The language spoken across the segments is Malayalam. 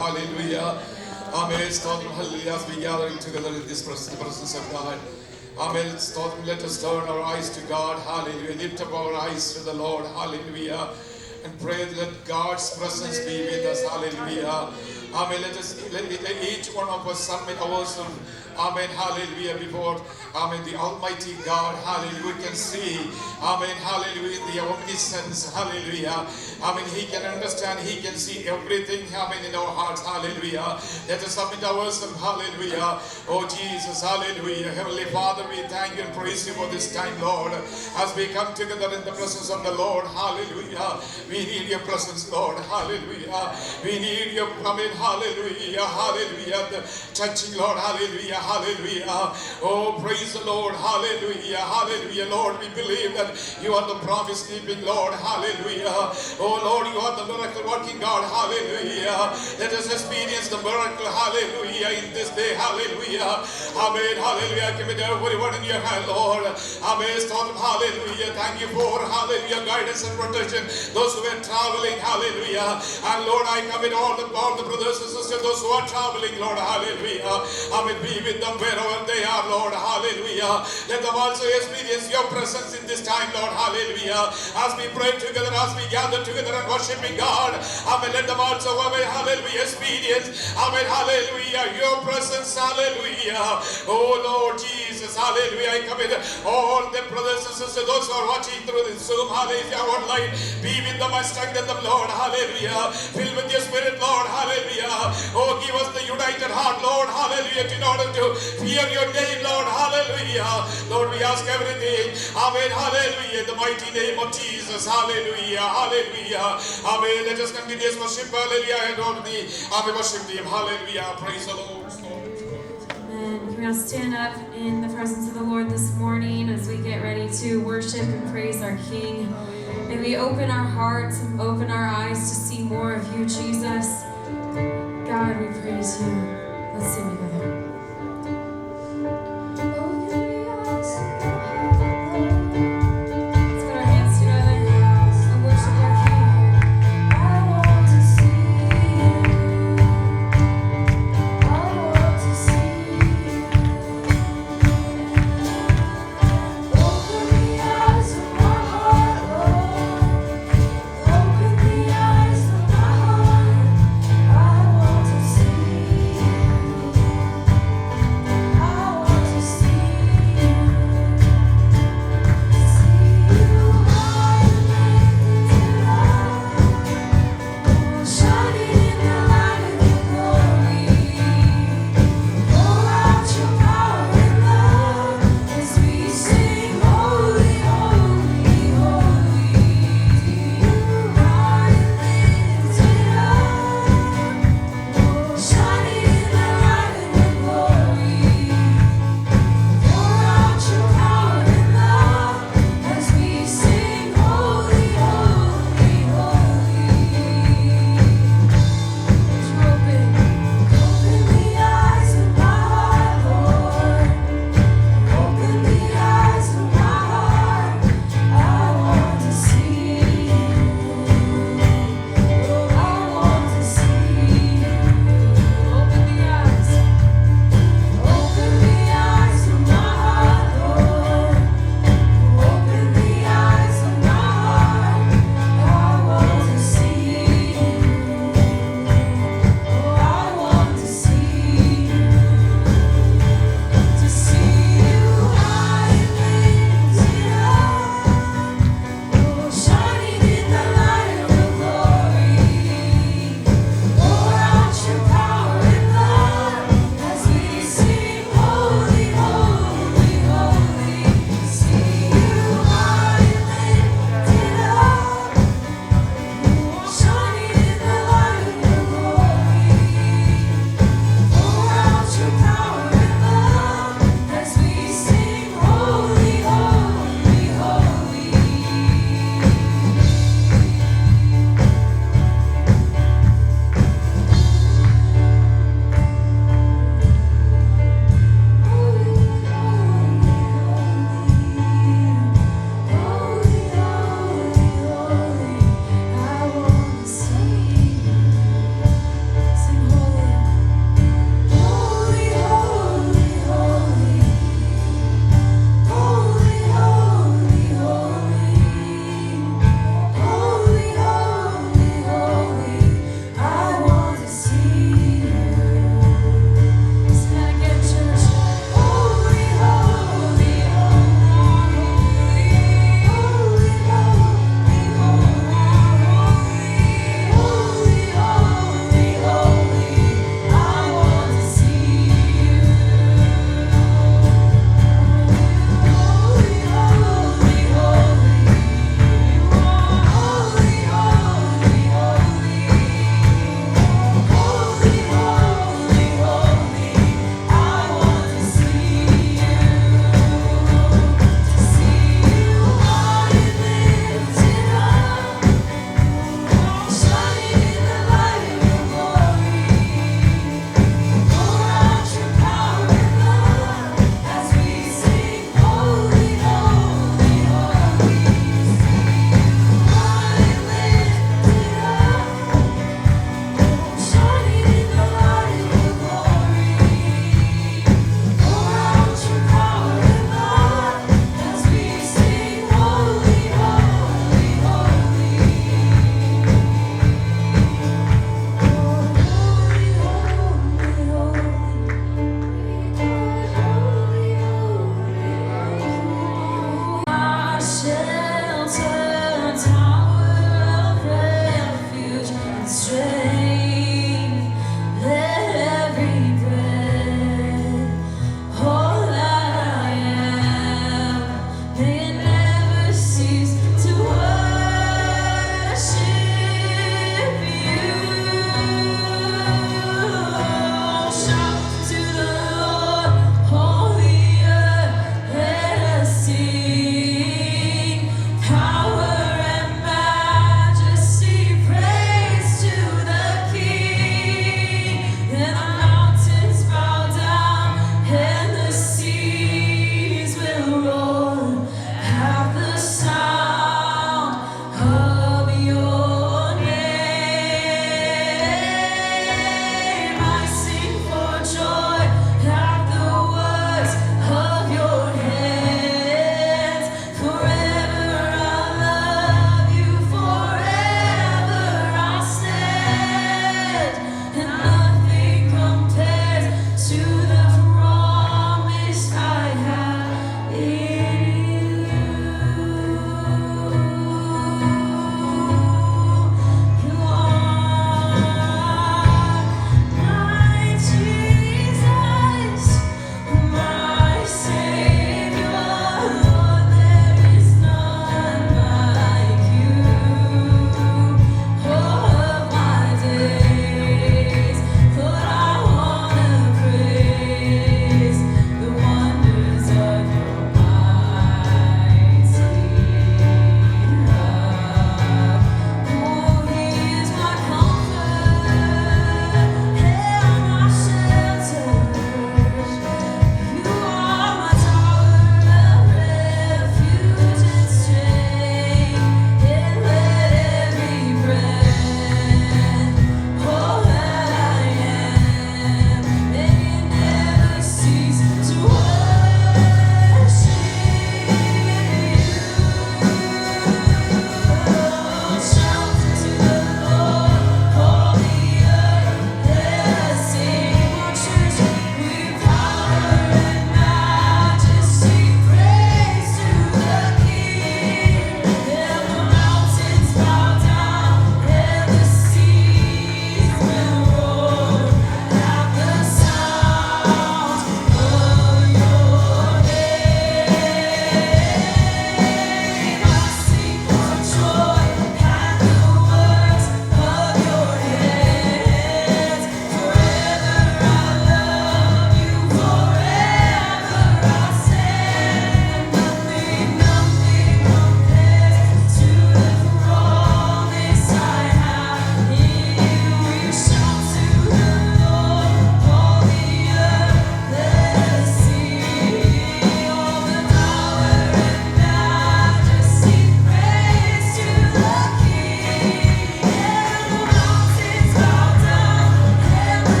Hallelujah. Amen. Stotram. Hallelujah. As we gathering together in this presence of God. Amen. Stotram. Let us turn our eyes to God. Hallelujah. Lift up our eyes to the Lord. Hallelujah. And pray that God's presence be with us. Hallelujah. Amen. Let each one of us submit ourselves. Amen. Hallelujah. Before, amen, the Almighty God. Hallelujah. We can see, amen, hallelujah, the omniscience. Hallelujah. Amen. He can understand. He can see everything. Amen. In our hearts. Hallelujah. Let us submit ourselves. Hallelujah. Oh Jesus. Hallelujah. Heavenly Father, we thank you and praise you for this time, Lord. As we come together in the presence of the Lord. Hallelujah. We need your presence, Lord. Hallelujah. We need your, amen, hallelujah. Hallelujah. The touching, Lord. Hallelujah. Hallelujah. Oh, praise the Lord. Hallelujah. Hallelujah. Lord, we believe that you are the promise keeping Lord. Hallelujah. Oh, Lord, you are the miracle working God. Hallelujah. Let us experience the miracle. Hallelujah. In this day. Hallelujah. Amen. Hallelujah. I commit everyone in your hand, Lord. Amen. Hallelujah. Thank you for, hallelujah, guidance and protection. Those who are traveling. Hallelujah. And Lord, I commit all the brothers and sisters, those who are traveling, Lord. Hallelujah. Amen. Be with them wherever they are, Lord. Hallelujah. Let them also experience your presence in this time, Lord. Hallelujah. As we pray together, as we gather together and worshiping God. Amen. Let them also, amen, hallelujah, experience, amen, hallelujah, your presence. Hallelujah. Oh Lord Jesus. Hallelujah. I commit all the brothers and sisters, those who are watching through this Zoom, hallelujah, online. Be with them and strengthen them, Lord. Hallelujah. Fill with your spirit, Lord. Hallelujah. Oh, give us the united heart, Lord. Hallelujah. In order to fear your name, Lord. Hallelujah. Lord, we ask everything. Amen. Hallelujah. In the mighty name of Jesus. Hallelujah. Hallelujah. Amen. Let us continue to worship. Hallelujah. And all the amen. Worship Him. Hallelujah. Praise the Lord. Amen. Can we all stand up in the presence of the Lord this morning as we get ready to worship and praise our King? May we open our hearts and open our eyes to see more of you, Jesus. God, we praise you. Let's sing together. I want to see you.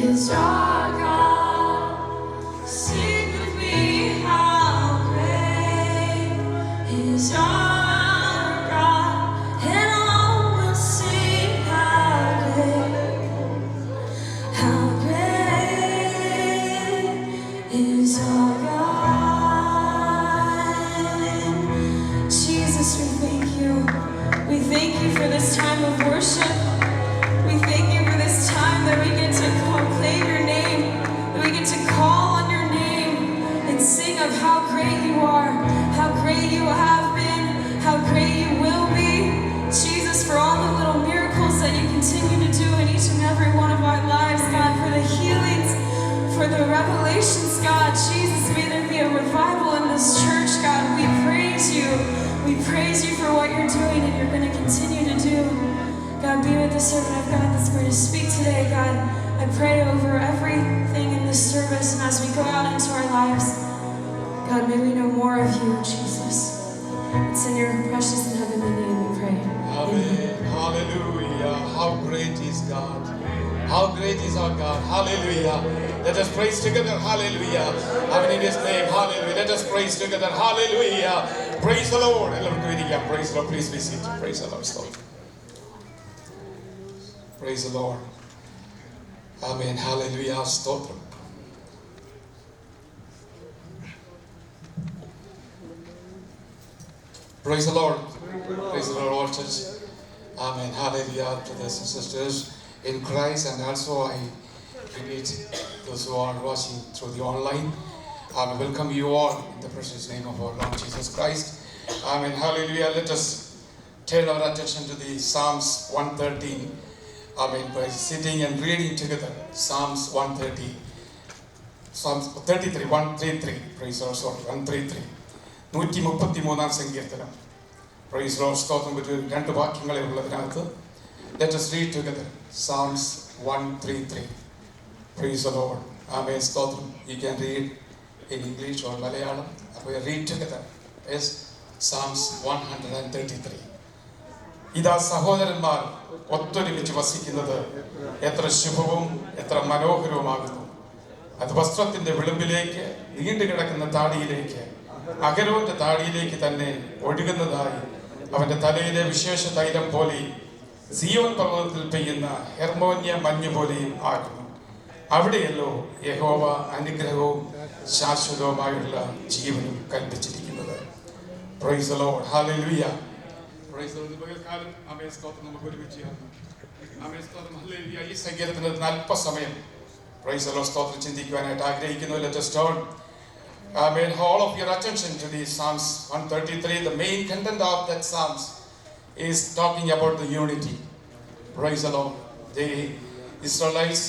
is our God. Sing with me, how great is our God. And all will sing, how great is our God. Jesus, we thank you. We thank you for this time of worship. We thank you for this time that we get to proclaim your name, that we get to call on your name and sing of how great you are, how great you have been, how great you will be. Jesus, for all the little miracles that you continue to do in each and every one of our lives, God, for the healings, for the revelations, God. Jesus, may there be a revival in this church, God. We praise you. We praise you for what you're doing and you're going to continue to do. God, be with the servant of God that's going to speak today, God. I pray over everything in this service, and as we go out into our lives, God, may we know more of you, Jesus. It's in your precious and heavenly name we pray. Amen. Hallelujah. How great is God. How great is our God. Hallelujah. Let us praise together. Hallelujah. Amen. In his name. Hallelujah. Let us praise together. Hallelujah. Praise the Lord. Praise the Lord. Please be seated. Praise the Lord. Praise the Lord. Amen. Hallelujah. Stotram. Praise the Lord. Praise the Lord, all church. Amen. Hallelujah. Brothers and sisters in Christ, and also I greet those who are watching through the online. I welcome you all in the precious name of our Lord Jesus Christ. Amen. Hallelujah. Let us turn our attention to the Psalms 113. Amen. By sitting and reading together. Psalms 130. Psalms 33. 133. Praise the Lord. Sorry. 133. 133 സങ്കീർത്തനം. Praise the Lord. സ്തോത്രം ഒരു രണ്ട് വാക്യങ്ങളെ ഉള്ളതിനകത്ത്. Let us read together. Psalms 133. Praise the Lord. Amen. സ്തോത്രം. You can read in English or Malayalam. We read together. Yes. Psalms 133. ഇതാ സഹോദരന്മാർ ഒത്തൊരുമിച്ച് വസിക്കുന്നത് എത്ര ശുഭവും എത്ര മനോഹരവുമാകുന്നു. അത് വസ്ത്രത്തിന്റെ വിളിമ്പിലേക്ക് നീണ്ടു കിടക്കുന്ന താടിയിലേക്ക് അഹരോന്റെ താടിയിലേക്ക് തന്നെ ഒഴുകുന്നതായി അവന്റെ തലയിലെ വിശേഷ തൈലം പോലെയും സിയോൻ പർവ്വതത്തിൽ പെയ്യുന്ന ഹെർമോന്യ മഞ്ഞ് പോലെയും ആകുന്നു. അവിടെയല്ലോ യഹോവ അനുഗ്രഹവും ശാശ്വതവുമായുള്ള ജീവനും കൽപ്പിച്ചിരിക്കുന്നത്. Praise the Lord. Hallelujah. Praise the Lord. പകൽക്കാലം ആമേൻ സ്തോത്രം നമുക്ക് ഒരുമിച്ച് ചേർന്ന് ആമേൻ സ്തോത്രം ഹല്ലേലൂയ ഈ സങ്കീർത്തനത്തിൽ അല്പസമയം Praise the Lord സ്തോത്രം ചിന്തിക്കുവാനായിട്ട് ആഗ്രഹിക്കുന്നു. Let us turn amen all of your attention to the Psalms 133. The main content of that Psalms is talking about the unity. Praise the Lord. The Israelites,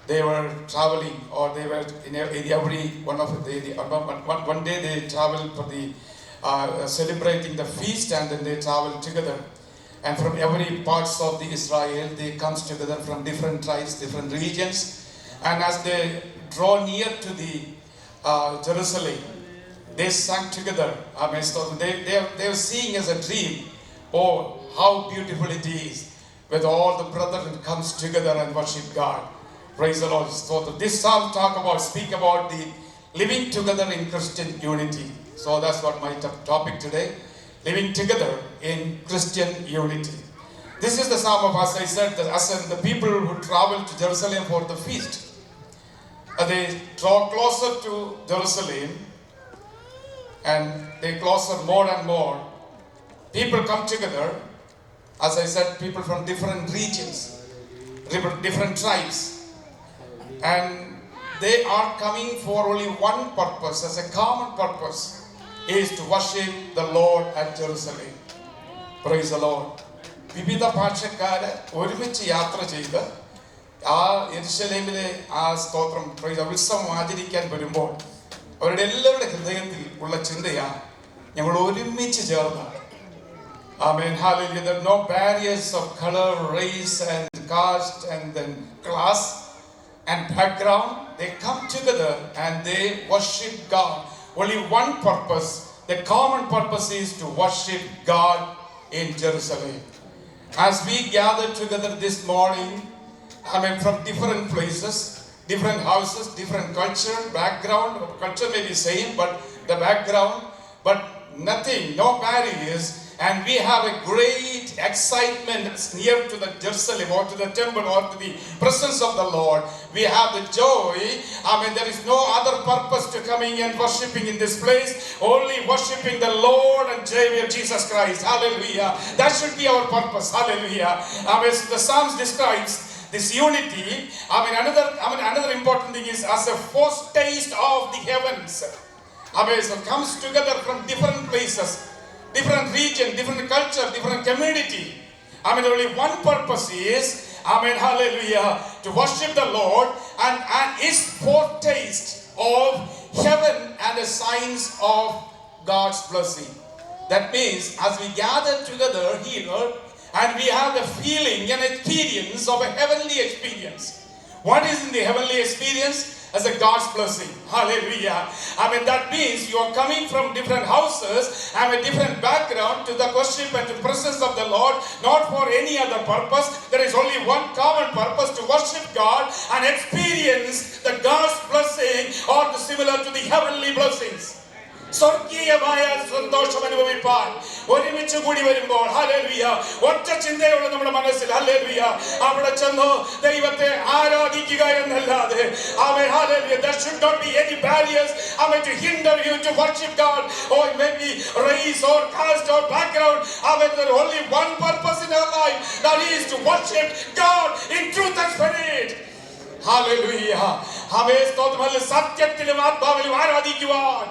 they were traveling, or they were in every one of one day they traveled for the celebrating the feast, and then they traveled together. And from every parts of the Israel, they comes together from different tribes, different regions. And as they draw near to the Jerusalem, they sang together. Amen. So they were seeing as a dream. Oh, how beautiful it is when all the brethren comes together and worship God. Praise the Lord. So this psalm speak about the living together in Christian unity. So that's what my topic today. Living together in Christian unity. This is the psalm of, as I said, the people who travel to Jerusalem for the feast. They draw closer to Jerusalem, and they closer more and more. People come together, as I said, people from different regions, different tribes, and they are coming for only one purpose, as a common purpose, is to worship the Lord at Jerusalem. Praise the Lord. വിവിധ ഭാഷക്കാര് ഒരുമിച്ച് യാത്ര ചെയ്ത് ആ യെരുശലേമിലെ ആ സ്തോത്രം ഉത്സവം ആചരിക്കാൻ വരുമ്പോൾ അവരുടെ എല്ലാവരുടെ ഹൃദയത്തിൽ ഉള്ള ചിന്തയാണ് ഞങ്ങൾ ഒരുമിച്ച് ചേർന്ന് Amen. Hallelujah. There are no barriers of color, race, and caste, and then class and background. They come together and they worship God. Only one purpose. The common purpose is to worship God in Jerusalem. As we gather together this morning, from different places, different houses, different culture, background. Culture may be same, but the background, but nothing, no barriers. And we have a great excitement near to the Jerusalem or to the temple or to the presence of the Lord. We have the joy. There is no other purpose to coming and worshiping in this place. Only worshiping the Lord and Savior Jesus Christ. Hallelujah. That should be our purpose. Hallelujah. So the Psalms describes this unity. Another important thing is as a foretaste of the heavens. So it comes together from different places, different region, different culture, different community. Only one purpose is, hallelujah, to worship the Lord and is foretaste of heaven and the signs of God's blessing. That means as we gather together here and we have the feeling and experience of a heavenly experience. What is in the heavenly experience? As a God's blessing. Hallelujah. That means you are coming from different houses and a different background to the worship and the presence of the Lord, not for any other purpose. There is only one common purpose, to worship God and experience the God's blessing or the similar to the heavenly blessings. സ്വർഗീയമായ സന്തോഷം അനുഭവിപ്പാൻ ഒരുമിച്ച് കൂടി വരുമ്പോൾ ഹല്ലേലൂയ ഒറ്റ ചിന്തയുള്ള നമ്മുടെ മനസ്സിൽ ഹല്ലേലൂയ അവിടെ ചെന്ന് ദൈവത്തെ ആരാധിക്കുക എന്നല്ലാതെ hallelujah, there should not be any barriers to hinder you to worship God or maybe race or caste or background. There is only one purpose in our life, that is to worship God in truth and spirit. Hallelujah. സത്യത്തിലും ആത്മാവിലും ആരാധിക്കുവാൻ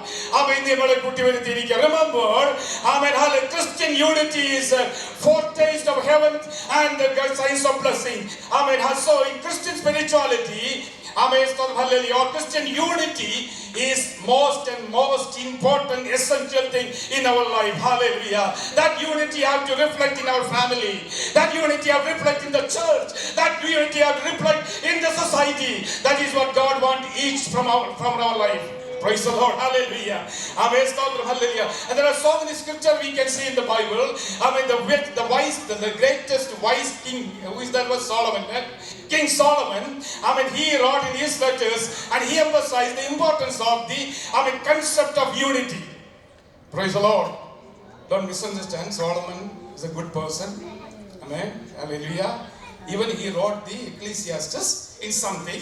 നമ്മളെ കൂട്ടിവരുത്തിയിരിക്കുക. Remember, Christian unity is a foretaste of heaven and the signs of blessing. So in Christian spirituality, or Christian unity is most important, essential thing in our life. Hallelujah. That unity have to reflect in our family. That unity have to reflect in the church. That unity have to reflect in the society. That is what God wants each from our life. Praise the Lord. Hallelujah. Hallelujah. And there are so many scriptures we can see in the Bible. The greatest wise king, who is that, was Solomon. King Solomon, he wrote in his letters and he emphasized the importance of the concept of unity. Praise the Lord. Don't misunderstand. Solomon is a good person. Amen. Hallelujah. Even he wrote the Ecclesiastes in something.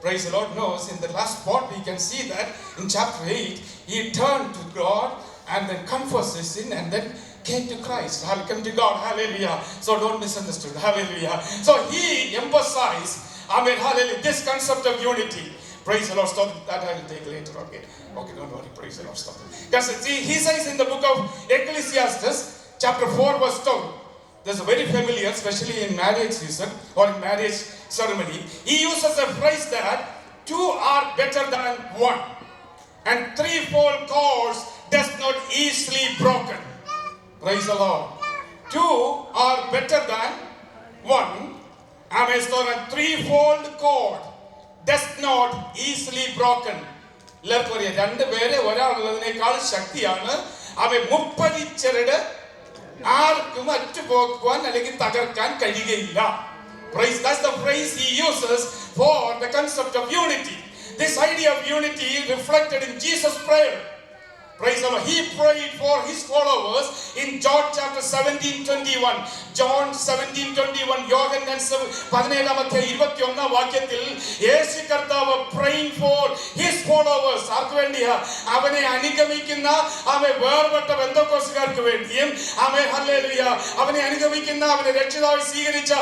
Praise the Lord. Knows in the last part we can see that in chapter 8 he turned to God and then confessed his sin and then came to Christ. Come to God. Hallelujah. So don't misunderstand. Hallelujah. So he emphasized, hallelujah, this concept of unity. Praise the Lord. Stop. That I will take later. Okay, don't worry. Praise the Lord. Stop. Because see, he says in the book of Ecclesiastes, chapter 4, verse 12. This is very familiar, especially in marriage season or in marriage ceremony. He uses a phrase that two are better than one, and threefold cords does not easily broken. Praise the Lord. Two are better than one. And threefold cord does not easily broken. രണ്ട് പേരെ ഒരാളുള്ളതിനേക്കാൾ ശക്തിയാണ് മുപ്പതിച്ചരട് ആർക്കും അറ്റുപോക്കുവാൻ അല്ലെങ്കിൽ തകർക്കാൻ കഴിയുകയില്ല. That's the phrase he uses for the concept of unity. This idea of unity is reflected in Jesus' prayer. Praise the Lord. He prayed for his followers in John chapter 17:21. John 17:21. യോഹന്നാൻ 17:21 വാക്യത്തിൽ യേശു കർത്താവ് praying for his followers. ആർക്ക് വേണ്ടിയാ? അവനെ അനുഗമിക്കുന്ന വേർപെട്ട ബന്ധക്കോസുകാർക്ക് വേണ്ടിയും ഹല്ലേലൂയ അവനെ അനുഗമിക്കുന്ന അവനെ രക്ഷിതാവായി സ്വീകരിച്ച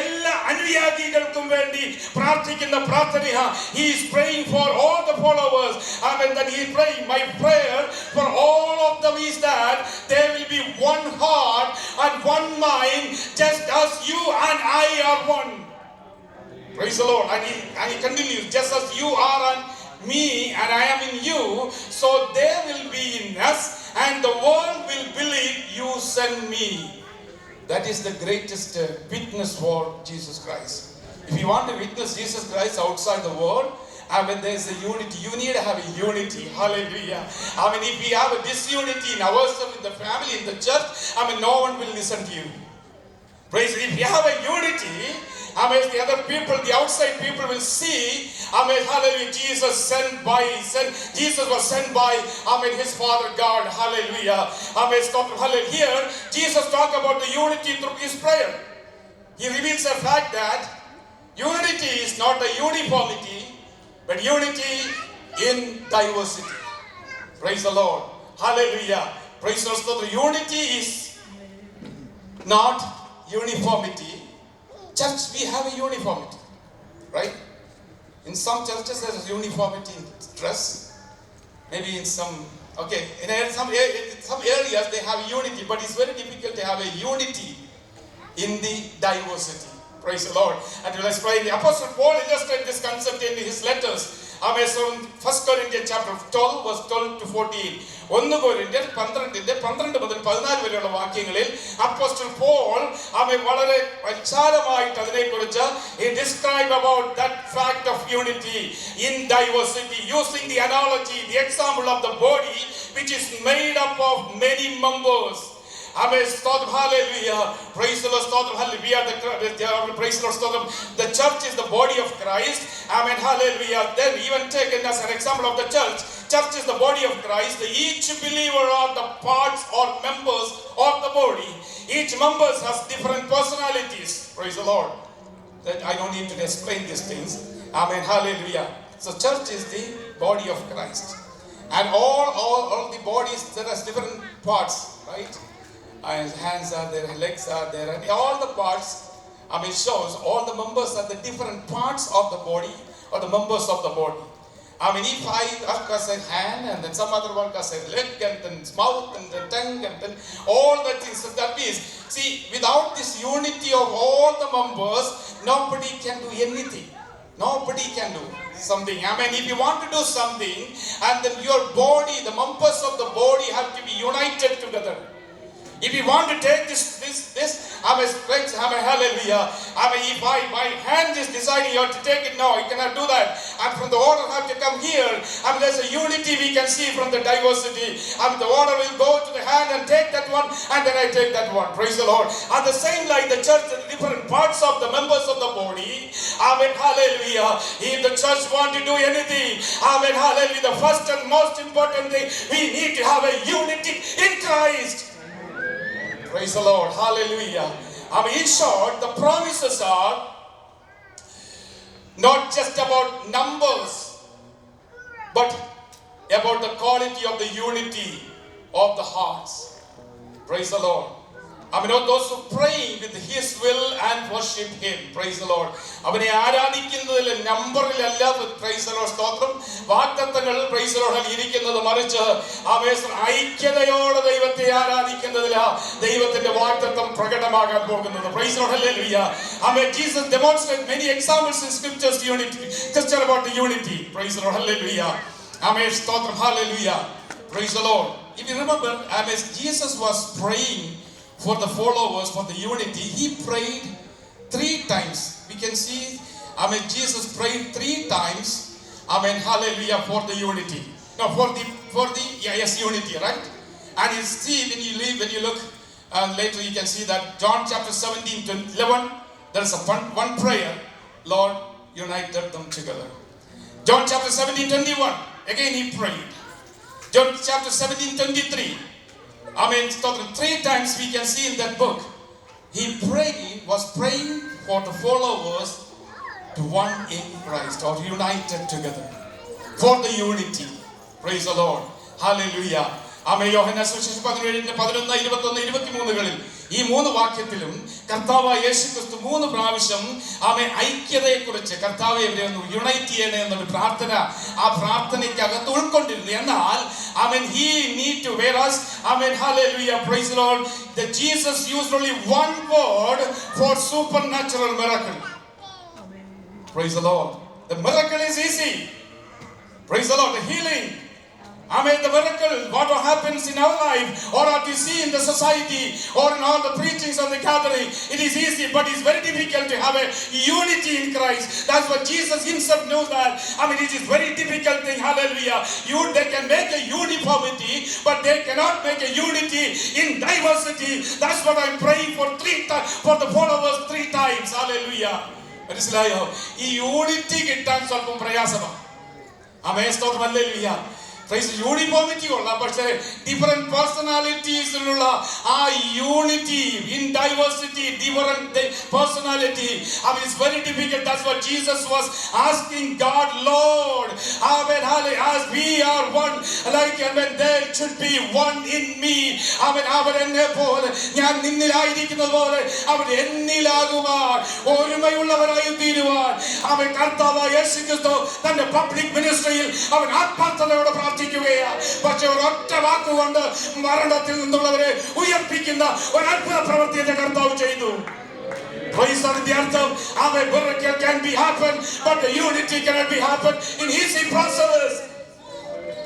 എല്ലാ അനുയായികൾക്കും വേണ്ടി പ്രാർത്ഥിക്കുന്ന പ്രാർത്ഥനയാ. He is praying for all the followers. Then he is praying, my prayer for all of them is that they will be one heart and one mind, just as you and I are one. Praise the Lord. And he continues, just as you are in me and I am in you, so they will be in us and the world will believe you sent me. That is the greatest witness for Jesus Christ. If you want to witness Jesus Christ outside the world, there is a unity. You need to have a unity. Hallelujah. If we have a disunity in ourselves, in the family, in the church, no one will listen to you. Praise. If you have a unity, Amen. The other people, the outside people will see, amen, hallelujah, Jesus was sent by, amen, his Father God, hallelujah. Amen. Stop, hallelujah. Here, Jesus talk about the unity through his prayer. He reveals the fact that unity is not a uniformity, but unity in diversity. Praise the Lord. Hallelujah. Praise the Lord. The unity is not uniformity. Church, we have a uniformity, right? In some churches there is uniformity in dress. Maybe in some some areas they have unity, but it's very difficult to have a unity in the diversity. Praise the Lord. And let's pray. The Apostle Paul illustrated this concept in his letters. Amen. So 1 Corinthians chapter 12 verse 12 to 14. 1 Corinthians 12 മുതൽ 14 വരെയുള്ള വാക്യങ്ങളിൽ അപ്പോസ്റ്റൽ പോൾ വളരെ വിശാലമായിട്ട് അതിനെക്കുറിച്ച് he described about that fact of unity in diversity, using the analogy, the example of the body which is made up of many members. Amen. Hallelujah. Praise the Lord. Hallelujah. Praise the Lord. The church is the body of Christ. Amen. Hallelujah. Then even taken as an example of the church. Church is the body of Christ. Each believer are the parts or members of the body. Each member has different personalities. Praise the Lord. That I don't need to explain these things. Amen. Hallelujah. So church is the body of Christ. And all the bodies, there are different parts, right? And hands are there, legs are there, and all the parts, shows all the members are the different parts of the body, or the members of the body. If I work as a hand, and then some other work as a leg, and then mouth, and then tongue, and then all the things that means. See, without this unity of all the members, nobody can do anything. Nobody can do something. If you want to do something, and then your body, the members of the body have to be united together. If you want to take this, hallelujah. If my hand is deciding you have to take it, no, you cannot do that. And from the order have to come here. There's a unity we can see from the diversity. The order will go to the hand and take that one, and then I take that one. Praise the Lord. And the same like the church, the different parts of the members of the body. Amen. Hallelujah. If the church want to do anything, amen. Hallelujah. The first and most important thing, we need to have a unity in Christ. Praise the Lord. Hallelujah. In short, the promises are not just about numbers, but about the quality of the unity of the hearts. Praise the Lord. Those who pray with his will and worship him. Praise the Lord. അവനെ ആരാധിക്കുന്നതിൽ നമ്പറിലല്ല, praise the Lord, സ്തോത്രം, വാഗ്ദത്തങ്ങൾ praise the Lord ഇരിക്കുന്നത്, മറിച്ച് ഐക്യതയോടെ ദൈവത്തെ ആരാധിക്കുന്നതിലാ ദൈവത്തിന്റെ വാഗ്ദത്തം പ്രകടമാകാൻ പോകുന്നത്. Praise the Lord. Hallelujah. Jesus demonstrated many examples in scriptures about the unity. Praise the Lord. Hallelujah. Stotram. Hallelujah. Praise the Lord. If you remember, Jesus was praying for the followers, for the unity. He prayed 3 times. We can see, Jesus prayed 3 times. Hallelujah, for the unity. No, for the unity, right? And you see, when you look later, you can see that John chapter 17 to 11, there is one prayer. Lord, united them together. John chapter 17, 21, again he prayed. John chapter 17, 23. 3 times we can see in that book. He was praying for the followers to one in Christ, or united together. For the unity. Praise the Lord. Hallelujah. യോഹന്നാൻ സുവിശേഷം 17, 11, 21, 23 ഈ 3 വാക്യത്തിലും കർത്താവായ യേശുക്രിസ്തു 3 പ്രാവശ്യം ഐക്യതയെക്കുറിച്ച് കർത്താവെ ഇവരെ ഒന്ന് യുണൈറ്റ് ചെയ്യണേ എന്നൊരു പ്രാർത്ഥന ആ പ്രാർത്ഥനയ്ക്കകത്ത് ഉൾക്കൊണ്ടിരുന്നു. എന്നാൽ he need to, whereas hallelujah, praise the Lord, that Jesus used only one word for supernatural miracle. Praise the Lord. The miracle is easy. Praise the Lord. The healing, the miracle, what happens in our life, or what you see in the society, or in all the preachings of the gathering, it is easy, but it's very difficult to have a unity in Christ. That's what Jesus himself knows that. It is very difficult thing. Hallelujah. They can make a uniformity, but they cannot make a unity in diversity. That's what I'm praying for 3 times, for the followers 3 times. Hallelujah. മനസ്സിലായോ? ഈ യൂണിറ്റി കിട്ടാൻ സ്വല്പം പ്രയാസമാണ്. ആമേൻ, സ്തോത്രം, ഹല്ലേലൂയ. യൂണിഫോമിറ്റി കൊള്ളാം, പക്ഷേ ഡിഫറെന്റ് പേഴ്സണാലിറ്റീസിലുള്ള ആ unity in diversity, different personality, it's very difficult. That's what Jesus was asking God, Lord, amen, as we are one, like when there should be one in me, amen, അവർ എന്നെ പോലെ ഞാൻ നിന്നിലായിരിക്കുന്നത് പോലെ അവർ എന്നിലാകുവാൻ, ഒരുമയുള്ളവരായി തീരുവാൻ, അവൻ കർത്താവായ യേശുക്രിസ്തു തന്റെ പബ്ലിക് മിനിസ്ട്രിയിൽ അവൻ ആത്മാർത്ഥതയോടെ പക്ഷെ ഒരൊറ്റ വാക്കുകൊണ്ട് മരണത്തിൽ നിന്നുള്ളവരെ ഉയർപ്പിക്കുന്ന ഒരു അത്ഭുത പ്രവൃത്തി എന്റെ കർത്താവ് ചെയ്തു. The അർത്ഥം, miracle can be happen, but the unity cannot be happen in his process.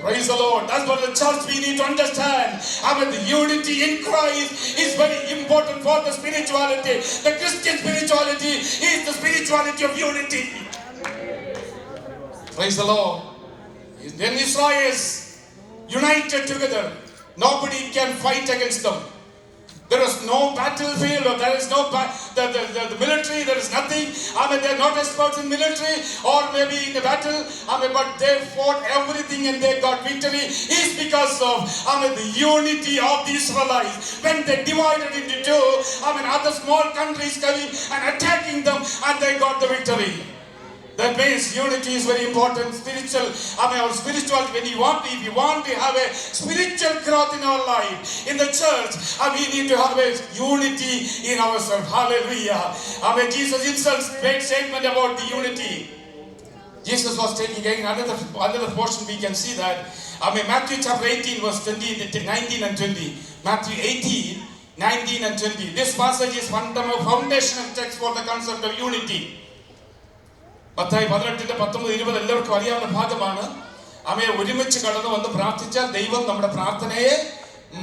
Praise the Lord. That's what the church we need to understand. The unity in Christ is very important for the spirituality. The Christian spirituality is the spirituality of unity. Praise the Lord. When Israel is united together, nobody can fight against them. There is no battlefield, or there is no the military. There is nothing. They're not experts in military or maybe in the battle. But they fought everything and they got victory. It's because of the unity of the Israelites. When they divided into two, other small countries coming and attacking them, and they got the victory. That means unity is very important. Spiritual, our spiritual, if you want to have a spiritual growth in our life, in the church, we need to have a unity in ourselves. Hallelujah. Jesus himself made statement about the unity. Jesus was taking another portion. We can see that. Matthew chapter 18 verse 19 and 20. Matthew 18, 19 and 20. This passage is fundamental foundational text for the concept of unity. Mathai 18:19-20 എല്ലാവർക്കും അറിയാവുന്ന ഭാഗമാണ്. ഒരുമിച്ച് കടന്നു വന്ന് പ്രാർത്ഥിച്ചാൽ ദൈവം നമ്മുടെ പ്രാർത്ഥനയെ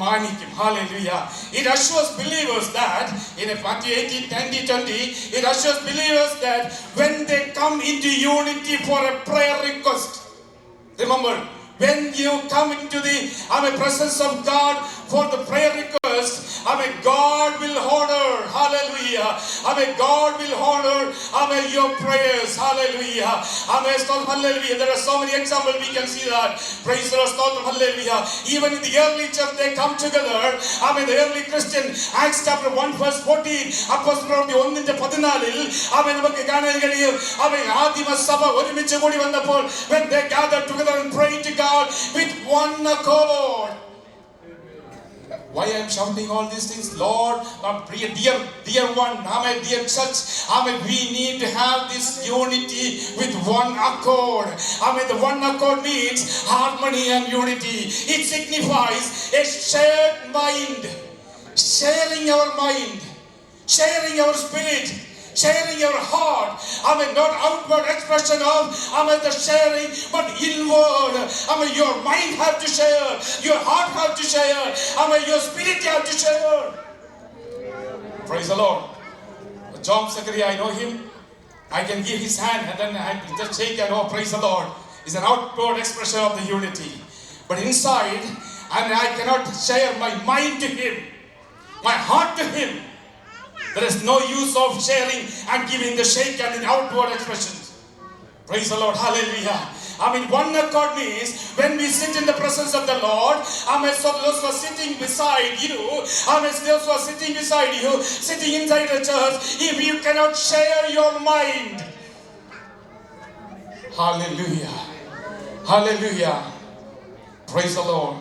മാനിക്കും. Hallelujah. It assures believers that in Matthew 18:20, it assures believers that when they come into unity for a prayer request, remember, when you come into the presence of God for the prayer request, God will honor. Hallelujah. God will honor your prayers. Hallelujah. Hallelujah. There are so many examples we can see that. Praise the Lord. Hallelujah. Even in the early church they come together. The early Christian, Acts chapter 1 verse 14, അപ്പോസ്തലരുടെ 1:14 നമുക്ക് കാണാൻ കഴിയും. ആദിമ സഭ ഒരുമിച്ച് കൂടി വന്നപ്പോൾ when they gathered together and prayed to God with one accord. Why I am shouting all these things? Lord, dear one, dear church, we need to have this unity with one accord. The one accord means harmony and unity. It signifies a shared mind, sharing our mind, sharing our spirit, sharing your heart. Not outward expression of the sharing, but inward. Your mind have to share, your heart have to share, your spirit have to share. Praise the Lord. John Zachariah, I know him. I can give his hand and then I just shake and oh, praise the Lord. It's an outward expression of the unity. But inside, I cannot share my mind to him, my heart to him. There is no use of sharing and giving the shake and the outward expressions. Praise the Lord. Hallelujah. One accord means when we sit in the presence of the Lord, so those who are sitting beside you, those who are sitting beside you, sitting inside the church, if you cannot share your mind. Hallelujah. Hallelujah. Praise the Lord.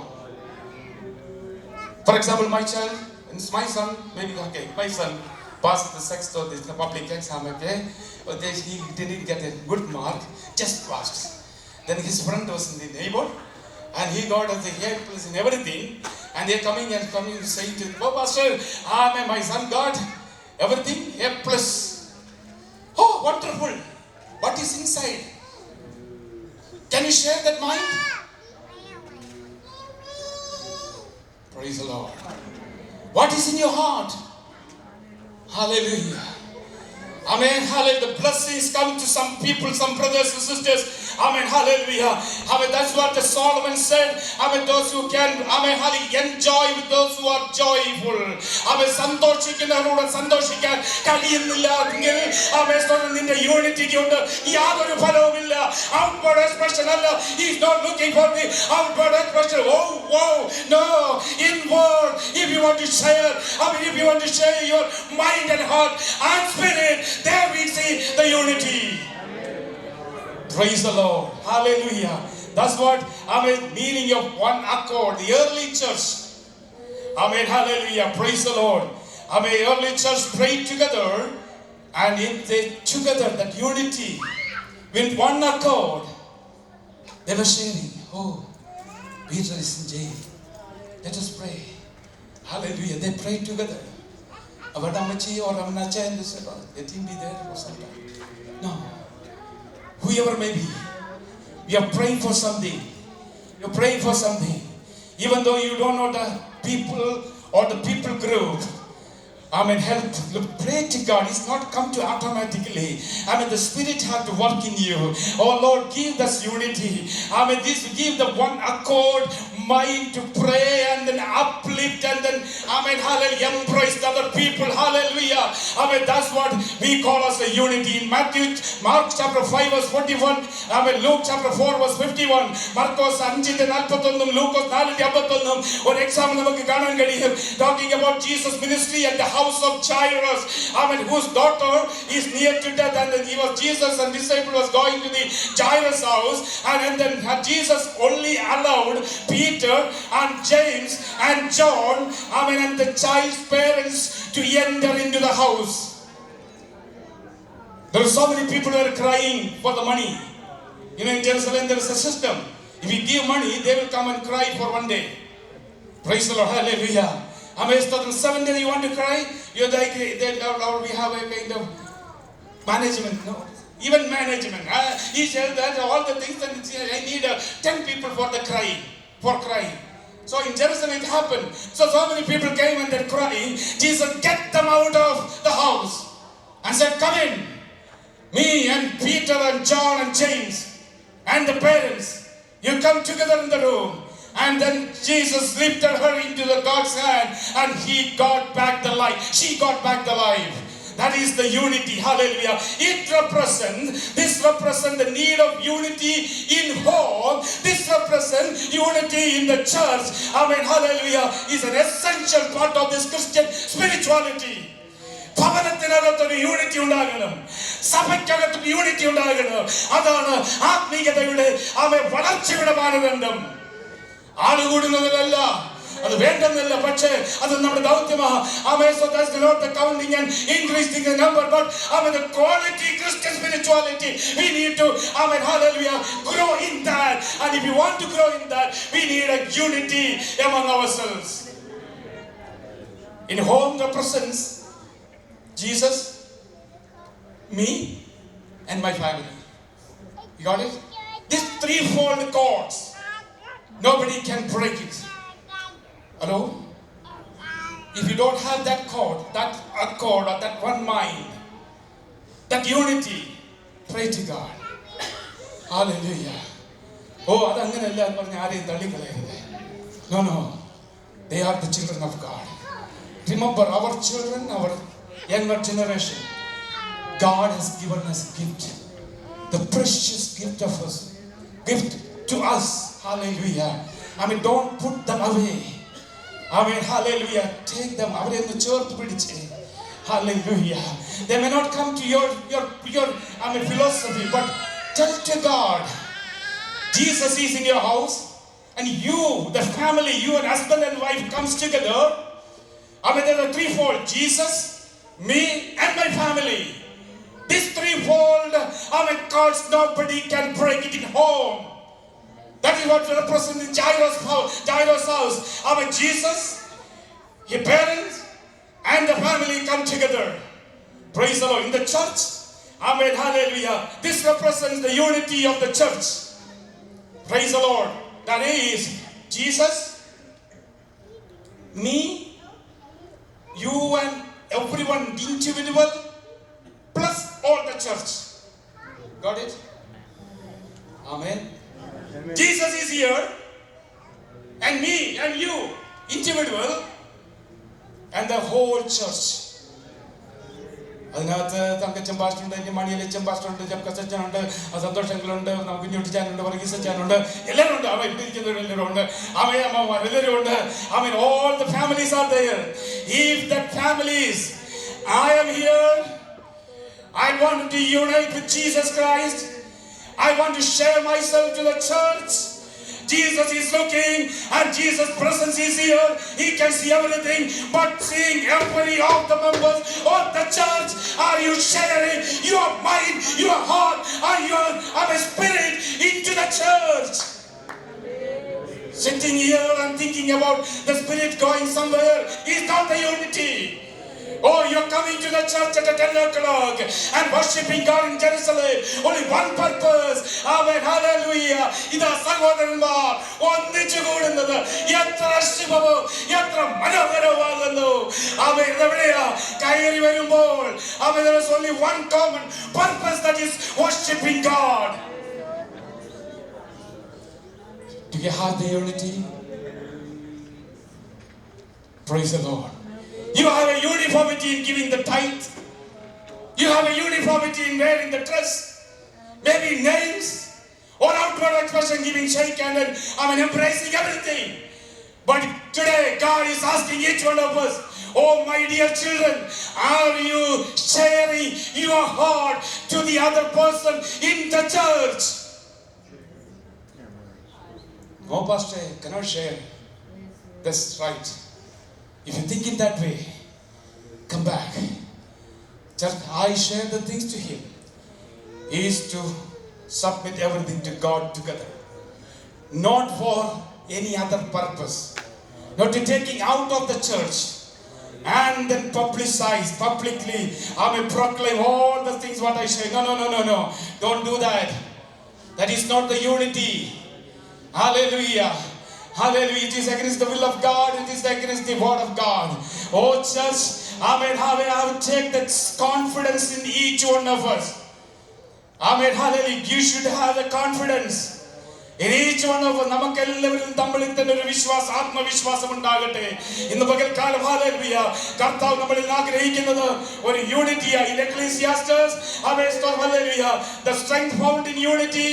For example, my son, maybe okay, my son passed the sixth or the public exam, okay? But he didn't get a good mark, just passed. Then his friend was in the neighborhood, and he got a A plus in everything, and they're coming and saying to him, oh pastor, my son got everything A plus. Oh, wonderful. What is inside? Can you share that mind? Praise the Lord. What is in your heart? Hallelujah. Amen. Hallelujah. The blessings come to some people, some brothers and sisters. Amen. Hallelujah. Amen. That's what the Solomon said. Amen. Those who can, amen, hallelujah, enjoy with those who are joyful. Amen. സന്തോഷിക്കുന്നവരോട് സന്തോഷിക്കാൻ കഴിയുന്നില്ല എങ്കിൽ amen, നിന്റെ യൂണിറ്റിക്ക് ഉണ്ട് യാതൊരു ഫലവുമില്ല. Outward expression അല്ല. He is not looking for the outward expression. Oh, no. Inward, if you want to share, amen, if you want to share your mind and heart and spirit, there we see the unity. Praise the Lord. Hallelujah. That's what, amen, meaning of one accord. The early church. Amen. Hallelujah. Praise the Lord. Amen. Early church prayed together, and in they together, that unity, with one accord, they were sharing. Oh, Peter is in jail. Let us pray. Hallelujah. They prayed together. Avadamachi or Amnacha and this, let him be there for some time. No. Whoever may be, you are praying for something. You are praying for something. Even though you don't know the people or the people group, amen, help, pray to God. It's not come to automatically. Amen, the Spirit had to work in you. Oh Lord, give us unity. Amen, this give the one accord mind to pray and then uplift and then, amen, hallelujah, embrace the other people. Hallelujah. Amen, that's what we call as a unity. In Mark chapter 5 verse 41, amen, Luke chapter 4 verse 51, Marcos 5:41, Lucas 4:51, or example നമുക്ക് കാണാൻ കഴിയും. Talking about Jesus ministry and the house of Jairus, amen, whose daughter is near to death, and then Jesus and disciple was going to the Jairus house, and then Jesus only allowed Peter and James and John, amen, and the child's parents to enter into the house. There are so many people who are crying for the money. You know, in Jerusalem there is a system. If you give money, they will come and cry for one day. Praise the Lord. Hallelujah. Amen. 7 days you want to cry, you're like, or we have a kind of management. No, even management. He said that all the things, and I need 10 people for the crying, for crying. So in Jerusalem it happened. So many people came and they're crying. Jesus get them out of the house and said, come in. Me and Peter and John and James and the parents, you come together in the room. And then Jesus lifted her into the God's hand, and he got back the life. She got back the life. That is the unity. Hallelujah. This represents the need of unity in home. This represents unity in the church. Amen. Hallelujah. Is an essential part of this Christian spirituality. ഭവനത്തിനകത്തൊരു യൂണിറ്റി ഉണ്ടാകണം, സഭയ്ക്കകത്തൊരു യൂണിറ്റി ഉണ്ടാകണം. അതാണ് ആത്മീയതയുടെ വളർച്ചയുടെ മാനദണ്ഡം. ആളുകൂടുന്നതിലല്ല, അത് വേണ്ടെന്നല്ല, പക്ഷേ അത് നമ്മുടെ ദൗത്യമാണ്. Amen. So that's not the counting and increasing the number, but amen, the quality Christian spirituality. We need to, amen, hallelujah, grow in that. And if you want to grow in that, we need a unity among ourselves. In home represents Jesus, me, and my family. You got it? These threefold cords, nobody can break it. Hello? If you don't have that cord, that accord, or that one mind, that unity, pray to God. Hallelujah. Oh, അതങ്ങനെയല്ല എന്ന് പറഞ്ഞ് ആരെയും തള്ളിക്കളയരുത്. No. They are the children of God. Remember, our children, our younger generation, God has given us gift, the precious gift of us, gift to us. Hallelujah. I mean, don't put them away. I mean, hallelujah. Take them. Avare in the church pidiche. Hallelujah. They may not come to your philosophy, but tell to God, Jesus is in your house, and you, the family, you and husband and wife comes together. I mean, there are threefold: Jesus, me, and my family. This threefold, cards, nobody can break it in home. That is what represents in Jairus' house. Jesus, his parents, and the family come together. Praise the Lord. In the church, amen, hallelujah, this represents the unity of the church. Praise the Lord. That is Jesus, me, you and everyone individual, plus all the church. Got it? Amen. Jesus is here, and me and you, individual, and the whole church. അതിനകത്ത് തങ്കച്ചൻ പാസ്റ്ററുണ്ട്, എൻ്റെ മണിയലച്ചൻ പാസ്റ്ററുണ്ട്, ജബ്കസച്ചനുണ്ട്, സന്തോഷങ്ങളുണ്ട്, നമുക്ക് കുഞ്ഞുട്ടിച്ചാനുണ്ട്, വർഗീസച്ചാനുണ്ട്, എല്ലാവരും ഉണ്ട്. അവൻ ഇവിടെ ഇരിക്കുന്നവരെല്ലാവരും ഉണ്ട്. അമ്മയമ്മമാർ എല്ലാവരും ഉണ്ട്. All the families are there. If the families, I am here, I want to unite with Jesus Christ. I want to share myself to the church. Jesus is looking and Jesus' presence is here. He can see everything, but seeing every of the members of the church, are you sharing your mind, your heart, and your spirit into the church? Sitting here and thinking about the spirit going somewhere is not the unity. Oh, you're coming to the church at 10 o'clock and worshiping God in Jerusalem. Only one purpose. Amen. Hallelujah. ഇതാ സഹോദരന്മാർ ഒന്നിച്ചു കൂടുന്നത് എത്ര ശുഭമോ എത്ര മനോഹരമാകുന്നു. അവൻ എവിടെയാ കയറി വരുമ്പോൾ അവൻ there is only one common purpose, that is worshiping God. Do you have the unity? Praise the Lord. You have a uniformity in giving the tithe. You have a uniformity in wearing the dress. Maybe names or outward expression, giving shake hand and embracing everything. But today God is asking each one of us, oh my dear children, are you sharing your heart to the other person in the church? No, pastor, I cannot share. That's right. If you think in that way, come back. Just I share the things to him. He is to submit everything to God together. Not for any other purpose. Not to taking out of the church and then publicize publicly. I may proclaim all the things what I say. No. Don't do that. That is not the unity. Hallelujah. Hallelujah. It is against the will of God. It is against the word of God. Oh church, amen. Hallelujah. I will take that confidence in each one of us. Amen. Hallelujah. You should have the confidence in each one of us. നമുക്കെല്ലാവരും തമ്മിൽ തന്നെ ഒരു വിശ്വാസം, ആത്മവിശ്വാസം ഉണ്ടാകട്ടെ. ഇന്ന് പകൽക്കാലം ഹല്ലേലൂയ കർത്താവ് നമ്മളിൽ ആഗ്രഹിക്കുന്നത് ഒരു യൂണിറ്റിയാണ്. In Ecclesiastes, hallelujah, the strength found in unity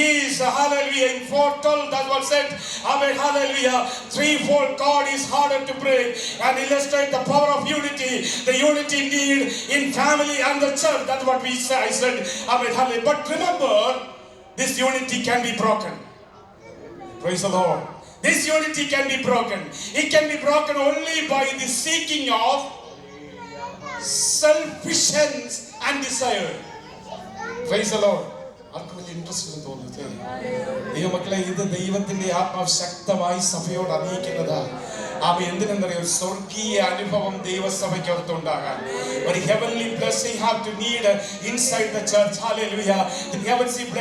is hallelujah in 4:12. That's what said. Amen. Hallelujah. Threefold cord is harder to break and illustrate the power of unity. The unity need in family and the church. That's what I said. Amen. Hallelujah. But remember, this unity can be broken. Praise the Lord. This unity can be broken. It can be broken only by the seeking of selfishness and desire. Praise the Lord. ആർക്കും വലിയ ഇൻട്രസ്റ്റ് എന്ന് തോന്നുന്നത് ദൈവമക്കളെ, ഇത് ദൈവത്തിന്റെ ആത്മാവ് ശക്തമായി സഭയോട് അറിയിക്കുന്നതാ. അവ എന്തിനെന്നറിയോ? സ്വർഗീയ അനുഭവം ദൈവസഭയ്ക്കകത്തുണ്ടാകാൻ. ഒരു heavenly blessing have to need inside the church. Hallelujah. The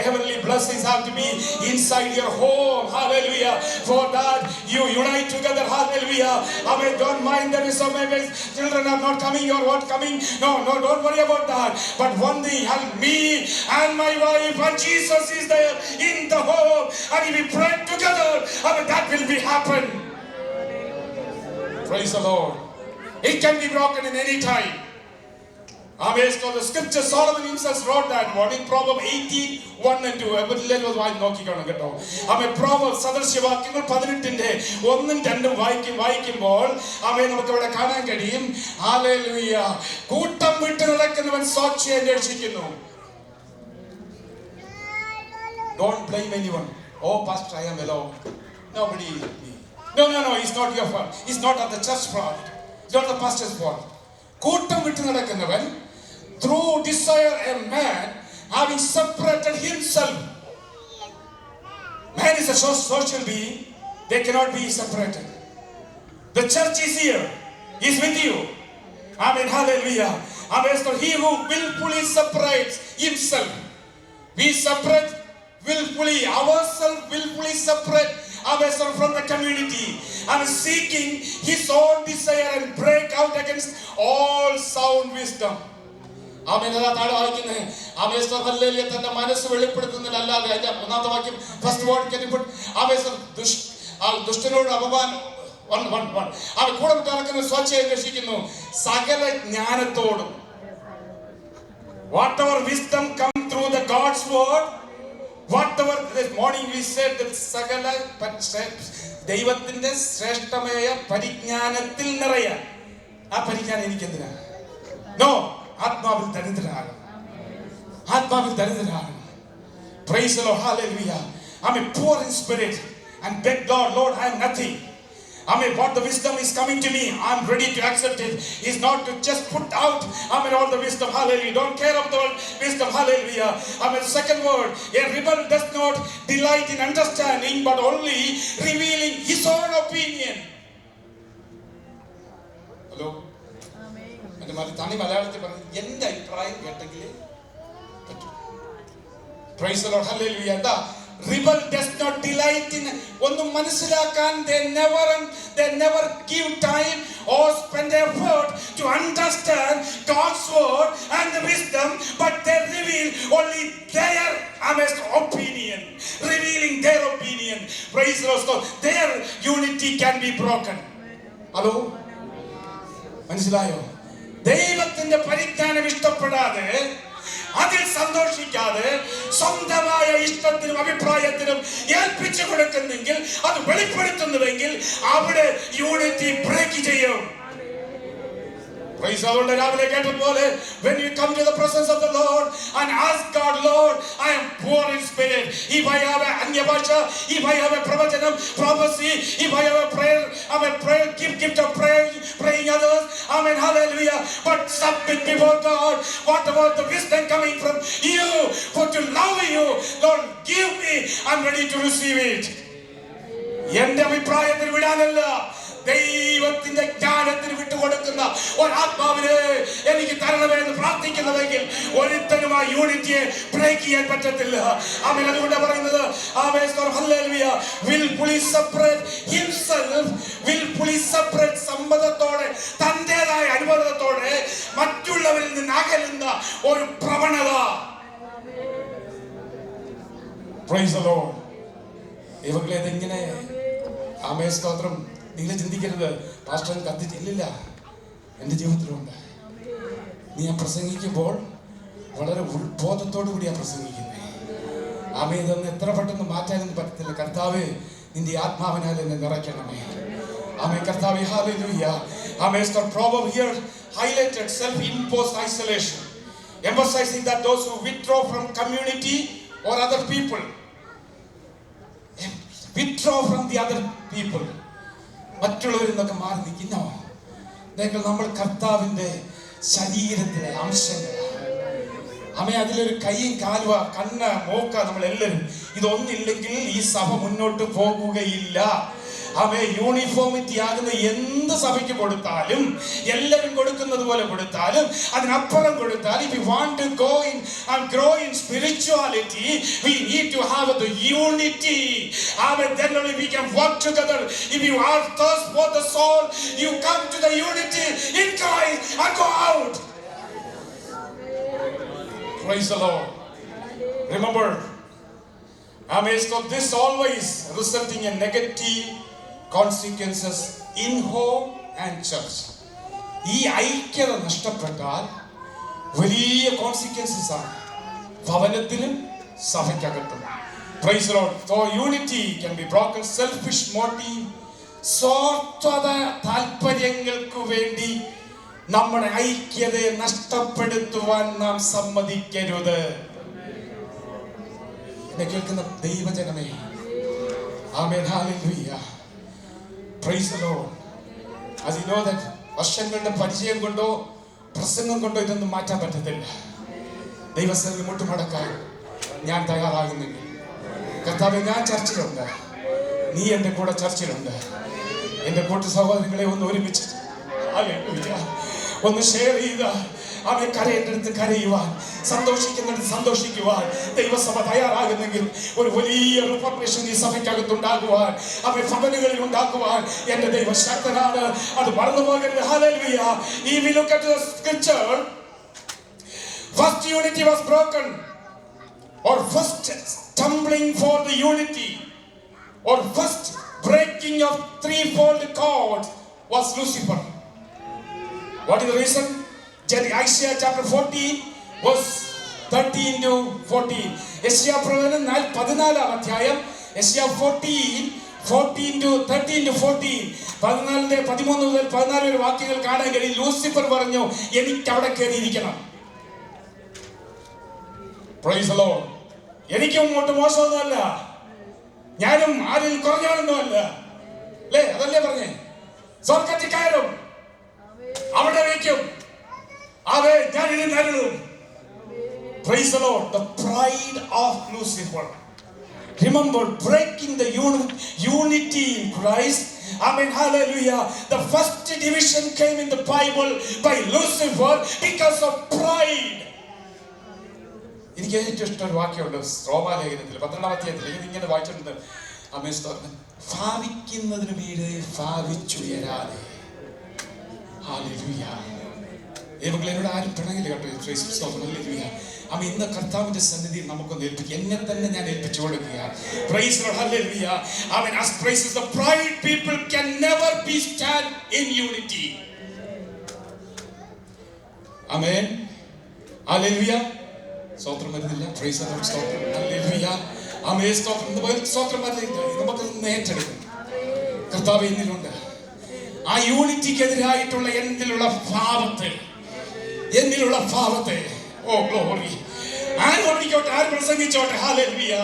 heavenly blessings have to be inside your home. Hallelujah. For that you unite together. Hallelujah. Amen. Don't mind there is so many children are not coming or what coming. No, don't worry about that. But one thing, me and my wife and Jesus is there in the home, and if we pray together, that will be happen. Praise the Lord. It can be broken in any time. Amen. So the scripture, Solomon himself wrote that one in Proverbs 18:1 and 2. Everyone വായി നോക്കിക്കണം കേട്ടോ. ആമേൻ. Proverbs സദൃശവാക്യങ്ങൾ 18ന്റെ 1ഉം 2ഉം വായിക്കുമ്പോൾ ആമേൻ നമുക്ക് ഇവിടെ കാണാൻ കഴിയും. ഹല്ലേലൂയ. കൂട്ടം വിട്ട് നടക്കുന്നവൻ സാക്ഷിയെ അന്വേഷിക്കുന്നു. Don't blame anyone. Oh, pastor, I am alone. Nobody. No. It's not your fault. It's not of the church fault. It's not the pastor's fault. കൂട്ടം വിട്ട് നടക്കുന്നവൻ, through desire a man having separated himself. Man is a social being. They cannot be separated. The church is here. He's with you. Amen. Hallelujah. Amen. So he who willfully separates himself. We separate willfully, ourselves willfully separate ourselves from the community and seeking his own desire and break out against all sound wisdom. ആമേൻ. അതാ താഴെ വായിക്കുന്നത്. ആമേൻ. ഹല്ലേലൂയ. തന്റെ മനസ്സ് വെളിപ്പെടുത്തുന്നില്ല അല്ലാതെ. അതിന്റെ ഒന്നാമത്തെ വാക്യം first word can you put ആമേൻ. ദുഷ്ടനോട് അപമാനം അവൻ കൂടെ വിട്ടിറക്കുന്ന സ്വച്ഛയെ അന്വേഷിക്കുന്നു സകല ജ്ഞാനത്തോടും. Whatever wisdom come through the God's word, whatever this morning we said that സകല ദൈവത്തിന്റെ ശ്രേഷ്ഠമായ പരിജ്ഞാനത്തിൽ നിറയാൻ. ആ പരിജ്ഞാനം എനിക്കെന്തിനാ? നോ, ആത്മാവിൽ ദരിദ്രനാകണം. ആത്മാവിൽ ദരിദ്രനാകണം. Praise the Lord. Hallelujah. I am poor in spirit and beg God, Lord, I am nothing. I mean, what the wisdom is coming to me, I am ready to accept it. Is not to just put out, I mean, all the wisdom. Hallelujah. Don't care about the wisdom. Hallelujah. I mean, second word, a rebel does not delight in understanding, but only revealing his own opinion. Hello. എന്റെ തനി മലയാളത്തിൽ പറഞ്ഞു എന്റെ അഭിപ്രായം കേട്ടെങ്കിൽ. Praise the Lord. Hallelujah. എന്താ rebel does not delight in ഒന്നും മനസ്സിലാക്കാൻ they never give time or spend effort to understand God's word and the wisdom, but they reveal only their opinion, revealing their opinion. Praise the Lord. Their unity can be broken. Hello. മനസ്സിലായോ? ദൈവത്തിന്റെ പരിജ്ഞാനം ഇഷ്ടപ്പെടാതെ അതിൽ സന്തോഷിക്കാതെ സ്വന്തമായ ഇഷ്ടത്തിനും അഭിപ്രായത്തിനും ഏൽപ്പിച്ചു കൊടുക്കുന്നെങ്കിൽ അത് വെളിപ്പെടുത്തുന്നുവെങ്കിൽ അവിടെ യൂണിറ്റി ബ്രേക്ക് ചെയ്യും. Praise the Lord. രാവിലെ കേട്ടതുപോലെ when you come to the presence of the Lord and ask God, Lord, I am poor in spirit. If I have a അന്യഭാഷ, if I have a പ്രവചനം, prophecy, if I have a prayer, I am prayer gift of praying others. Amen. Hallelujah. But submit before God. What about the wisdom coming from you for to love you? Lord, give me. I am ready to receive it. എന്റെ അഭിപ്രായത്തിൽ വിടാനല്ല, ദൈവത്തിന്റെ ജ്ഞാനത്തിന് വിട്ടുകൊടുക്കുന്ന ഒരാത്മാവിനെ എനിക്ക് തരണമെന്ന് പ്രാർത്ഥിക്കുന്നതെങ്കിൽ ഒരുത്തനും ആ യൂണിറ്റിയെ ബ്രേക്ക് ചെയ്യാൻ പറ്റത്തില്ല. ആമേൻ. അതുകൊണ്ടാണ് പറയുന്നത് സമ്മതത്തോടെ തന്റേതായ അനുഭവത്തോടെ മറ്റുള്ളവരിൽ നിന്ന് അകലുന്ന ഒരു പ്രവണത. Praise the Lord. ഇവകളെങ്ങനെ ആമേൻ സ്തോത്രം. നിങ്ങൾ ചിന്തിക്കരുത് പാസ്റ്റർ കത്തിച്ചില്ല, എൻ്റെ ജീവിതത്തിലുണ്ട്. നീ ഞാൻ പ്രസംഗിക്കുമ്പോൾ വളരെ ഉൾബോധത്തോടു കൂടിയാണ് പ്രസംഗിക്കുന്നത്. ആമേൻ. ഇതൊന്നും എത്ര പെട്ടെന്ന് മാറ്റാനൊന്നും പറ്റത്തില്ല. കർത്താവേ, നിന്റെ ആത്മാവിനാൽ എന്നെ നിറയ്ക്കണമേ. ആമേൻ. കർത്താവേ, hallelujah. Amen. Proverb here highlighted self-imposed isolation, emphasizing that those who withdraw from community or other people, withdraw from the other people, മറ്റുള്ളവരിൽ നിന്നൊക്കെ മാറി നിൽക്കുന്നോ? നമ്മൾ കർത്താവിന്റെ ശരീരത്തിലെ അംശങ്ങളാണ്. അമ്മ അതിലൊരു കൈയും കാലുവ കണ്ണ് മൂക്ക നമ്മളെല്ലാവരും. ഇതൊന്നില്ലെങ്കിൽ ഈ സഭ മുന്നോട്ട് പോകുകയില്ല. അവയെ യൂണിഫോമിറ്റി ആകുന്ന എന്ത് സഭയ്ക്ക് കൊടുത്താലും, എല്ലാവരും കൊടുക്കുന്നത് പോലെ കൊടുത്താലും, അതിനപ്പുറം കൊടുത്താലും, if we want to go in and grow in spirituality, we need to have the unity. Amen. Then only we can work together. If you are thirst for the soul, you come to the unity in Christ and go out. Praise the Lord. Remember, amen. So this always resulting in negative consequences in home and church. ഈ ഐക്യത നഷ്ടപ്പെട്ടാൽ വലിയ കോൺസിക്വൻസസ് ആണ് ഭവനത്തിലും സഭയ്ക്കകത്തും. Praise the Lord. So unity can be broken. Selfish motive, സ്വാർത്ഥത താല്പര്യങ്ങൾക്ക് വേണ്ടി നമ്മുടെ ഐക്യതയെ നഷ്ടപ്പെടുത്തുവാൻ നാം സമ്മതിക്കരുത്. എന്നെ കേൾക്കുന്ന ദൈവജനമേ, ആമേൻ. Hallelujah. Praise the Lord. As you know that വർഷങ്ങളുടെ പരിചയം കൊണ്ടോ പ്രസംഗം കൊണ്ടോ ഇതൊന്നും മാറ്റാൻ പറ്റത്തില്ല. ദൈവസന്നിധി മുട്ടുമടക്കാൻ ഞാൻ തയ്യാറാകുന്നെങ്കിൽ, കർത്താവേ, ഞാൻ ചർച്ചിലുണ്ട്, നീ എൻ്റെ കൂടെ ചർച്ചിലുണ്ട്. എൻ്റെ കൂട്ടു സഹോദരങ്ങളെ ഒന്ന് ഒരുമിച്ച് ഒന്ന് ഷെയർ ചെയ്ത അവൻ കരയേണ്ടടുത്ത് കരയുവാൻ, സന്തോഷിക്കുന്നിടത്ത് സന്തോഷിക്കുവാൻ ദൈവസഭ തയ്യാറാകുന്നെങ്കിൽ ഒരു വലിയ റിഫോർമേഷൻ ഈ സഭയ്ക്കകത്തുണ്ടാകുവാൻ, അവൻ ഭവനങ്ങളിൽ ഉണ്ടാക്കുവാൻ എൻ്റെ ദൈവം ശക്തനാണ്. അത് മറന്നു പോകരുത്. Hallelujah. If we look at the scripture, first unity was broken, or first stumbling for the unity, or first breaking of threefold cords was Lucifer. What is the reason? Isaiah chapter 14 verse 13 to 14. Isaiah പ്രവചനം 14 അധ്യായം, Isaiah 14 to 13 to 14. 13 മുതൽ 14 വരെ വാക്യങ്ങൾ കാണാൻ കഴിയും. ലൂസിഫർ പറഞ്ഞു, എനിക്ക് അവിടെ കയറിയിരിക്കണം. Praise the Lord. എനിക്ക് മുമ്പോട്ട് മോശമൊന്നുമല്ല, ഞാനും ആരിൽ കുറഞ്ഞവനൊന്നുമല്ല, അല്ലേ? അതല്ലേ പറഞ്ഞേ? സ്വർഗ്ഗത്തിൽ കയറും, അവിടെ വയ്ക്കും, അതെ ഞാൻ ഇത് നേരിടും. Praise the Lord. The pride of Lucifer. Remember, breaking the unity in Christ. Amen. Hallelujah. The first division came in the Bible by Lucifer because of pride. എനിക്ക് ഏറ്റവും ഇഷ്ടം ഒരു വാക്യമുണ്ട് റോമാലേഖനത്തിൽ 12-ാം അധ്യായത്തിൽ. ഇങ്ങനെ വായിച്ചിട്ടുണ്ട്. ഭാവിക്കുന്നതിന് മീതെ ഭാവിച്ചുയരാതെ. ഹല്ലേലൂയ. എന്നോട് ആരും പിണങ്ങില്ല കേട്ടോ. ഹല്ലേലൂയ. ഇന്ന് കർത്താവിന്റെ സന്നിധിയിൽ നമുക്കൊന്ന് ഏൽപ്പിക്കുക. എന്നെ തന്നെ ഞാൻ ഏൽപ്പിച്ചു കൊടുക്കുക. Praise the Lord. Hallelujah. Amen. As praises the pride people can never be stand in unity. Amen. Hallelujah. സ്തോത്രം വരുന്നില്ല. Praise the Lord. സ്തോത്രം. Hallelujah. ആമേൻ. സ്തോത്രം. സ്തോത്രം വരുന്നില്ല. നമുക്ക് ഏറ്റെടുക്കും. കർത്താവ് എന്നിലുണ്ട്. ആ യൂണിറ്റിക്കെതിരായിട്ടുള്ള എന്നിലുള്ള ഭാവത്തെ ഓ ഗ്ലോറി ആര് ഓടിക്കോട്ടെ, ആര് പ്രസംഗിച്ചോട്ടെ. ഹല്ലേലൂയ.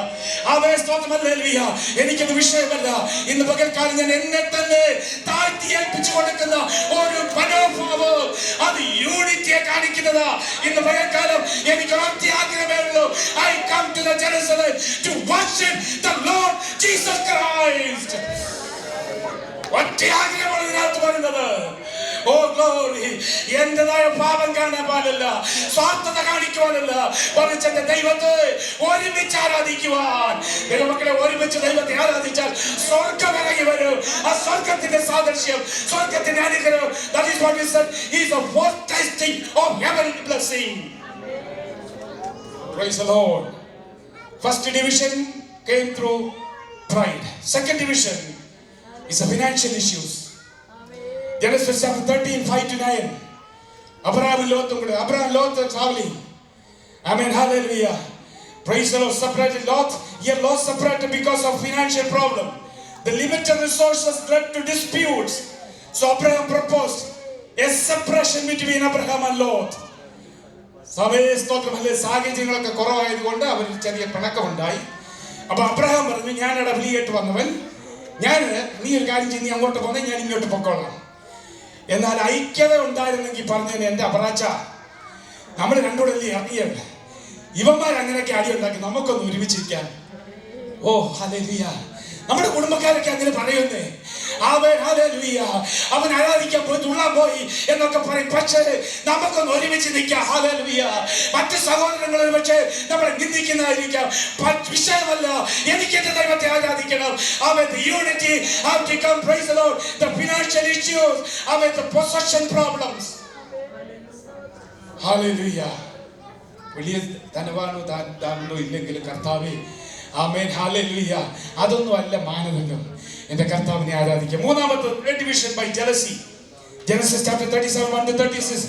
ആമേൻ. സ്തോത്രം. ഹല്ലേലൂയ. എനിക്കത് വിഷയമല്ല. ഇന്ന് പകൽക്കാലം ഞാൻ എന്നെ തന്നെ താഴ്ത്തി ഏൽപ്പിച്ചു കൊടുക്കുന്ന ഒരു മനോഭാവം, അത് യൂണിറ്റിയെ കാണിക്കുന്നതാ. ഇന്ന് പകൽക്കാലം എനിക്ക് ഒറ്റ ആഗ്രഹമേ ഉള്ളൂ. I come to the Jerusalem to worship the Lord Jesus Christ. ഒറ്റ ആഗ്രഹമാണ് ഇതിനകത്ത് പറയുന്നത്. ഓ ഗ്ലോറി. എന്റേതായ പാപം കാണാൻ പാടില്ല, സ്വാർത്ഥത കാണിക്കുവാനല്ല, മറിച്ച് എന്റെ ദൈവത്തെ ഒരുമിച്ച് ആരാധിക്കുവാൻ. മക്കളെ, ഒരുമിച്ച് ദൈവത്തെ ആരാധിച്ചാൽ സ്വർഗ്ഗം ഇറങ്ങി വരും. ആ സ്വർഗ്ഗത്തിന്റെ സാദൃശ്യം, സ്വർഗ്ഗത്തിന്റെ അനുഗ്രഹം. That is what he said. He is the foretasting of heavenly blessing. Praise the Lord. First division came through pride. Second division is the financial issues. Genesis chapter 13, 5-9. Abraham Lot traveling. Amen. Hallelujah. Praise the Lord. Separated Lot. Here Lot separated because of financial problem. The limited resources led to disputes. So Abraham proposed a separation between Abraham and Lot. സാഹചര്യങ്ങളൊക്കെ കുറവായതുകൊണ്ട് അവർ ചെറിയ പിണക്കമുണ്ടായി. അപ്പൊ അബ്രഹാം പറഞ്ഞു, ഞാൻ ഇടവിലിയായിട്ട് വന്നവൻ, നീ ഒരു കാര്യം ചെയ്ത് നീ അങ്ങോട്ട് പോന്നെ, ഞാൻ ഇങ്ങോട്ട് പൊക്കോളാം. എന്നാൽ ഐക്യത ഉണ്ടായിരുന്നെങ്കിൽ പറഞ്ഞതിന് എന്റെ അപറാച്ച, നമ്മൾ രണ്ടുകൂടെ ഇറങ്ങിയത് ഇവന്മാർ അങ്ങനെയൊക്കെ അടിയുണ്ടാക്കി, നമുക്കൊന്ന് ഒരുമിച്ചിരിക്കാൻ. ഓ ഹല്ലേലൂയ. നമ്മുടെ കുടുംബക്കാരൊക്കെ അങ്ങനെ പറയുന്നേ. അവൻ ആരാധിക്കാൻ പോയി, തുള്ളാൻ പോയി എന്നൊക്കെ പറയും. പക്ഷേ നമുക്കൊന്ന് ഒരുമിച്ച് നിൽക്കാം. ഹല്ലേലൂയ. മറ്റു സഹോദരങ്ങൾ പക്ഷേ നമ്മളെ നിന്ദിക്കുന്നതായിരിക്കാം. വിഷയമല്ല, എനിക്ക് എന്റെ ദൈവത്തെ ആരാധിക്കണം. The unity have become, praise the Lord, the financial issues, the possession problems. Hallelujah. വലിയ ധനവാനോ ദാനോ ഇല്ലെങ്കിൽ കർത്താവേ, ആമേൻ. ഹല്ലേലൂയ. അതൊന്നും അല്ല മാനദണ്ഡം. എന്റെ കർത്താവിനെ ആരാധിക്കുക. മൂന്നാമത്തെ division by jealousy. Genesis chapter 37, 1-36.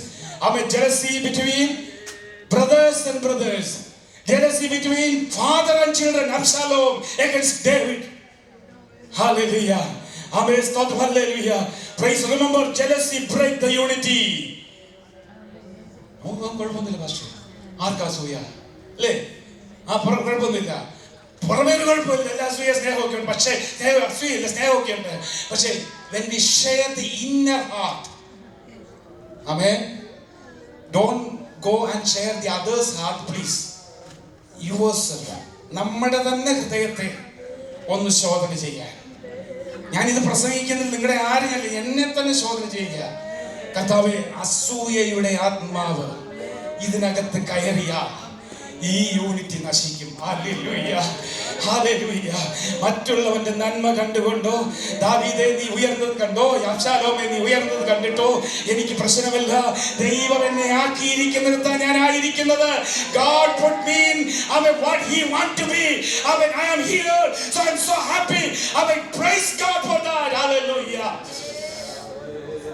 Amen. Jealousy between brothers and brothers. Jealousy between father and children. Absalom against David. Hallelujah. Amen. Stop. Hallelujah. Praise. Remember, jealousy break the unity. കുഴപ്പമൊന്നുമില്ല പാസ്റ്റർ. ആർക്കാ സൂയ അല്ലേ? കുഴപ്പമൊന്നുമില്ല. പുറമേന് കുഴപ്പമില്ല. എല്ലാ അസൂയ സ്നേഹമൊക്കെ ഉണ്ട്. പക്ഷേ അസൂയല്ല, സ്നേഹമൊക്കെ ഉണ്ട്. പക്ഷേ when we share the inner heart, amen, don't go and share the other's heart, please. Yourself. നമ്മുടെ തന്നെ ഹൃദയത്തെ ഒന്ന് ശോധന ചെയ്യാൻ. ഞാനിത് പ്രസംഗിക്കുന്നത് നിങ്ങളുടെ ആരെയല്ല, എന്നെ തന്നെ ശോധന ചെയ്യുക. കർത്താവേ, അസൂയയുടെ ആത്മാവ് ഇതിനകത്ത് കയറിയാൽ ഈ യൂണിറ്റി നശിക്കും. Hallelujah, hallelujah. മറ്റുള്ളവന്റെ നന്മ കണ്ടുകൊണ്ടോ, ദാവീദേ നീ ഉയർന്നത് കണ്ടോ, അബ്ശാലോമേ നീ ഉയർന്നത് കണ്ടിട്ടോ എനിക്ക് പ്രശ്നമല്ല. ദൈവം എന്നെ ആക്കിയിരിക്കുന്നിടത്താണ് ഞാൻ ആയിരിക്കുന്നത്. God put me in what he want to be. I am here, so I'm so happy. Praise God for that. Hallelujah.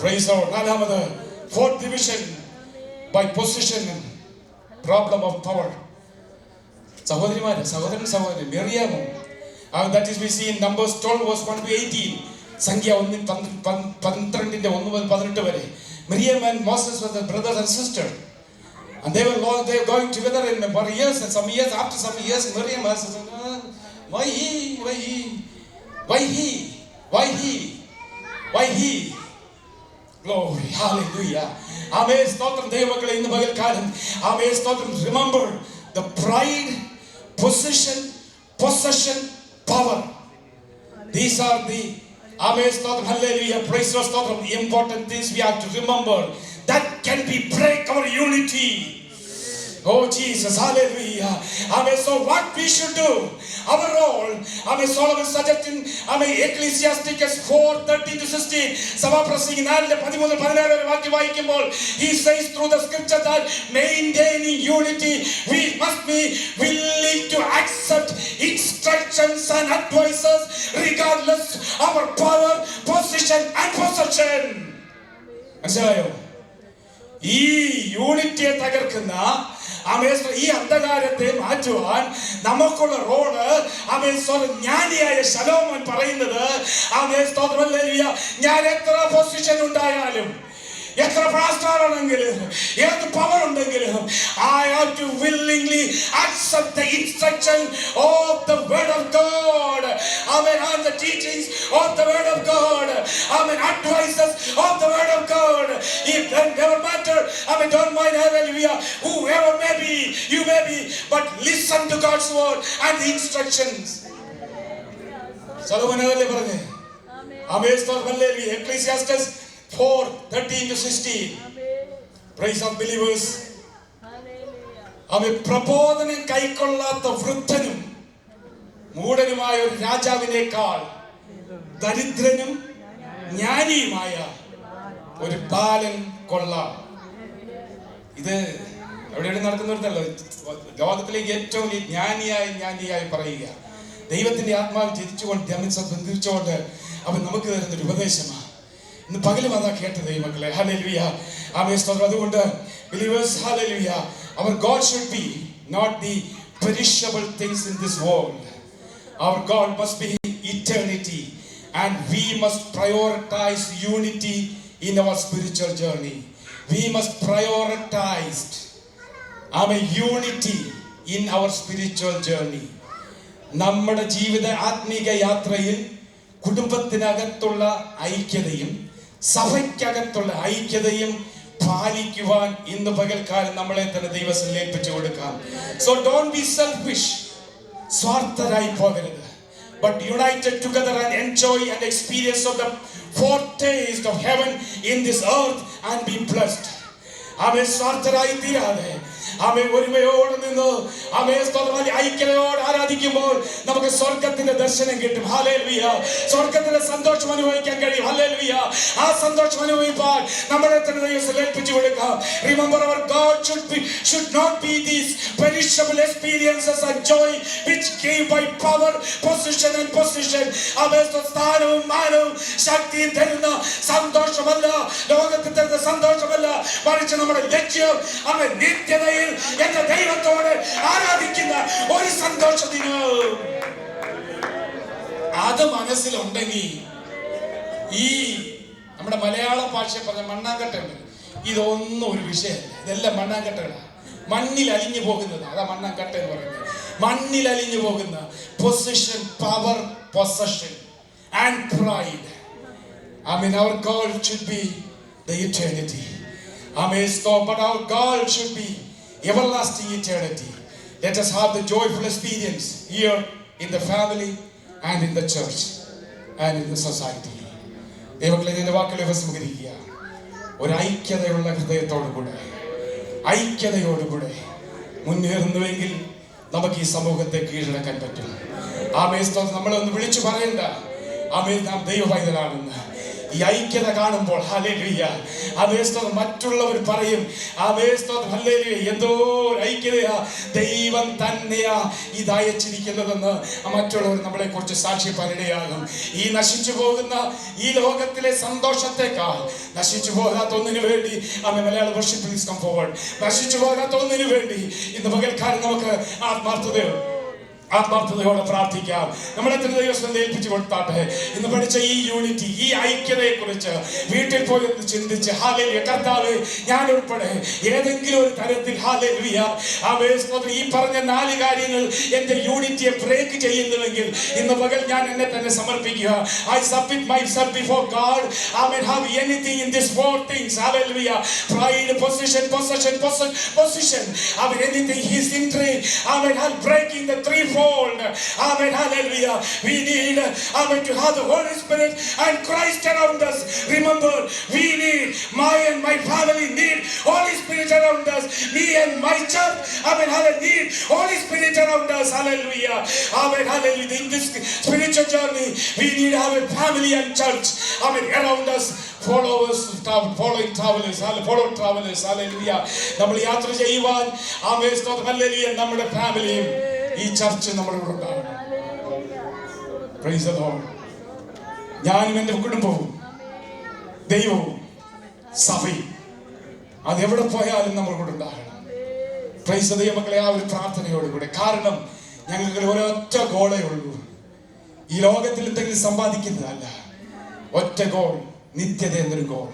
Praise the Lord. നാലാമത്, fourth division by position, problem of power. സഹോദരൻ മെറിയാമും, that is we see in Numbers 12 verse 1 to 18. സംഖ്യ 12:1-18 വരെ. Miriam and Moses were the brothers and sisters, and they were going together in for years, and after some years Miriam asked, why he? Glory, hallelujah. Amen. Stotram devakale innu pagalkalam. Amen. Stotram. Remember the pride, position, possession, power. These are the Amen. Stotram. Hallelujah. Praise the Stotram. The important things we have to remember that can be break our unity. Oh Jesus, hallelujah. Amen. So what we should do? Our role. Amen. Solomon suggesting. Amen. Ecclesiasticus 4:13-16. Savaprasing 4:13-16 വാക്യം വായിക്കുമ്പോൾ he says through the scripture that maintaining unity we must be willing to accept instructions and advices regardless of our power, position and possession. മനസ്സിലായോ? ഈ യൂണിറ്റിയെ തകർക്കുന്ന ഈ അന്ധകാരത്തെ മാറ്റുവാൻ നമുക്കുള്ള റോള് ജ്ഞാനിയായ ശലോമോൻ പറയുന്നത്, ഞാൻ എത്ര പൊസിഷൻ ഉണ്ടായാലും, എത്ര പ്രാസ്ഥാനാണെങ്കിലും, ഏത് പവർ ഉണ്ടെങ്കിലും, I have to willingly accept the instruction of the word of God. Amen. And the teachings of the word of God. Amen. Advices of the word of God. It never matter. Amen. Don't mind, hallelujah, whoever may be, you may be, but listen to God's word and the instructions. Solomon avale parane. Amen. Hallelujah. Ecclesiastes 4:13-16. Praise of believers. അവൻ പ്രബോധനം കൈക്കൊള്ളാത്ത വൃദ്ധനും മൂഢനുമായ ഒരു രാജാവിനേക്കാൾ ദരിദ്രനും ജ്ഞാനിയുമായ ഒരു ബാലൻ കൊള്ളാം. ഇത് എവിടെയാണ് നടക്കുന്നുണ്ടല്ലോ, ലോകത്തിലേക്ക് ഏറ്റവും വലിയ ജ്ഞാനിയായി പറയുക. ദൈവത്തിന്റെ ആത്മാവ് ബന്ധിച്ചുകൊണ്ട് അവൻ നമുക്ക് തരുന്നൊരു ഉപദേശമാണ്. ഇന്ന് പകലും അതാ കേട്ട ദൈവമക്കളെ. ഹല്ലേലൂയ. ആമേൻ. സ്തോത്രം. അതുകൊണ്ട് believers, hallelujah, our God should be not the perishable things in this world. Our God must be eternity, and we must prioritize unity in our spiritual journey. We must prioritize unity in our spiritual journey. നമ്മുടെ ജീവിത ആത്മീക യാത്രയിൽ കുടുംബത്തിനകത്തുള്ള ഐക്യതയും സഭയ്ക്കകത്തുള്ള ഐക്യതയും പാലിക്കുവാൻ ഇന്ന് പകൽക്കാലം നമ്മളെ തന്നെ ദൈവത്തിൽ ഏൽപ്പിച്ചു കൊടുക്കാം. So don't be selfish. സ്വാർത്ഥരായി പോകരുത്. But united together and enjoy and experience of the foretaste of heaven in this earth and be blessed. ആമേൻ. സ്വാർത്ഥരായി തീരാതെ ആമേൻ ഒരുമയോടെ നിന്ന് ആമേൻ ഐക്യതയോടെ ആരാധിക്കുമ്പോൾ നമുക്ക് സ്വർഗത്തിന്റെ ദർശനം കിട്ടും. ഹല്ലേലൂയ. സ്വർഗത്തിന്റെ സന്തോഷം അനുഭവിക്കാൻ കഴിയും. ഹല്ലേലൂയ. ആ സന്തോഷം അനുഭവിക്കാൻ നമ്മളെ തന്നെ ദൈവത്തിൽ ഏൽപ്പിച്ചു കൊടുക്കാം. Remember, our God should not be these perishable experiences and joy which came by power, position and possession. ആമേൻ. സ്ഥാനവും മാനവും ശക്തിയും തരുന്ന സന്തോഷമല്ല, ലോകത്തിൽ തരുന്ന സന്തോഷമല്ല, മറിച്ച് നമ്മുടെ ലക്ഷ്യം ആമേൻ നിത്യതയിൽ എന്റെ ദൈവത്തോട് ആരാധിക്കുന്ന ഒരു സന്തോഷത്തിന്. അത് മനസ്സിലുണ്ടെങ്കിൽ ഈ നമ്മുടെ മലയാള ഭാഷ പറഞ്ഞ മണ്ണാങ്കട്ടയുണ്ട്, ഇതൊന്നും ഒരു വിഷയമല്ല. ഇതെല്ലാം മണ്ണാങ്കട്ടകളാണ്, മണ്ണിൽ അലിഞ്ഞു പോകുന്നത്. അതാ മണ്ണാങ്കട്ട എന്ന് പറയുന്നത്. മണ്ണിൽ അലിഞ്ഞു പോകുന്ന position, power, possession and pride. I mean, our goal should be the eternity. Amen. But our goal should be everlasting eternity. Let us have the joyful experience here in the family and in the church and in the society. ദൈവങ്ങളെ നിന്റെ വാക്കുകളെ ഒരു ഐക്യതയുള്ള ഹൃദയത്തോടുകൂടെ മുന്നേറുന്നുവെങ്കിൽ നമുക്ക് ഈ സമൂഹത്തെ കീഴടക്കാൻ പറ്റും. ആമേൻ. നമ്മളൊന്ന് വിളിച്ചു പറയണ്ട, ആമേൻ, നാം ദൈവ പൈതലാണെന്ന്. ഈ ഐക്യത കാണുമ്പോൾ ഹല്ലേലൂയ, ആമേൻ, മറ്റുള്ളവർ പറയും, ആമേൻ, ഹല്ലേലൂയ, എന്തോ ഐക്യതയാ, ദൈവം തന്നെയാ ഇത് അയച്ചിരിക്കുന്നതെന്ന് മറ്റുള്ളവർ നമ്മളെ കുറിച്ച് സാക്ഷ്യപ്പെടാനും. ഈ നശിച്ചു പോകുന്ന ഈ ലോകത്തിലെ സന്തോഷത്തെക്കാൾ നശിച്ചു പോകാത്ത ഒന്നിനു വേണ്ടി, ആമേൻ, മലയാള വർഷിപ്പ് പ്ലീസ് കം ഫോർവേഡ്, നശിച്ചു പോകാത്ത ഒന്നിനു വേണ്ടി ഇന്ന് പകൽക്കാലം നമുക്ക് ആത്മാർത്ഥതയോടെ പ്രാർത്ഥിക്കാം. നമ്മളെ ദൈവം ഏൽപ്പിച്ചു കൊടുത്താട്ടെ. ഇന്ന് പഠിച്ച ഈ യൂണിറ്റി, ഈ ഐക്യതയെ കുറിച്ച് വീട്ടിൽ പോയി ഒന്ന് ചിന്തിച്ച്, ഹല്ലേലൂയ, കർത്താവേ, ഞാൻ ഉൾപ്പെടെ ഏതെങ്കിലും ഒരു തരത്തിൽ, ഹല്ലേലൂയ, ഈ പറഞ്ഞ 4 കാര്യങ്ങൾ എന്റെ യൂണിറ്റിയെ ബ്രേക്ക് ചെയ്യുന്നുവെങ്കിൽ ഇന്ന് പകൽ ഞാൻ എന്നെ തന്നെ സമർപ്പിക്കുക. I submit myself before God. Amen. Have anything in these 4 things, hallelujah, pride, possession. Amen. Anything he's intrigue, amen, breaking the 3 Amen, hallelujah. We need, amen, to have the Holy Spirit and Christ around us. Remember, we need, my family need Holy Spirit around us. Me and my church, amen, hallelujah, need Holy Spirit around us. Hallelujah, amen, hallelujah. In this spiritual journey, we need to have a family and church, amen, around us. Following travelers, hallelujah. നമ്മൾ യാത്ര ചെയ്യുവാൻ, ആമേൻ, ഹല്ലേലൂയ, നമ്മുടെ ഫാമിലിയും ഈ ചർച്ച് നമ്മുടെ കൂടെ ഉണ്ടാവണം. Price the Lord. ഞാനും എൻ്റെ കുടുംബവും ദൈവവും സഭയും അതെവിടെ പോയാലും നമ്മുടെ കൂടെ ഉണ്ടാകണം. പ്രൈസ് ദി മക്കളെ, ആ ഒരു പ്രാർത്ഥനയോടുകൂടെ. കാരണം ഞങ്ങൾക്ക് ഒരൊറ്റ ഗോളേ ഉള്ളൂ, ഈ ലോകത്തിൽ എന്തെങ്കിലും സമ്പാദിക്കുന്നതല്ല. ഒറ്റ ഗോൾ, നിത്യത എന്നൊരു ഗോൾ.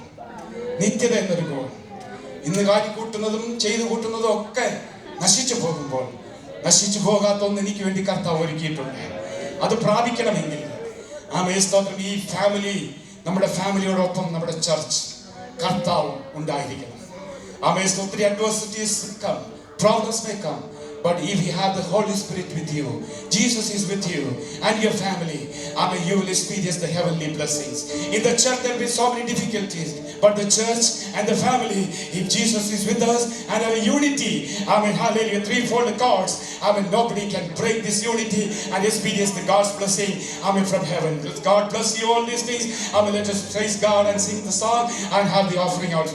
ഇന്ന് കാട്ടിക്കൂട്ടുന്നതും ചെയ്തു കൂട്ടുന്നതും ഒക്കെ നശിച്ചു പോകുമ്പോൾ നശിച്ചു പോകാത്ത ഒന്ന് എനിക്ക് വേണ്ടി കർത്താവ് ഒരുക്കിയിട്ടുണ്ട്. അത് പ്രാപിക്കണമെങ്കിൽ, ആമേൻ, സ്തോത്രം, ഈ ഫാമിലി, നമ്മുടെ ഫാമിലിയോടൊപ്പം നമ്മുടെ ചർച്ച്, കർത്താവ് ഉണ്ടായിരിക്കണം. ആമേൻ, ഒത്തിരി adversities come, problems may come, but if you have the Holy Spirit with you, Jesus is with you and your family, amen, you will experience the heavenly blessings. In the church there will be so many difficulties, but the church and the family, if Jesus is with us and our unity, amen, hallelujah, 3-fold cords, amen, nobody can break this unity and experience the God's blessing, amen, from heaven. Let God bless you all these things. Amen. Let us praise God and sing the song and have the offering out.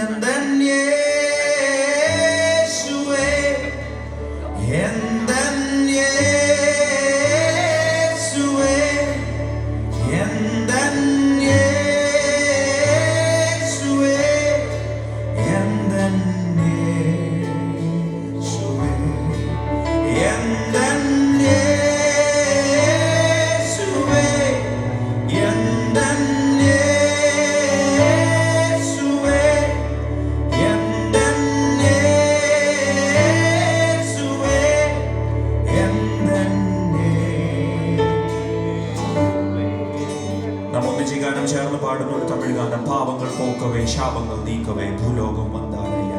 And then Yeshua, and then Yeshua, and then Yeshua, and then Yeshua, and then Yeshua, and then ചേർന്ന് പാടുന്ന ഒരു തമിഴ് ഗാനം. പാവങ്ങൾ പോക്കവേ, ശാപങ്ങൾ നീക്കവേ, ഭൂലോകം വந்தாരയ്യ,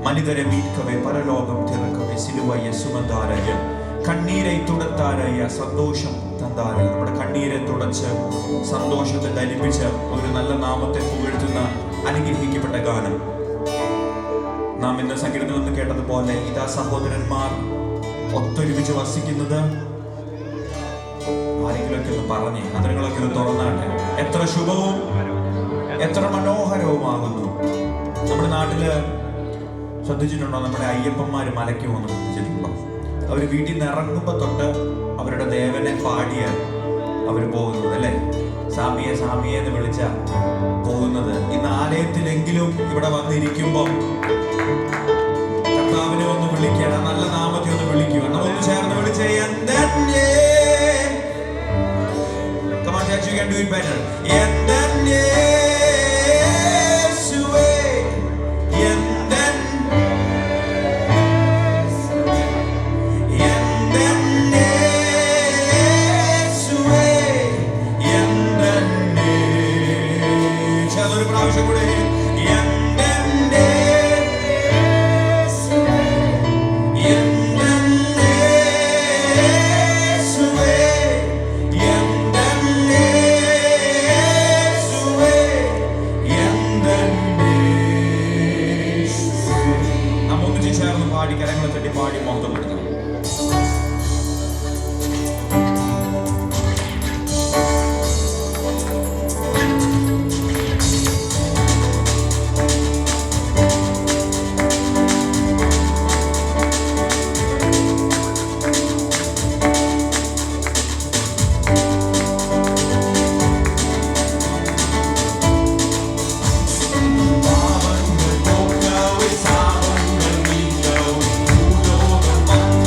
മനിതരെ மீட்கவே, പരലോകം திறக்கவே, സിലുവയെ സുമന്താരയ്യ, കണ്ണീരെ തുടത്താരയ്യ, സന്തോഷം തന്താരയ്യ. നമ്മുടെ കണ്ണീരെ തുടച്ച് സന്തോഷത്തെ ധരിപ്പിച്ച് ഒരു നല്ല നാമത്തെ പുകഴ്ത്തുന്ന അനുഗ്രഹിക്കപ്പെട്ട ഗാനം. നാം ഇന്ന് സംഗീതത്തിൽ നിന്ന് കേട്ടതുപോലെ, ഇതാ സഹോദരന്മാർ ഒത്തൊരുമിച്ച് വസിക്കുന്നത്. ആരെങ്കിലുമൊക്കെ ഒന്ന് പറഞ്ഞേ, അതിരങ്ങളൊക്കെ ഒന്ന് തുറന്നാട്ടെ. എത്ര ശുഭവും എത്ര മനോഹരവുമാകുന്നു. നമ്മുടെ നാട്ടില് ശ്രദ്ധിച്ചിട്ടുണ്ടോ, നമ്മുടെ അയ്യപ്പന്മാര് മലയ്ക്ക് പോകുന്നു, ശ്രദ്ധിച്ചിട്ടുണ്ടോ? അവർ വീട്ടിൽ നിന്ന് ഇറങ്ങുമ്പോ തൊട്ട് അവരുടെ ദേവനെ പാടിയ അവർ പോകുന്നത്, അല്ലേ? സാമിയെ സാമിയെ എന്ന് വിളിച്ച പോകുന്നത്. ഇന്ന് ആലയത്തിലെങ്കിലും ഇവിടെ വന്നിരിക്കുമ്പം കർത്താവിനെ ഒന്ന് വിളിക്കണം, നല്ല നാമത്തെ ഒന്ന് വിളിക്കുക. നമ്മളൊന്ന് ചേർന്ന് വിളിച്ചേ, come on, church, you can do it better. And then Yeshua, and then Yeshua, and then ചലൊരു പ്രാവശ്യം കൂടെ, and then ഒന്നിച്ചു ചേർന്ന് പാടി കരങ്ങളെ തട്ടി പാടി മഹത്വപ്പെടുത്തണം. Manda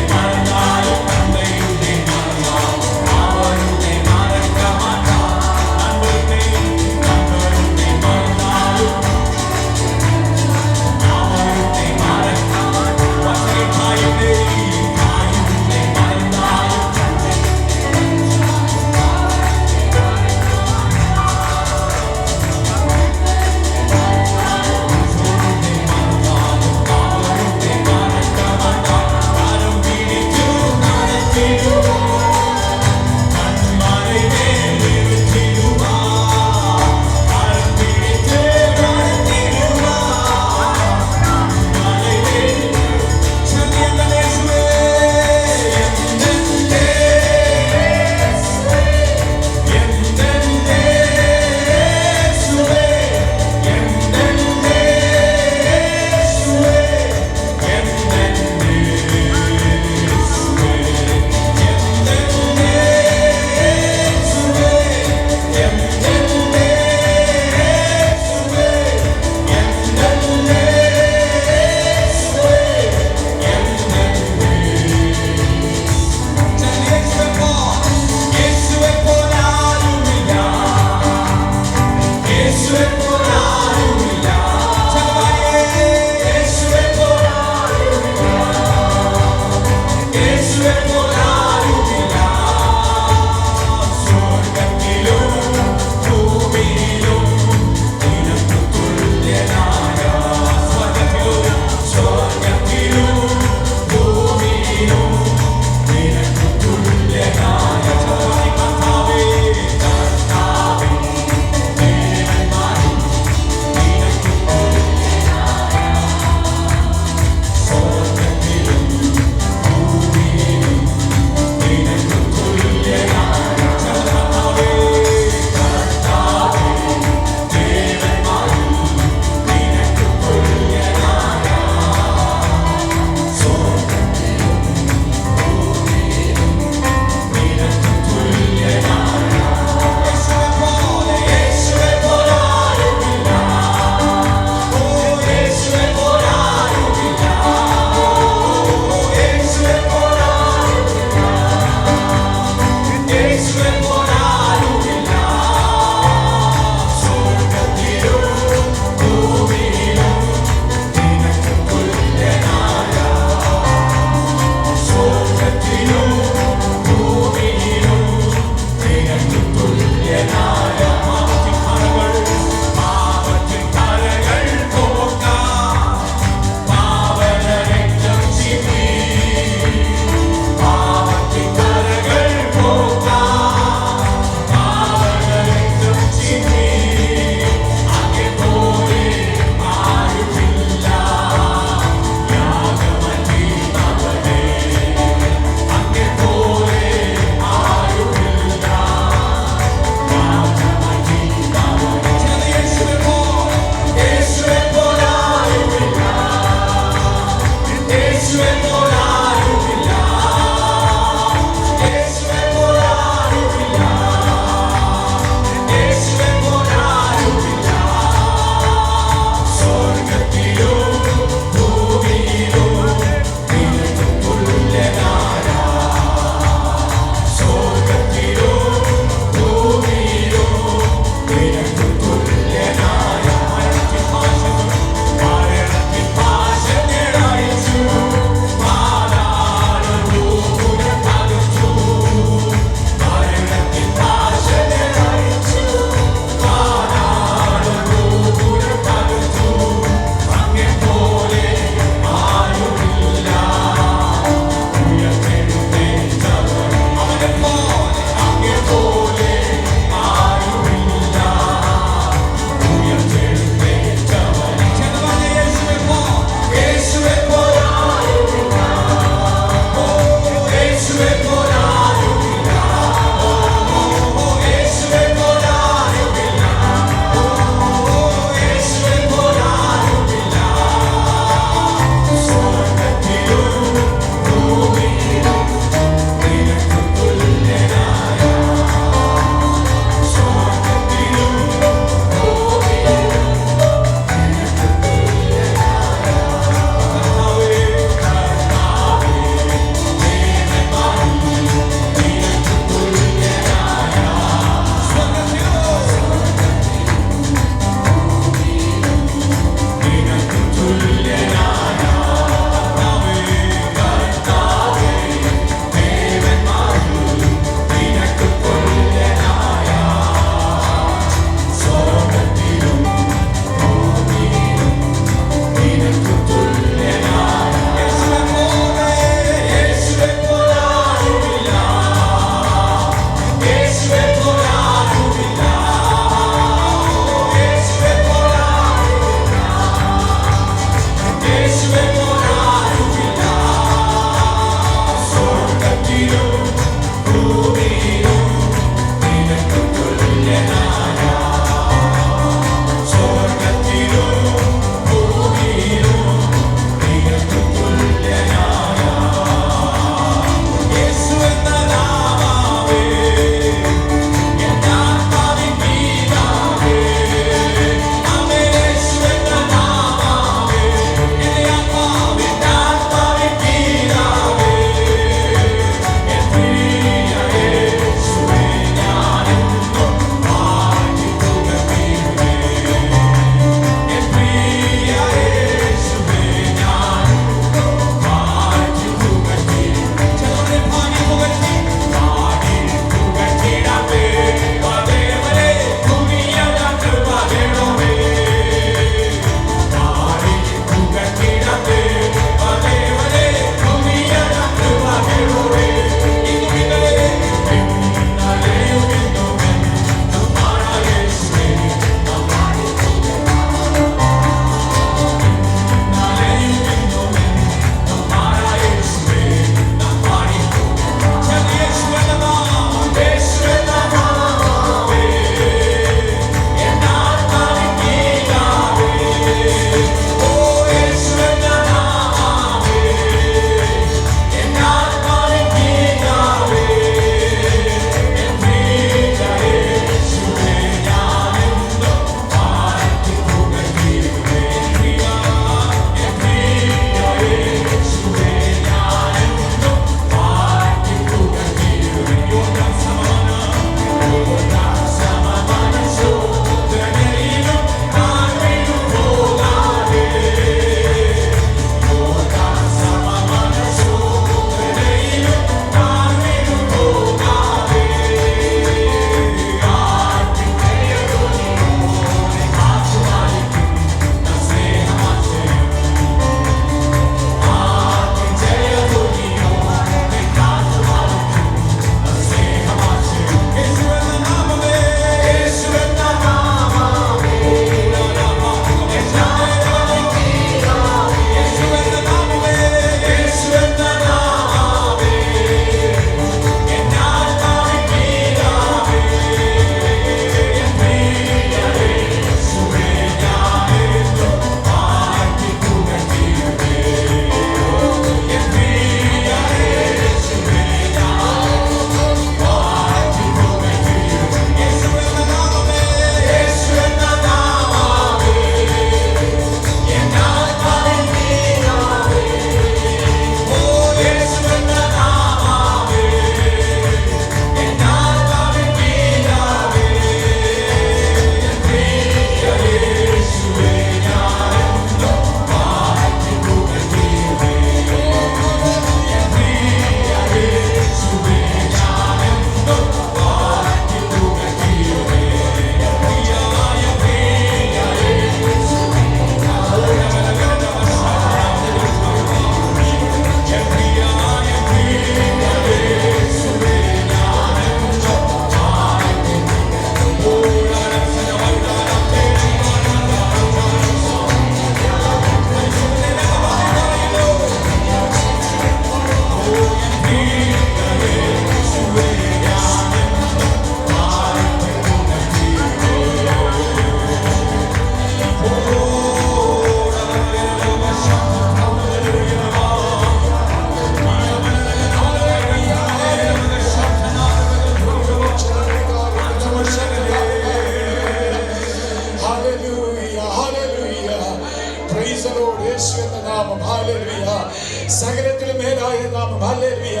സകലത്തിലും മേലായ നാമം. ഹല്ലേലൂയ.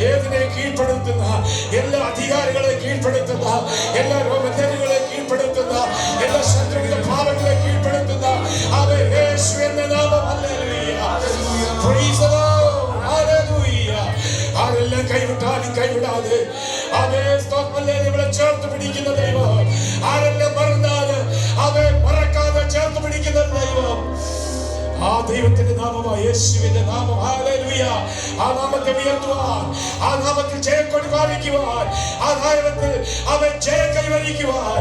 ഏതിനെ കീഴ്പ്പെടുത്തുന്ന, എല്ലാ അധികാരികളെ കീഴ്പ്പെടുത്തുന്ന, എല്ലാ രോഗങ്ങളെ കീഴ്പ്പെടുത്തുന്ന, എല്ലാ ശത്രുവിന്റെ ഭാവങ്ങളെ കീഴ്പ്പെടുത്തുന്ന യേശു എന്ന നാമം. Hallelujah. Praise the lord. Hallelujah. ആരെല്ലാം കൈവിട്ടാലും കൈവിടാതെ അവയെ ചേർത്ത് പിടിക്കുന്ന ദൈവം. ആരെല്ലാം മറന്നാല് അവയെ മറക്കാതെ ചേർത്ത് പിടിക്കുന്ന ദൈവം. ആ ദൈവത്തിന്റെ നാമമാണ് യേശുവിന്റെ നാമം. ഹല്ലേലൂയ. ആ നാമത്തെ ഉയർത്തുവാൻ, ആ നാമത്തിൽ ജയം കൊടിപാലിക്കുവാൻ, ആ നാമത്തിൽ അവൻ ജയം കൈവരിക്കുവാൻ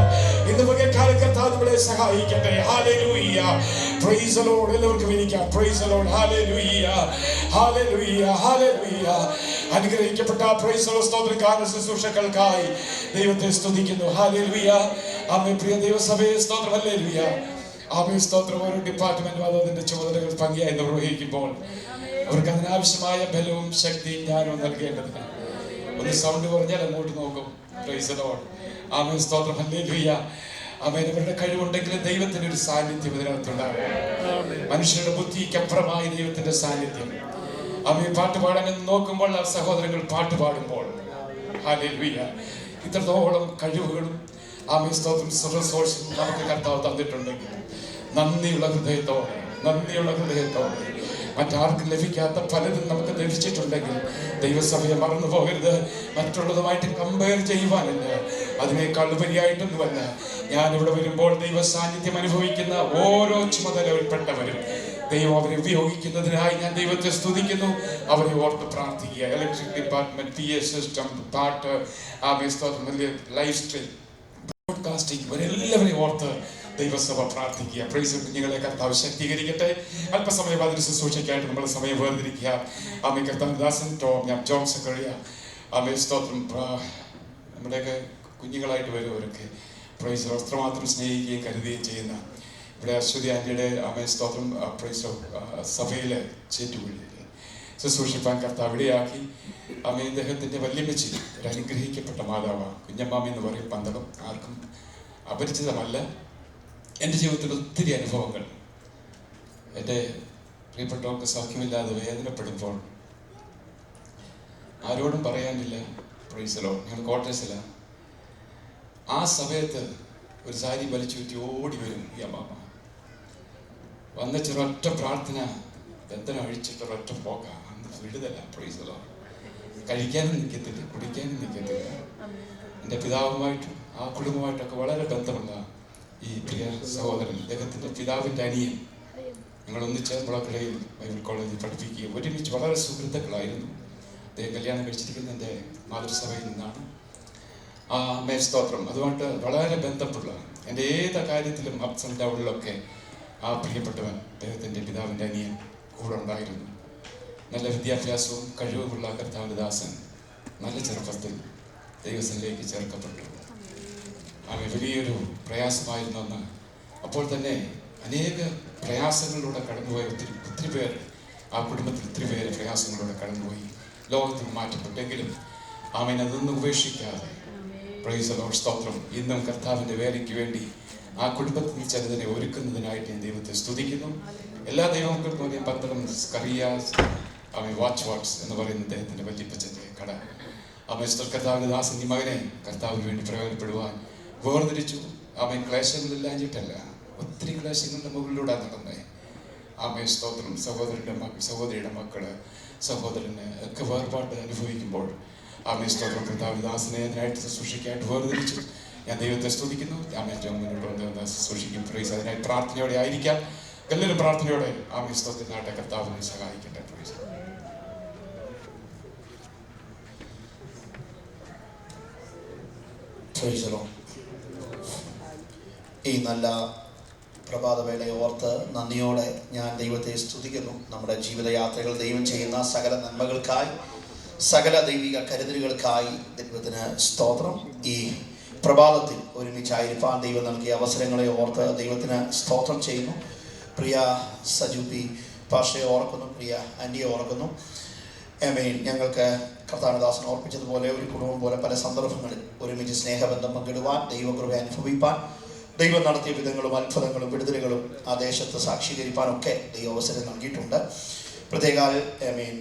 ഇന്ന് പകൽക്കാലം കർത്താവ് നമ്മളെ സഹായിക്കട്ടെ. ഹല്ലേലൂയ. Praise the Lord. എല്ലാവർക്കും ഇരിക്കാം. Price the lord. Hallelujah. Hallelujah. Hallelujah. അനുഗ്രഹിക്കപ്പെട്ട പ്രൈസ് ദി ലോർഡ് സ്തോത്രക്കാരുടെ ശുശ്രൂഷകൾക്കായി ദൈവത്തെ സ്തുതിക്കുന്നു. ഹല്ലേലൂയ. ആമേൻ. പ്രിയ ദൈവസഭയെ സ്തോത്രം. ഹല്ലേലൂയ. ആമേൻ. സ്തോത്രം. ഓരോ ഡിപ്പാർട്ട്മെന്റും അതിന്റെ ചുമതലകൾ ഭംഗിയായി നിർവഹിക്കുമ്പോൾ അവർക്ക് അതിനാവശ്യമായ ബലവും ശക്തിയും ജ്ഞാനവും നൽകേണ്ടതിന് ഒന്ന് സൗണ്ട് പറഞ്ഞാൽ അങ്ങോട്ട് നോക്കും. Praise the lord. ആമേൻ. സ്തോത്രം. ഹല്ലേലൂയ. ആമേൻ. അവരുടെ കഴിവുണ്ടെങ്കിൽ ദൈവത്തിന്റെ ഒരു സാന്നിധ്യം ഇതിനകത്തുണ്ടാകും. മനുഷ്യരുടെ ബുദ്ധിക്കപ്പുറമായി ദൈവത്തിന്റെ സാന്നിധ്യം. ആമേൻ. പാട്ട് പാടാൻ നോക്കുമ്പോൾ ആ സഹോദരങ്ങൾ പാട്ട് പാടുമ്പോൾ ഹല്ലേലൂയ ഇത്രത്തോളം കഴിവുകളും ആമേൻ. സ്തോത്രം. റിസോഴ്സും നമുക്ക് കർത്താവ് തന്നിട്ടുണ്ടെങ്കിൽ നന്ദിയുള്ള ഹൃദയത്തോടെ മറ്റാർക്കും ലഭിക്കാത്ത പലതും നമുക്ക് ലഭിച്ചിട്ടുണ്ടെങ്കിൽ ദൈവസഭയെ മറന്നു പോകരുത്. മറ്റുള്ളതുമായിട്ട് കമ്പയർ ചെയ്യുവാനല്ല, അതിനേക്കാൾ ഉപരിയായിട്ടൊന്നുമല്ല. ഞാനിവിടെ വരുമ്പോൾ ദൈവ സാന്നിധ്യം അനുഭവിക്കുന്ന ഓരോ ചുമതലയിൽപ്പെട്ടവരും ദൈവം അവരെ ഉപയോഗിക്കുന്നതിനായി ഞാൻ ദൈവത്തെ സ്തുതിക്കുന്നു. അവരെ ഓർത്ത് പ്രാർത്ഥിക്കുക. ഇലക്ട്രിക് ഡിപ്പാർട്ട്മെന്റ്, PA സിസ്റ്റം, പാട്ട്, ലൈവ് സ്ട്രീം, ബ്രോഡ്കാസ്റ്റിംഗ്, ഇവരെല്ലാവരെയും ഓർത്ത് ദൈവസഭ പ്രാർത്ഥിക്കുക. പ്രൈസ് കുഞ്ഞുങ്ങളെ കർത്താവ് ശക്തീകരിക്കട്ടെ. അല്പസമയം അതിന് ശുശ്രൂഷയ്ക്കായിട്ട് നമ്മൾ സമയം വേർതിരിക്കുക. ആമേൻ. കർത്താവ് ദാസൻ ജോൺ സക്കറിയ, ആമേൻ. സ്തോത്രം. നമ്മുടെയൊക്കെ കുഞ്ഞുങ്ങളായിട്ട് വരുന്നവരൊക്കെ പ്രൈസ് അത്രമാത്രം സ്നേഹിക്കുകയും കരുതുകയും ചെയ്യുന്ന ഇവിടെ അശ്വതി ആന്റിയുടെ ആമേൻ. സ്തോത്രം. പ്രൈസ് സഭയിലെ ചേറ്റുകുഴിയിൽ ശുശ്രൂഷിപ്പാൻ കർത്താവ് ഇടയാക്കി. ആമേൻ. ഇദ്ദേഹത്തിന്റെ വല്യമ്മച്ചി ഒരു അനുഗ്രഹിക്കപ്പെട്ട മാതാവാണ്. കുഞ്ഞമ്മാമി എന്ന് പറയും. പന്തളം ആർക്കും അപരിചിതമല്ല. എൻ്റെ ജീവിതത്തിൽ ഒത്തിരി അനുഭവങ്ങൾ. എൻ്റെ പ്രിയപ്പെട്ടവർക്ക് സൗഖ്യമില്ലാതെ വേദനപ്പെടുമ്പോൾ ആരോടും പറയാനില്ല. Price the Lord. ഞങ്ങൾ ക്വാർട്ടേഴ്സിലാണ്. ആ സമയത്ത് ഒരു സാരി വലിച്ചു ചുറ്റി ഓടി വരും ഈ അമ്മാമ്മ. വന്ന ചെറൊറ്റ പ്രാർത്ഥന, ബന്ധനം അഴിച്ചിട്ടൊരൊറ്റ പോക്ക. അന്ന് വിടുതല. Price the Lord. കഴിക്കാനും നിൽക്കത്തില്ല, കുടിക്കാനും നിൽക്കത്തില്ല. എൻ്റെ പിതാവുമായിട്ടും ആ കുടുംബമായിട്ടൊക്കെ വളരെ ബന്ധമുള്ള ഈ പ്രിയ സഹോദരൻ, അദ്ദേഹത്തിൻ്റെ പിതാവിൻ്റെ അനിയൻ, ഞങ്ങൾ ഒന്നിച്ച് മുളക്കടയിൽ ബൈബിൾ കോളേജിൽ പഠിപ്പിക്കുകയും ഒരുമിച്ച് വളരെ സുഹൃത്തുക്കളായിരുന്നു. അദ്ദേഹം കല്യാണം കഴിച്ചിരിക്കുന്ന എൻ്റെ മാതൃസഭയിൽ നിന്നാണ്. ആ അമ്മേ. സ്തോത്രം. അതുകൊണ്ട് വളരെ ബന്ധമുള്ള എൻ്റെ ഏത് കാര്യത്തിലും അപ്സ് ആൻഡ് ഡൗണിലൊക്കെ ആ പ്രിയപ്പെട്ടവൻ, അദ്ദേഹത്തിൻ്റെ പിതാവിൻ്റെ അനിയൻ കൂടെ ഉണ്ടായിരുന്നു. നല്ല വിദ്യാഭ്യാസവും കഴിവുമുള്ള കർത്താവിൻ്റെ ദാസൻ നല്ല ചെറുപ്പത്തിൽ ദൈവസനിലേക്ക് ചേർക്കപ്പെട്ടു. ആമേൻ. വലിയൊരു പ്രയാസമായിരുന്നെന്ന് അപ്പോൾ തന്നെ അനേക പ്രയാസങ്ങളിലൂടെ കടന്നുപോയ ഒത്തിരി പേർ, ആ കുടുംബത്തിൽ ഒത്തിരി പേര് പ്രയാസങ്ങളിലൂടെ കടന്നുപോയി ലോകത്തിൽ മാറ്റപ്പെട്ടെങ്കിലും ആമേൻ അതൊന്നും ഉപേക്ഷിക്കാതെ പ്രൈസ് ദി ലോർഡ്. സ്തോത്രം. ഇന്നും കർത്താവിൻ്റെ വേലയ്ക്ക് വേണ്ടി ആ കുടുംബത്തിൽ ചിലതിനെ ഒരുക്കുന്നതിനായിട്ട് ഞാൻ ദൈവത്തെ സ്തുതിക്കുന്നു. എല്ലാ ദൈവങ്ങൾക്കും ഞാൻ പന്തളം സ്കറിയാസ് ആമേൻ വാച്ച് എന്ന് പറയുന്ന അദ്ദേഹത്തിൻ്റെ വല്യപ്പച്ചൻ്റെ കട. ആമേൻ. കർത്താവിൻ്റെ ദാസൻ ഈ മകനെ കർത്താവിന് വേണ്ടി പ്രയോജനപ്പെടുവാൻ വേർതിരിച്ചു. ആമേൻ. ക്ലേശങ്ങളില്ലാഞ്ഞിട്ടല്ല, ഒത്തിരി ക്ലേശങ്ങളുടെ മുകളിലൂടെ നടന്നേ. ആമേൻ. സ്തോത്രം. സഹോദരിയുടെ മക്കള്, സഹോദരന് ഒക്കെ വേർപാട് അനുഭവിക്കുമ്പോൾ ആമേൻ. സ്തോത്രം. കർത്താവിൻ്റെ ദാസനെ അതിനായിട്ട് ശുശ്രൂഷയ്ക്കായിട്ട് വേർതിരിച്ചു. ഞാൻ ദൈവത്തെ സ്തുതിക്കുന്നു. ആമേൻ. മുന്നോട്ട് ശുശ്രൂഷിക്കും. പ്രൈസ്. അതിനായിട്ട് പ്രാർത്ഥനയോടെ ആയിരിക്കാം. എല്ലാവരും പ്രാർത്ഥനയോടെ ആമേൻ. സ്തോത്രത്തിനായിട്ട് കർത്താവിനെ സഹായിക്കട്ടെ. പ്രൈസ്. ഈ നല്ല പ്രഭാതവേളയെ ഓർത്ത് നന്ദിയോടെ ഞാൻ ദൈവത്തെ സ്തുതിക്കുന്നു. നമ്മുടെ ജീവിതയാത്രകൾ ദൈവം ചെയ്യുന്ന സകല നന്മകൾക്കായി, സകല ദൈവിക കരുതലുകൾക്കായി ദൈവത്തിന് സ്തോത്രം. ഈ പ്രഭാതത്തിൽ ഒരുമിച്ചായിരിക്കാൻ ദൈവം നൽകിയ അവസരങ്ങളെ ഓർത്ത് ദൈവത്തിന് സ്തോത്രം ചെയ്യുന്നു. പ്രിയ സജു പി പാഷയെ ഓർക്കുന്നു, പ്രിയ ആൻറ്റിയെ ഓർക്കുന്നു. ആമേൻ. ഞങ്ങൾക്ക് കർത്താവിദാസൻ ഓർപ്പിച്ചതുപോലെ ഒരു കുടുംബം പോലെ പല സന്ദർഭങ്ങളിൽ ഒരുമിച്ച് സ്നേഹബന്ധം പങ്കിടുവാൻ, ദൈവകൃപ അനുഭവിപ്പാൻ, ദൈവം നടത്തിയ വിധങ്ങളും അത്ഭുതങ്ങളും വിടുതലുകളും ആ ദേശത്ത് സാക്ഷീകരിപ്പാനൊക്കെ ദൈവ അവസരം നൽകിയിട്ടുണ്ട്. പ്രത്യേകാൽ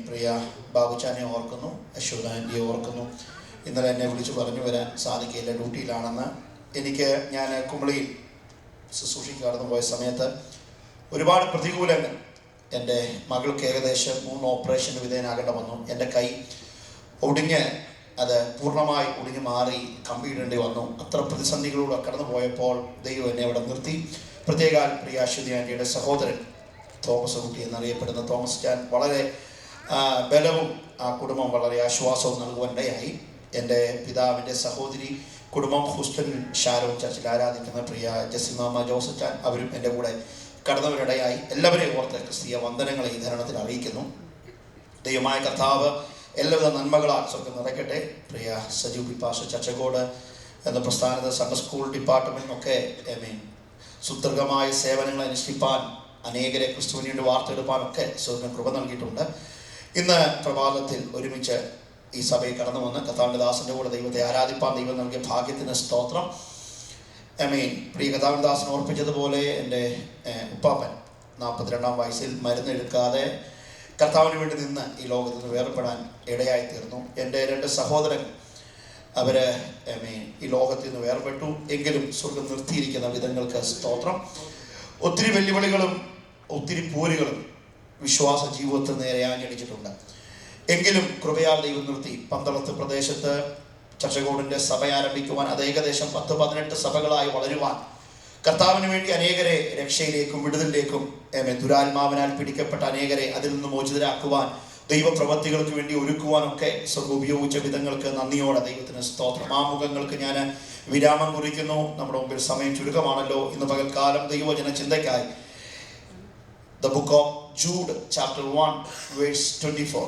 പ്രിയ ബാബുച്ചാനെ ഓർക്കുന്നു, അശ്വത ആൻറ്റിയെ ഓർക്കുന്നു. ഇന്നലെ എന്നെ വിളിച്ചു പറഞ്ഞു വരാൻ സാധിക്കില്ല, ഡ്യൂട്ടിയിലാണെന്ന്. ഞാൻ കുമളിയിൽ ശുശ്രൂഷയ്ക്ക് കടന്നു പോയ സമയത്ത് ഒരുപാട് പ്രതികൂലങ്ങൾ. എൻ്റെ മകൾക്ക് ഏകദേശം 3 ഓപ്പറേഷന് വിധേയനാകേണ്ട വന്നു. എൻ്റെ കൈ ഒടിഞ്ഞ് അത് പൂർണ്ണമായി ഒടിഞ്ഞു മാറി കമ്പിയിടേണ്ടി വന്നു. അത്ര പ്രതിസന്ധികളിലൂടെ കടന്നു പോയപ്പോൾ ദൈവം എന്നെ അവിടെ നിർത്തി. പ്രത്യേകാൽ പ്രിയ അശ്വതി ആൻറ്റിയുടെ സഹോദരൻ തോമസ് കുട്ടി എന്നറിയപ്പെടുന്ന തോമസ് ചാൻ വളരെ ബലവും ആ കുടുംബം വളരെ ആശ്വാസവും നൽകുവാനിടയായി. എൻ്റെ പിതാവിൻ്റെ സഹോദരി കുടുംബം ഹൂസ്റ്റൺ ഷാരോൺ ചർച്ചിൽ ആരാധിക്കുന്ന പ്രിയ ജസിമാമ ജോസഫ് ചാൻ, അവരും എൻ്റെ കൂടെ കടന്നവരിടയായി. എല്ലാവരെയും ഓർത്ത് ക്രിസ്തീയ വന്ദനങ്ങളെ ഈ ധരണത്തിൽ അറിയിക്കുന്നു. ദൈവമായ കർത്താവ് എല്ലാവിധ നന്മകളാൽ സ്വർഗം നിറയ്ക്കട്ടെ. പ്രിയ സജീവ് പിപ്പാശ ചച്ചകോട് എന്ന പ്രസ്ഥാനത്ത് സൺഡേ സ്കൂൾ ഡിപ്പാർട്ട്മെൻറ്റിനൊക്കെ സുദീർഘമായ സേവനങ്ങൾ അനുഷ്ഠിപ്പാൻ, അനേകരെ ക്രിസ്തുവിന് വേണ്ടി വാർത്തെടുപ്പാനൊക്കെ സ്വർഗം കൃപ നൽകിയിട്ടുണ്ട്. ഇന്ന് പ്രഭാതത്തിൽ ഒരുമിച്ച് ഈ സഭയിൽ കടന്നു വന്ന് കർത്താവിൻ്റെ ദാസൻ്റെ കൂടെ ദൈവത്തെ ആരാധിപ്പാൻ ദൈവം നൽകിയ ഭാഗ്യത്തിന് സ്തോത്രം. പ്രിയ കർത്താവിൻ്റെ ദാസൻ ഓർപ്പിച്ചതുപോലെ എൻ്റെ ഉപ്പാപ്പൻ 42-ാം വയസ്സിൽ മരുന്നെടുക്കാതെ കർത്താവിന് വേണ്ടി നിന്ന് ഈ ലോകത്ത് നിന്ന് വേർപെടാൻ ഇടയായി തീർന്നു. എൻ്റെ 2 സഹോദരൻ അവർ ഈ ലോകത്തിൽ നിന്ന് വേർപെട്ടു. എങ്കിലും സ്വർഗം നിർത്തിയിരിക്കുന്ന വിധങ്ങൾക്ക് സ്തോത്രം. ഒത്തിരി വെല്ലുവിളികളും ഒത്തിരി പോരുകളും വിശ്വാസ ജീവിതത്തിൽ നേരെ ആഞ്ഞടിച്ചിട്ടുണ്ട്. എങ്കിലും കൃപയാൽ ദൈവം നിർത്തി. പന്തളത്ത് പ്രദേശത്ത് ചർച്ചകോടിൻ്റെ സഭ ആരംഭിക്കുവാൻ, അത് ഏകദേശം 10-18 സഭകളായി വളരുവാൻ, കർത്താവിന് വേണ്ടി അനേകരെ രക്ഷയിലേക്കും വിടുതലിലേക്കും ദുരാത്മാവിനാൽ പിടിക്കപ്പെട്ട അനേകരെ അതിൽ നിന്ന് മോചിതരാക്കുവാൻ, ദൈവപ്രവൃത്തികൾക്ക് വേണ്ടി ഒരുക്കുവാനൊക്കെ സ്വർഗ്ഗം ഉപയോഗിച്ച വിധങ്ങൾക്ക് നന്ദിയോടെ ദൈവത്തിന് സ്തോത്രം. ആ മുഖങ്ങൾക്ക് ഞാൻ വിരാമം കുറിക്കുന്നു. നമ്മുടെ മുമ്പിൽ സമയം ചുരുക്കമാണല്ലോ. ഇന്ന് പകൽക്കാലം ദൈവവചന ചിന്തയ്ക്കായി the book of Jude chapter 1 verse 24,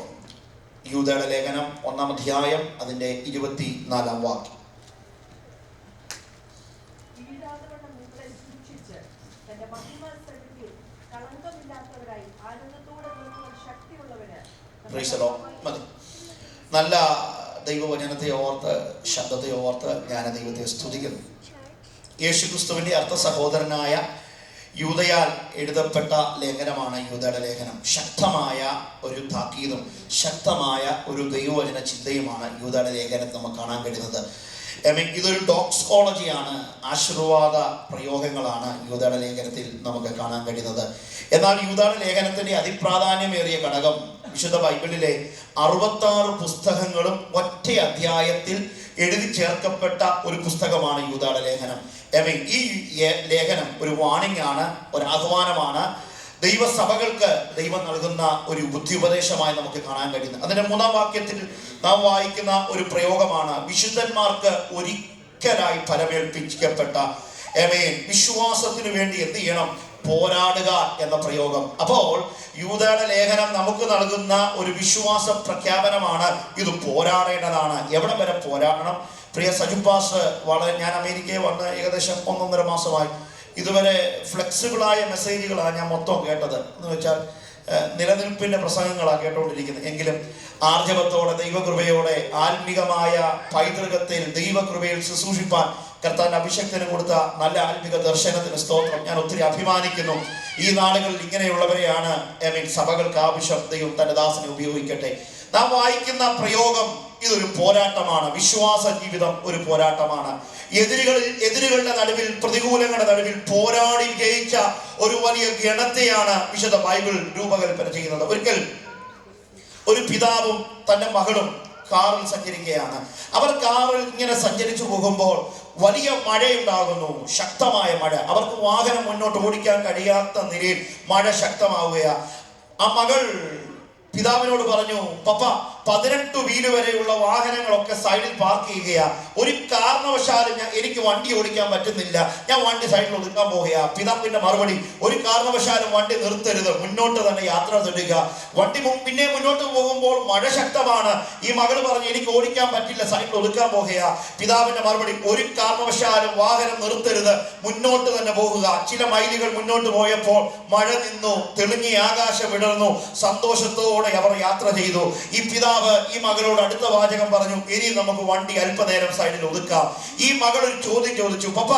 യൂദയുടെ ലേഖനം 1-ാം അധ്യായം അതിൻ്റെ 24-ാം വാക്യം. മതി. നല്ല ദൈവവചനത്തെ ഓർത്ത്, ശബ്ദത്തെ ഓർത്ത് ഞാൻ ദൈവത്തെ സ്തുതിക്കുന്നു. യേശുക്രിസ്തുവിൻ്റെ അർത്ഥ സഹോദരനായ യൂദയാൽ എഴുതപ്പെട്ട ലേഖനമാണ് യൂദയുടെ ലേഖനം. ശക്തമായ ഒരു താക്കീതും ശക്തമായ ഒരു ദൈവവചന ചിന്തയുമാണ് യൂദയുടെ ലേഖനത്തിൽ നമുക്ക് കാണാൻ കഴിയുന്നത്. ഇതൊരു ഡോക്സോളജിയാണ്, ആശീർവാദ പ്രയോഗങ്ങളാണ് യൂദയുടെ ലേഖനത്തിൽ നമുക്ക് കാണാൻ കഴിയുന്നത്. എന്നാൽ യൂദയുടെ ലേഖനത്തിൻ്റെ അതിപ്രാധാന്യമേറിയ ഘടകം വിശുദ്ധ ബൈബിളിലെ 66 പുസ്തകങ്ങളും ഒറ്റ അധ്യായത്തിൽ എഴുതി ചേർക്കപ്പെട്ട ഒരു പുസ്തകമാണ് യൂദയുടെ ലേഖനം. ഈ ലേഖനം ഒരു വാണിംഗ് ആണ്, ഒരു ആഹ്വാനമാണ്. ദൈവസഭകൾക്ക് ദൈവം നൽകുന്ന ഒരു ബുദ്ധിയുപദേശമായി നമുക്ക് കാണാൻ കഴിയുന്നത്. അതിന്റെ 3-ാം വാക്യത്തിൽ നാം വായിക്കുന്ന ഒരു പ്രയോഗമാണ് വിശുദ്ധന്മാർക്ക് ഒരിക്കലായി ഫലമേൽപ്പിക്കപ്പെട്ട വിശ്വാസത്തിന് വേണ്ടി എന്ത് ചെയ്യണം? പോരാടുക എന്ന പ്രയോഗം. അപ്പോൾ യൂദയുടെ ലേഖനം നമുക്ക് നൽകുന്ന ഒരു വിശ്വാസ പ്രഖ്യാപനമാണ്. ഇത് പോരാടേണ്ടതാണ്. എവിടെ വരെ പോരാടണം? പ്രിയ സജുപാസ് ഞാൻ അമേരിക്കയിൽ വന്ന് ഏകദേശം 1.5 മാസമായി. ഇതുവരെ ഫ്ലെക്സിബിളായ മെസ്സേജുകളാണ് ഞാൻ മൊത്തം കേട്ടത്. എന്ന് വെച്ചാൽ നിലനിൽപ്പിന്റെ പ്രസംഗങ്ങളാണ് കേട്ടുകൊണ്ടിരിക്കുന്നത്. എങ്കിലും ആർജവത്തോടെ, ദൈവകൃപയോടെ, ആത്മികമായ പൈതൃകത്തിൽ ദൈവകൃപയിൽ ശുശ്രൂഷിപ്പാൻ കർത്താവിന്റെ അഭിഷേകത്തിന് കൊടുത്ത നല്ല ആത്മിക ദർശനത്തിന് സ്തോത്രം. ഞാൻ ഒത്തിരി അഭിമാനിക്കുന്നു. ഈ നാളുകളിൽ ഇങ്ങനെയുള്ളവരെയാണ് സഭകൾക്ക് ആവശ്യം. ദൈവം തന്റെ ദാസനെ ഉപയോഗിക്കട്ടെ. നാം വായിക്കുന്ന പ്രയോഗം ഇതൊരു പോരാട്ടമാണ്. വിശ്വാസ ജീവിതം ഒരു പോരാട്ടമാണ്. എതിരുകളുടെ നടുവിൽ, പ്രതികൂലങ്ങളുടെ നടുവിൽ പോരാടി ജയിച്ച ഒരു വലിയ ഗണത്തെയാണ് വിശുദ്ധ ബൈബിൾ രൂപകൽപ്പന ചെയ്യുന്നത്. ഒരിക്കൽ ഒരു പിതാവും തന്റെ മകളും കാറിൽ സഞ്ചരിക്കുകയാണ്. അവർ കാറിൽ ഇങ്ങനെ സഞ്ചരിച്ചു പോകുമ്പോൾ വലിയ മഴയുണ്ടാകുന്നു, ശക്തമായ മഴ. അവർക്ക് വാഹനം മുന്നോട്ട് ഓടിക്കാൻ കഴിയാത്ത നിലയിൽ മഴ ശക്തമാവുകയാണ്. ആ മകൾ പിതാവിനോട് പറഞ്ഞു, പപ്പ 18 വീല് വരെയുള്ള വാഹനങ്ങളൊക്കെ സൈഡിൽ പാർക്ക് ചെയ്യുകയാ. ഒരു കാരണവശാലും എനിക്ക് വണ്ടി ഓടിക്കാൻ പറ്റുന്നില്ല, ഞാൻ വണ്ടി സൈഡിൽ ഒതുക്കാൻ പോവുകയാ. പിതാവിന്റെ മറുപടി, ഒരു കാരണവശാലും വണ്ടി നിർത്തരുത്, മുന്നോട്ട് തന്നെ യാത്ര തുടരുക. വണ്ടി പിന്നെ മുന്നോട്ട് പോകുമ്പോൾ മഴ ശക്തമാണ്. ഈ മകൾ പറഞ്ഞു, എനിക്ക് ഓടിക്കാൻ പറ്റില്ല, സൈഡിൽ ഒതുക്കാൻ പോവുകയാ. പിതാവിന്റെ മറുപടി, ഒരു കാരണവശാലും വാഹനം നിർത്തരുത്, മുന്നോട്ട് തന്നെ പോകുക. ചില മൈലുകൾ മുന്നോട്ട് പോയപ്പോൾ മഴ നിന്നു, തെളിഞ്ഞ ആകാശം വിടർന്നു. സന്തോഷത്തോടെ അവർ യാത്ര ചെയ്തു. ഈ പിതാവ് ഈ മകളോട് അടുത്ത വാചകം പറഞ്ഞു, ഇനി നമുക്ക് വണ്ടി അല്പനേരം സൈഡിൽ ഒതുക്കാം. ഈ മകൾ ഒരു ചോദ്യം ചോദിച്ചു, പപ്പ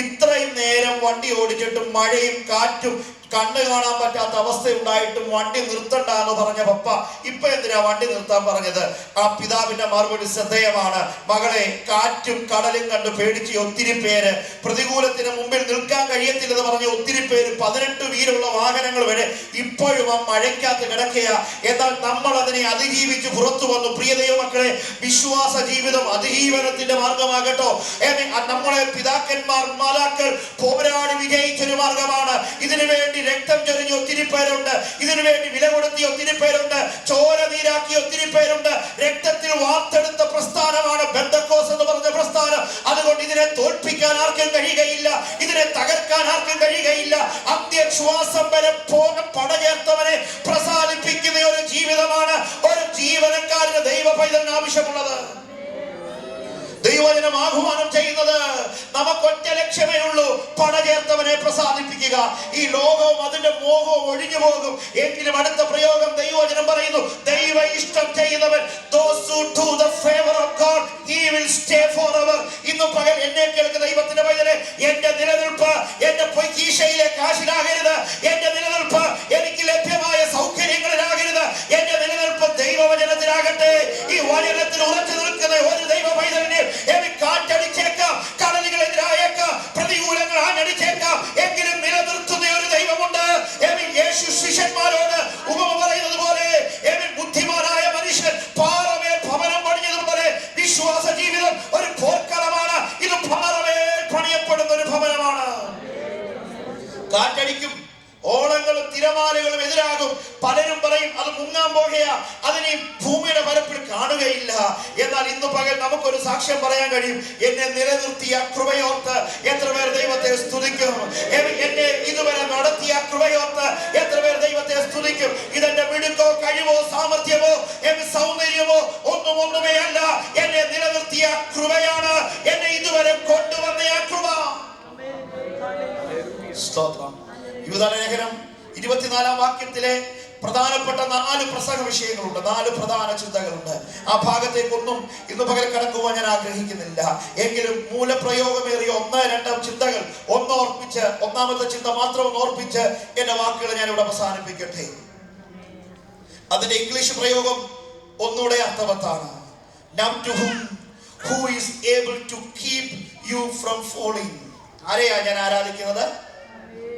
ഇത്രയും നേരം വണ്ടി ഓടിച്ചിട്ടും മഴയും കാറ്റും കണ്ണ് കാണാൻ പറ്റാത്ത അവസ്ഥ ഉണ്ടായിട്ടും വണ്ടി നിർത്തണ്ട എന്ന് പറഞ്ഞ പപ്പ ഇപ്പൊ എന്തിനാ വണ്ടി നിർത്താൻ പറഞ്ഞത്? ആ പിതാവിന്റെ മറുപടി ശ്രദ്ധേയമാണ്. മകളെ, കാറ്റും കടലും കണ്ട് പേടിച്ച് ഒത്തിരി പേര്, പ്രതികൂലത്തിന് മുമ്പിൽ നിൽക്കാൻ കഴിയത്തില്ലെന്ന് പറഞ്ഞ ഒത്തിരി പേര്, 18 വീലുള്ള വാഹനങ്ങൾ വരെ ഇപ്പോഴും ആ മഴയ്ക്കകത്ത് കിടക്കുക. എന്നാൽ നമ്മൾ അതിനെ അതിജീവിച്ച് പുറത്തു വന്നു. പ്രിയ ദൈവമക്കളെ, വിശ്വാസ ജീവിതം അതിജീവനത്തിന്റെ മാർഗമാകട്ടോ. നമ്മളെ പിതാക്കന്മാർ, മാലാക്കൾ പോരാടി വിജയിച്ചൊരു മാർഗമാണ്. ഇതിനു വേണ്ടി രക്തം ചൊരിഞ്ഞ ഒത്തിരി പേരുണ്ട്, ഇതിനു വേണ്ടി വില കൊടുത്തിയ ഒത്തിരി പേരുണ്ട്, ചോര നീരാക്കിയ ഒത്തിരി പേരുണ്ട്. രക്തത്തിൽ വാർത്തെടുത്ത പ്രസ്ഥാനമാണ് പെന്തക്കോസ് എന്ന് പറഞ്ഞ പ്രസ്ഥാനം. അതുകൊണ്ട് ഇതിനെ തോൽപ്പിക്കാൻ ആർക്കും കഴിയുകയില്ല, ഇതിനെ തകർക്കാൻ ആർക്കും കഴിയുകയില്ല. അന്ത്യശ്വാസം വരെ പടചേർത്തവനെ പ്രസാദിപ്പിക്കുന്ന ഒരു ജീവിതമാണ് ഒരു ജീവനക്കാരന് ദൈവ പൈതലിന് ആവശ്യമുള്ളത്. ദൈവജനം ആഹ്വാനം ചെയ്യുന്നത് നമുക്കൊറ്റ ലക്ഷ്യമേ ഉള്ളൂ, പടചേർത്തവനെ പ്രസാദിപ്പിക്കുക. ഈ ലോകവും അതിന്റെ മോഹവും ഒഴിഞ്ഞു പോകും. എങ്കിലും അടുത്ത പ്രയോഗം ദൈവജനം പറയുന്നു, ദൈവ ഇഷ്ടം ചെയ്യുന്നവൻ, those who do the favor of God, he will stay forever. ഇന്നും പകൽ എന്നെ കേൾക്കുന്ന ദൈവത്തിന്റെ പൈതലേ, എന്റെ നിലനിൽപ്പ് എന്റെ പൊയ്ക്കീശയിലെ കാശിലാകരുത്, എന്റെ നിലനിൽപ്പ് എനിക്ക് ലഭ്യമായ സൗകര്യങ്ങളിലാകരുത്, എന്റെ നിലനിൽപ്പ് ദൈവവചനത്തിലാകട്ടെ. ഈ വചനത്തിൽ ഉറച്ചു നിൽക്കുന്ന ഒരു ദൈവ പൈതലിനെ കാറ്റടിച്ചേക്കാം, കടലുകളെതിരായേക്കാം, പ്രതികൂലങ്ങൾ ആഞ്ഞടിച്ചേക്കാം, എങ്കിലും നിലനിർത്തുന്ന ഒരു ദൈവമുണ്ട്. യേശു ശിഷ്യന്മാരോട് ഉപമ പറയുന്നത് പോലെ, ബുദ്ധിമാനായ മനുഷ്യൻ പാറമേൽ ഭവനം പണിഞ്ഞതുപോലെ വിശ്വാസ ജീവിതം ഒരു പോർക്കളമാണ്. ഇത് പാറമേൽ പണിയപ്പെടുന്ന ഒരു ഭവനമാണ്. കാറ്റടിക്കും, ഓളങ്ങളും തിരമാലകളും എതിരാകും. പലരും പറയും അത് മുങ്ങാൻ പോകുകയാ, അതിനെ ഭൂമിയുടെ പരപ്പിൽ കാണുകയില്ല. എന്നാൽ ഇന്ന് പകൽ നമുക്കൊരു സാക്ഷ്യം പറയാൻ കഴിയും. എന്നെ നിലനിർത്തിയ കൃപയോർത്ത് എത്ര പേർ ദൈവത്തെ സ്തുതിക്കും? എന്നെ ഇതുവരെ നടത്തിയ കൃപയോർത്ത് എത്ര പേർ ദൈവത്തെ സ്തുതിക്കും? ഇതെന്റെ മിടുക്കോ കഴിവോ സാമർഥ്യമോ സൗന്ദര്യമോ ഒന്നുമേ അല്ല. എന്നെ നിലനിർത്തിയ കൃപയാണ്, എന്നെ ഇതുവരെ കൊണ്ടുവന്ന ആ കൃപ. സ്തോത്രം. യൂദാലേഖനം 24-ാം വാക്യത്തിലെ പ്രധാനപ്പെട്ട 4 പ്രസംഗ വിഷയങ്ങളുണ്ട്, 4 പ്രധാന ചിന്തകളുണ്ട്. ആ ഭാഗത്തേക്കൊന്നും ഇന്ന് പകൽ കടക്കുവാൻ ഞാൻ ആഗ്രഹിക്കുന്നില്ല. എങ്കിലും മൂലപ്രയോഗമേറിയ 1-2 ചിന്തകൾ ഓർപ്പിച്ച്, ഒന്നാമത്തെ ചിന്ത മാത്രം ഓർപ്പിച്ച് എന്റെ വാക്കുകൾ ഞാൻ ഇവിടെ അവസാനിപ്പിക്കട്ടെ. അതിന്റെ ഇംഗ്ലീഷ് പ്രയോഗം ഒന്നുകൂടെ അർത്ഥവത്താണ്. Now to whom who is able to keep you from falling. ആരെയാ ഞാൻ ആരാധിക്കുന്നത്?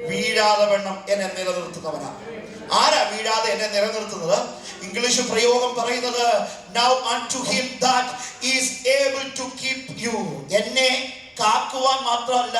വീഴാതെ വണ്ണം എന്നെ നിലനിർത്തുന്നവനാണ്. ആരാ വീഴാതെ എന്നെ നിലനിർത്തുന്നത്? ഇംഗ്ലീഷ് പ്രയോഗം പറയുന്നത് now unto him that is able to keep you. എന്നെ കാക്കുവാൻ മാത്രമല്ല,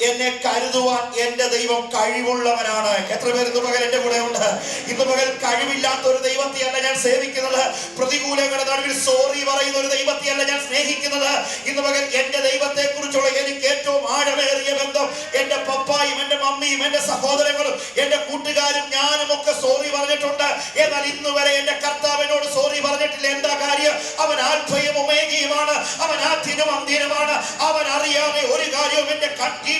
എന്നെ കരുതുവാൻ എന്റെ ദൈവം കഴിവുള്ളവനാണ്. എത്ര പേർ ഇന്ന് പകൽ എന്റെ കൂടെ ഉണ്ട്? ഇന്ന് പകൽ കഴിവില്ലാത്ത ഒരു ദൈവത്തെയല്ല ഞാൻ സേവിക്കുന്നത്. പ്രതികൂലങ്ങളുടെ നടുവിൽ സോറി പറയുന്ന ഒരു ദൈവത്തെയല്ല ഞാൻ സ്നേഹിക്കുന്നത്. ഇന്ന് പകൽ എന്റെ ദൈവത്തെ കുറിച്ചുള്ള എനിക്ക് ഏറ്റവും ആഴമേറിയ ബന്ധം എന്റെ പപ്പായും എന്റെ മമ്മിയും എന്റെ സഹോദരങ്ങളും എന്റെ കൂട്ടുകാരും ഞാനും ഒക്കെ സോറി പറഞ്ഞിട്ടുണ്ട്. എന്നാൽ ഇന്ന് വരെ എന്റെ കർത്താവിനോട് സോറി പറഞ്ഞിട്ടില്ല. എന്താ കാര്യം? അവൻ ആൽഫയും ഒമേഗയുമാണ്, അവൻ ആദ്യനും അന്ത്യനുമാണ്. അവൻ അറിയാതെ ഒരു കാര്യവും എന്റെ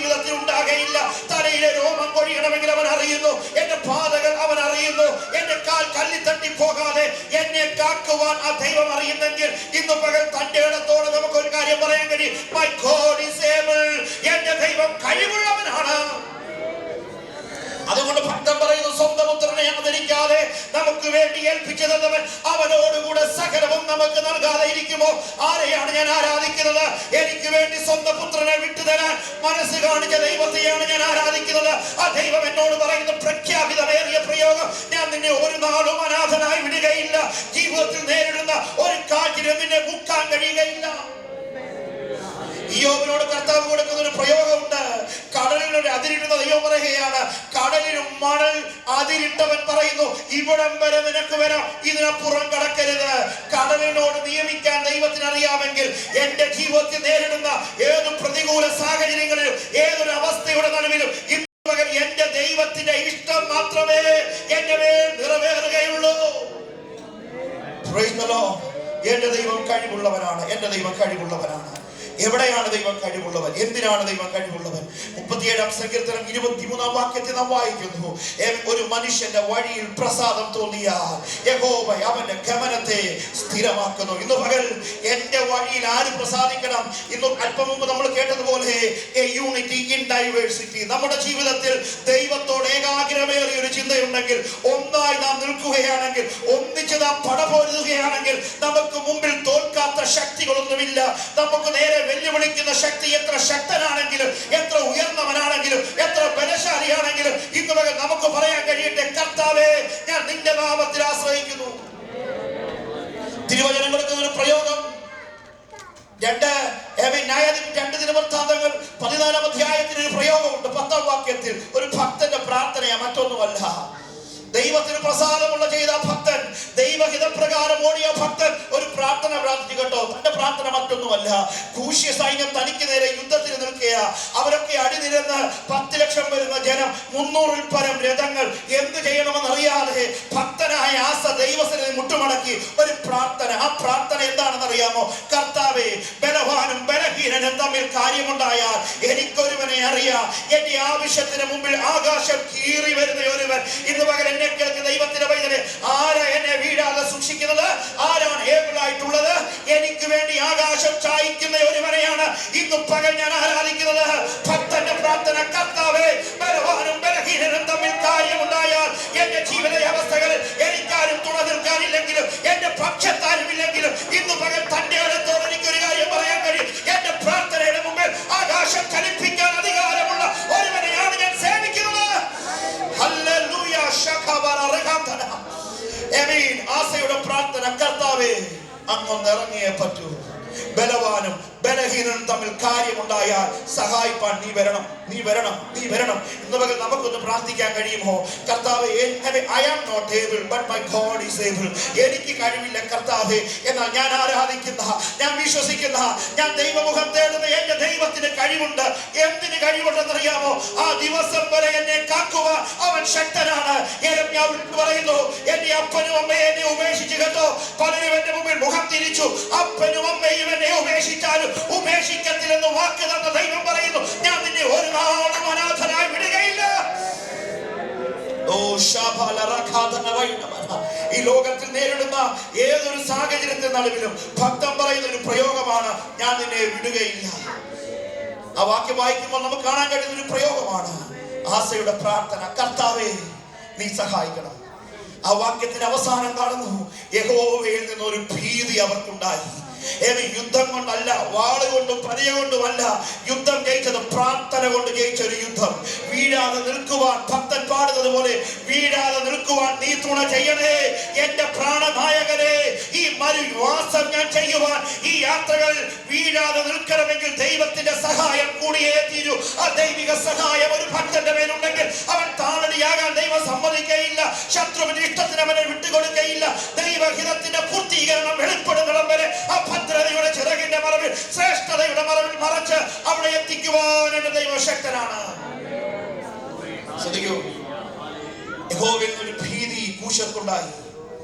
ജീവിതത്തിൽ ഉണ്ടാകയില്ല. തലയിലെ രോമം കൊഴിയണമെങ്കിൽ അവൻ അറിയുന്നു, എന്റെ പാതകൾ അവൻ അറിയുന്നു. എന്റെ കാൽ കല്ലിൽ തട്ടി പോകാതെ എന്നെ കാക്കുവാൻ ആ ദൈവം അറിയുന്നെങ്കിൽ ഇന്ന് പകൽ തന്റെ ഇടത്തോടെ നമുക്ക് ഒരു കാര്യം പറയാൻ കഴിയും. My God is able. എന്റെ ദൈവം കഴിവുള്ളവനാണ്. അതുകൊണ്ട് ഭക്തൻ പറയുന്നു, സ്വന്തം പുത്രനെ ആദരിക്കാതെ നമുക്ക് വേണ്ടി ഏൽപ്പിച്ചു തന്നവൻ അവനോടുകൂടെ സകലവും നമുക്ക് നൽകാതെ ഇരിക്കുമോ? ആരെയാണ് ഞാൻ ആരാധിക്കുന്നത്? എനിക്ക് വേണ്ടി സ്വന്തം പുത്രനെ വിട്ടുതരാൻ മനസ്സ് കാണിച്ച ദൈവത്തെയാണ് ഞാൻ ആരാധിക്കുന്നത്. ആ ദൈവം എന്നോട് പറയുന്ന പ്രഖ്യാപിതമേറിയ പ്രയോഗം, ഞാൻ നിന്നെ ഒരു നാളും അനാഥനായി വിടുകയില്ല. ജീവിതത്തിൽ നേരിടുന്ന ഒരു കാറ്റിനും നിന്നെ മുക്കാൻ കഴിയുകയില്ല. യോബിനോട് കർത്താവ് കൊടുക്കുന്ന ഒരു പ്രയോഗമുണ്ട്. കടലിനൊരു അതിരിടുന്ന ദൈവം പറയുകയാണ്, കടലിനും മണൽ അതിരിട്ടവൻ പറയുന്നു, ഇവിടം വരെ നിനക്ക് വരാം, ഇതിനപ്പുറം കടക്കരുത്. കടലിനോട് നിയമിക്കാൻ ദൈവത്തിന് അറിയാമെങ്കിൽ എന്റെ ജീവിതത്തിൽ നേരിടുന്ന ഏത് പ്രതികൂല സാഹചര്യങ്ങളിലും ഏതൊരു അവസ്ഥയുടെ നടുവിലും എന്റെ ദൈവത്തിന്റെ ഇഷ്ടം മാത്രമേ എന്റെ മേൽ നിറവേറുകയുള്ളൂ. എന്റെ ദൈവം കഴിവുള്ളവനാണ്, എന്റെ ദൈവം കഴിവുള്ളവനാണ്. എവിടെയാണ് ദൈവം കഴിവുള്ളവൻ? എന്തിനാണ് ദൈവം കഴിവുള്ളവൻ? 37-ാം സങ്കീർത്തനം 23-ാം വാക്യത്തിൽ നാം വായിക്കുന്നു, ഒരു മനുഷ്യന്റെ വഴിയിൽ പ്രസാദം തോന്നിയാൽ യഹോവ അവന്റെ ഗമനത്തെ സ്ഥിരമാക്കുന്നു. ഇന്ന് പകൽ എന്റെ വഴിയിൽ ആര് പ്രസാദിക്കണം? ഇന്ന് അല്പം മുമ്പ് നമ്മൾ കേട്ടതുപോലെ യൂണിറ്റി ഇൻ ഡൈവേഴ്സിറ്റി. നമ്മുടെ ജീവിതത്തിൽ ദൈവത്തോട് ഏകാഗ്രമേറിയ ഒരു ചിന്തയുണ്ടെങ്കിൽ, ഒന്നായി നാം നിൽക്കുകയാണെങ്കിൽ, ഒന്നിച്ച് നാം പടപൊരുതുകയാണെങ്കിൽ, നമുക്ക് മുമ്പിൽ തോൽക്കാത്ത ശക്തികളൊന്നുമില്ല. നമുക്ക് നേരെ വെല്ലുവിളിക്കുന്ന ശക്തി എത്ര ശക്തനാണെങ്കിലും, എത്ര ഉയർന്നവനാണെങ്കിലും, എത്ര ബലശാലിയാണെങ്കിലും, ഇന്ന് നമുക്ക് പറയാൻ കഴിയട്ടെ, കർത്താവേ, ഞാൻ നിന്റെ നാമത്തിൽ ആശ്രയിക്കുന്നു. തിരുവചനം കൊടുക്കുന്ന ഒരു പ്രയോഗം 2 ദിനവൃത്താന്തങ്ങൾ 14-ാം അധ്യായത്തിൽ ഒരു പ്രയോഗമുണ്ട്. 10-ാം വാക്യത്തിൽ ഒരു ഭക്തന്റെ പ്രാർത്ഥനയാ, മറ്റൊന്നുമല്ല. ദൈവത്തിന് പ്രസാദമുള്ള ചെയ്ത ഭക്തൻ, ദൈവഹിതപ്രകാരം ഓടിയ ഭക്തൻ ഒരു പ്രാർത്ഥന പ്രാർത്ഥിച്ചു കേട്ടോ. തന്റെ പ്രാർത്ഥന മറ്റൊന്നുമല്ല. കൂശ്യ സൈന്യം തനിക്ക് നേരെ യുദ്ധത്തിന് നിൽക്കുക. അവരൊക്കെ അടിനിരന്ന് 10 ലക്ഷം വരുന്ന ജനം, 300-ൽ പരം രഥങ്ങൾ. എന്ത് ചെയ്യണമെന്നറിയാതെ ഭക്തനായ ആസ ദൈവസന്നിധി മുട്ടുമടക്കി ഒരു പ്രാർത്ഥന. ആ പ്രാർത്ഥന എന്താണെന്ന് അറിയാമോ? കർത്താവേ, ബലവാനും ബലഹീനനും തമ്മിൽ കാര്യമുണ്ടായാൽ എനിക്കൊരുവനെ അറിയാം. എന്റെ ആവശ്യത്തിന് മുമ്പിൽ ആകാശം കീറി വരുന്ന ഒരുവൻ. ഇന്ന് പകൽ എന്നെ കേൾക്കുന്ന ദൈവത്തിന്റെ പൈതലേ, ആരാ എന്നെ വീഴാതെ സൂക്ഷിക്കുന്നത്? ആരാണ് ഏബിളായിട്ടുള്ളത്? എനിക്ക് വേണ്ടി ആകാശം ചായ്ക്കുന്ന ഒരുവനെയാണ് ഇന്ന് പകൽ ഞാൻ ആരാധിക്കുന്നത്. ഭക്തന്റെ പ്രാർത്ഥന, കർത്താവേ, ബലവാനും ബലഹീനനും തമ്മിൽ കാര്യമുണ്ടായാൽ എന്റെ ജീവിത അവസ്ഥകളിൽ എനിക്കാരും തുണ നിൽക്കാനില്ലെങ്കിലും, എന്റെ പക്ഷത്താരുമില്ലെങ്കിലും, ഇന്ന് പകൽ തന്റെ അടുത്തോട് എനിക്കൊരു കാര്യം പറയാൻ കഴിയും. എന്റെ പ്രാർത്ഥനയുടെ മുമ്പിൽ ആകാശം ചലിപ്പിക്കാൻ അധികാരമുള്ള ഒരുവനെയാണ് ഞാൻ സേവിക്കുന്നത്. ഹല്ലേലൂയ. ആസയുടെ പ്രാർത്ഥന, കർത്താവേ, അങ്ങൊന്ന് ഇറങ്ങിയേ പറ്റൂ. ബലവാനും ബലഹീനനും തമ്മിൽ കാര്യമുണ്ടായാൽ സഹായിപ്പാൻ നീ വരണം, നീ വരണം, നീ വരണം. ഇന്ന് പകൽ നമുക്കൊന്ന് പ്രാർത്ഥിക്കാൻ കഴിയുമോ? കർത്താവേ, I am not able but my God is able. എനിക്ക് കഴിവില്ല കർത്താവേ, എന്നാൽ ഞാൻ ആരാധിക്കുന്ന, ഞാൻ വിശ്വസിക്കുന്ന, ഞാൻ ദൈവമുഖം തേടുന്ന എന്റെ ദൈവത്തിന് കഴിവുണ്ട്. എന്തിന് കഴിവുണ്ടെന്നറിയാമോ? ആ ദിവസം വരെ എന്നെ കാക്കുവാൻ അവൻ ശക്തനാണ്. യെരമ്യാവ് പറയുന്നു, എന്റെ അപ്പനും അമ്മയും എന്നെ ഉപേക്ഷിച്ചു കേട്ടോ. പലരും എന്റെ മുമ്പിൽ മുഖം തിരിച്ചു. അപ്പനും അമ്മയും എന്നെ ഉപേക്ഷിച്ചാലും ഉപേക്ഷിക്കത്തില്ലെന്ന് വാക്ക് തന്ന ദൈവം പറയുന്നു, ഞാൻ നിന്നെ ഒരു നാളും അനാഥനായി വിടുകയില്ല. ഈ ലോകത്തിൽ നേരിടുന്ന ഏതൊരു സാഹചര്യത്തിൽ നടുവിലും ഭക്തൻ പറയുന്ന ഒരു പ്രയോഗമാണ്, ഞാൻ നിന്നെ വിടുകയില്ല. ആ വാക്യം വായിക്കുമ്പോൾ നമുക്ക് കാണാൻ കഴിയുന്ന ഒരു പ്രയോഗമാണ് ആസയുടെ പ്രാർത്ഥന, കർത്താവേ, നീ സഹായിക്കണം. ആ വാക്യത്തിന്റെ അവസാനം കാണുന്നു, യഹോവയിൽ നിന്നൊരു ഭീതി അവർക്കുണ്ടായി. യുദ്ധം കൊണ്ടല്ല, വാളുകൊണ്ടും പരിചയ കൊണ്ടുമല്ല യുദ്ധം ജയിച്ചത്, പ്രാർത്ഥന കൊണ്ട് ജയിച്ച ഒരു യുദ്ധം. വീഴാതെ നിൽക്കുവാൻ ഭക്തൻ പാടുന്നത് പോലെ വീഴാതെ നിൽക്കുവാൻ നീ തുണ ചെയ്യണേ എന്റെ പ്രാണനായകനെ. ഈ മരുവാസം ഞാൻ ചെയ്യുവാൻ, ഈ യാത്രകൾ വീഴാതെ നിൽക്കണമെങ്കിൽ ദൈവത്തിന്റെ സഹായം കൂടിയേ തീരൂ. ആ ദൈവിക സഹായം ഒരു ഭക്തന്റെ മേലുണ്ടെങ്കിൽ അവൻ താളടിയാകാൻ ദൈവം സമ്മതിക്കുകയില്ല. ശത്രുവിന്റെ ഇഷ്ടത്തിന് അവനെ വിട്ടുകൊടുക്കുകയില്ല. ദൈവഹിതത്തിന്റെ പൂർത്തീകരണം വെളിപ്പെടുന്നിടം വരെ ആ ഭദ്രതയുടെ ചിറകിന്റെ മറവിൽ, ശ്രേഷ്ഠതയുടെ മറവിൽ മറച്ച് അവിടെ എത്തിക്കുവാൻ എന്റെ ദൈവം ശക്തനാണ്. ശ്രദ്ധിക്കൂ, യഹോവയിൽ ഒരു ഭീതി കൂശർക്കുണ്ടായി.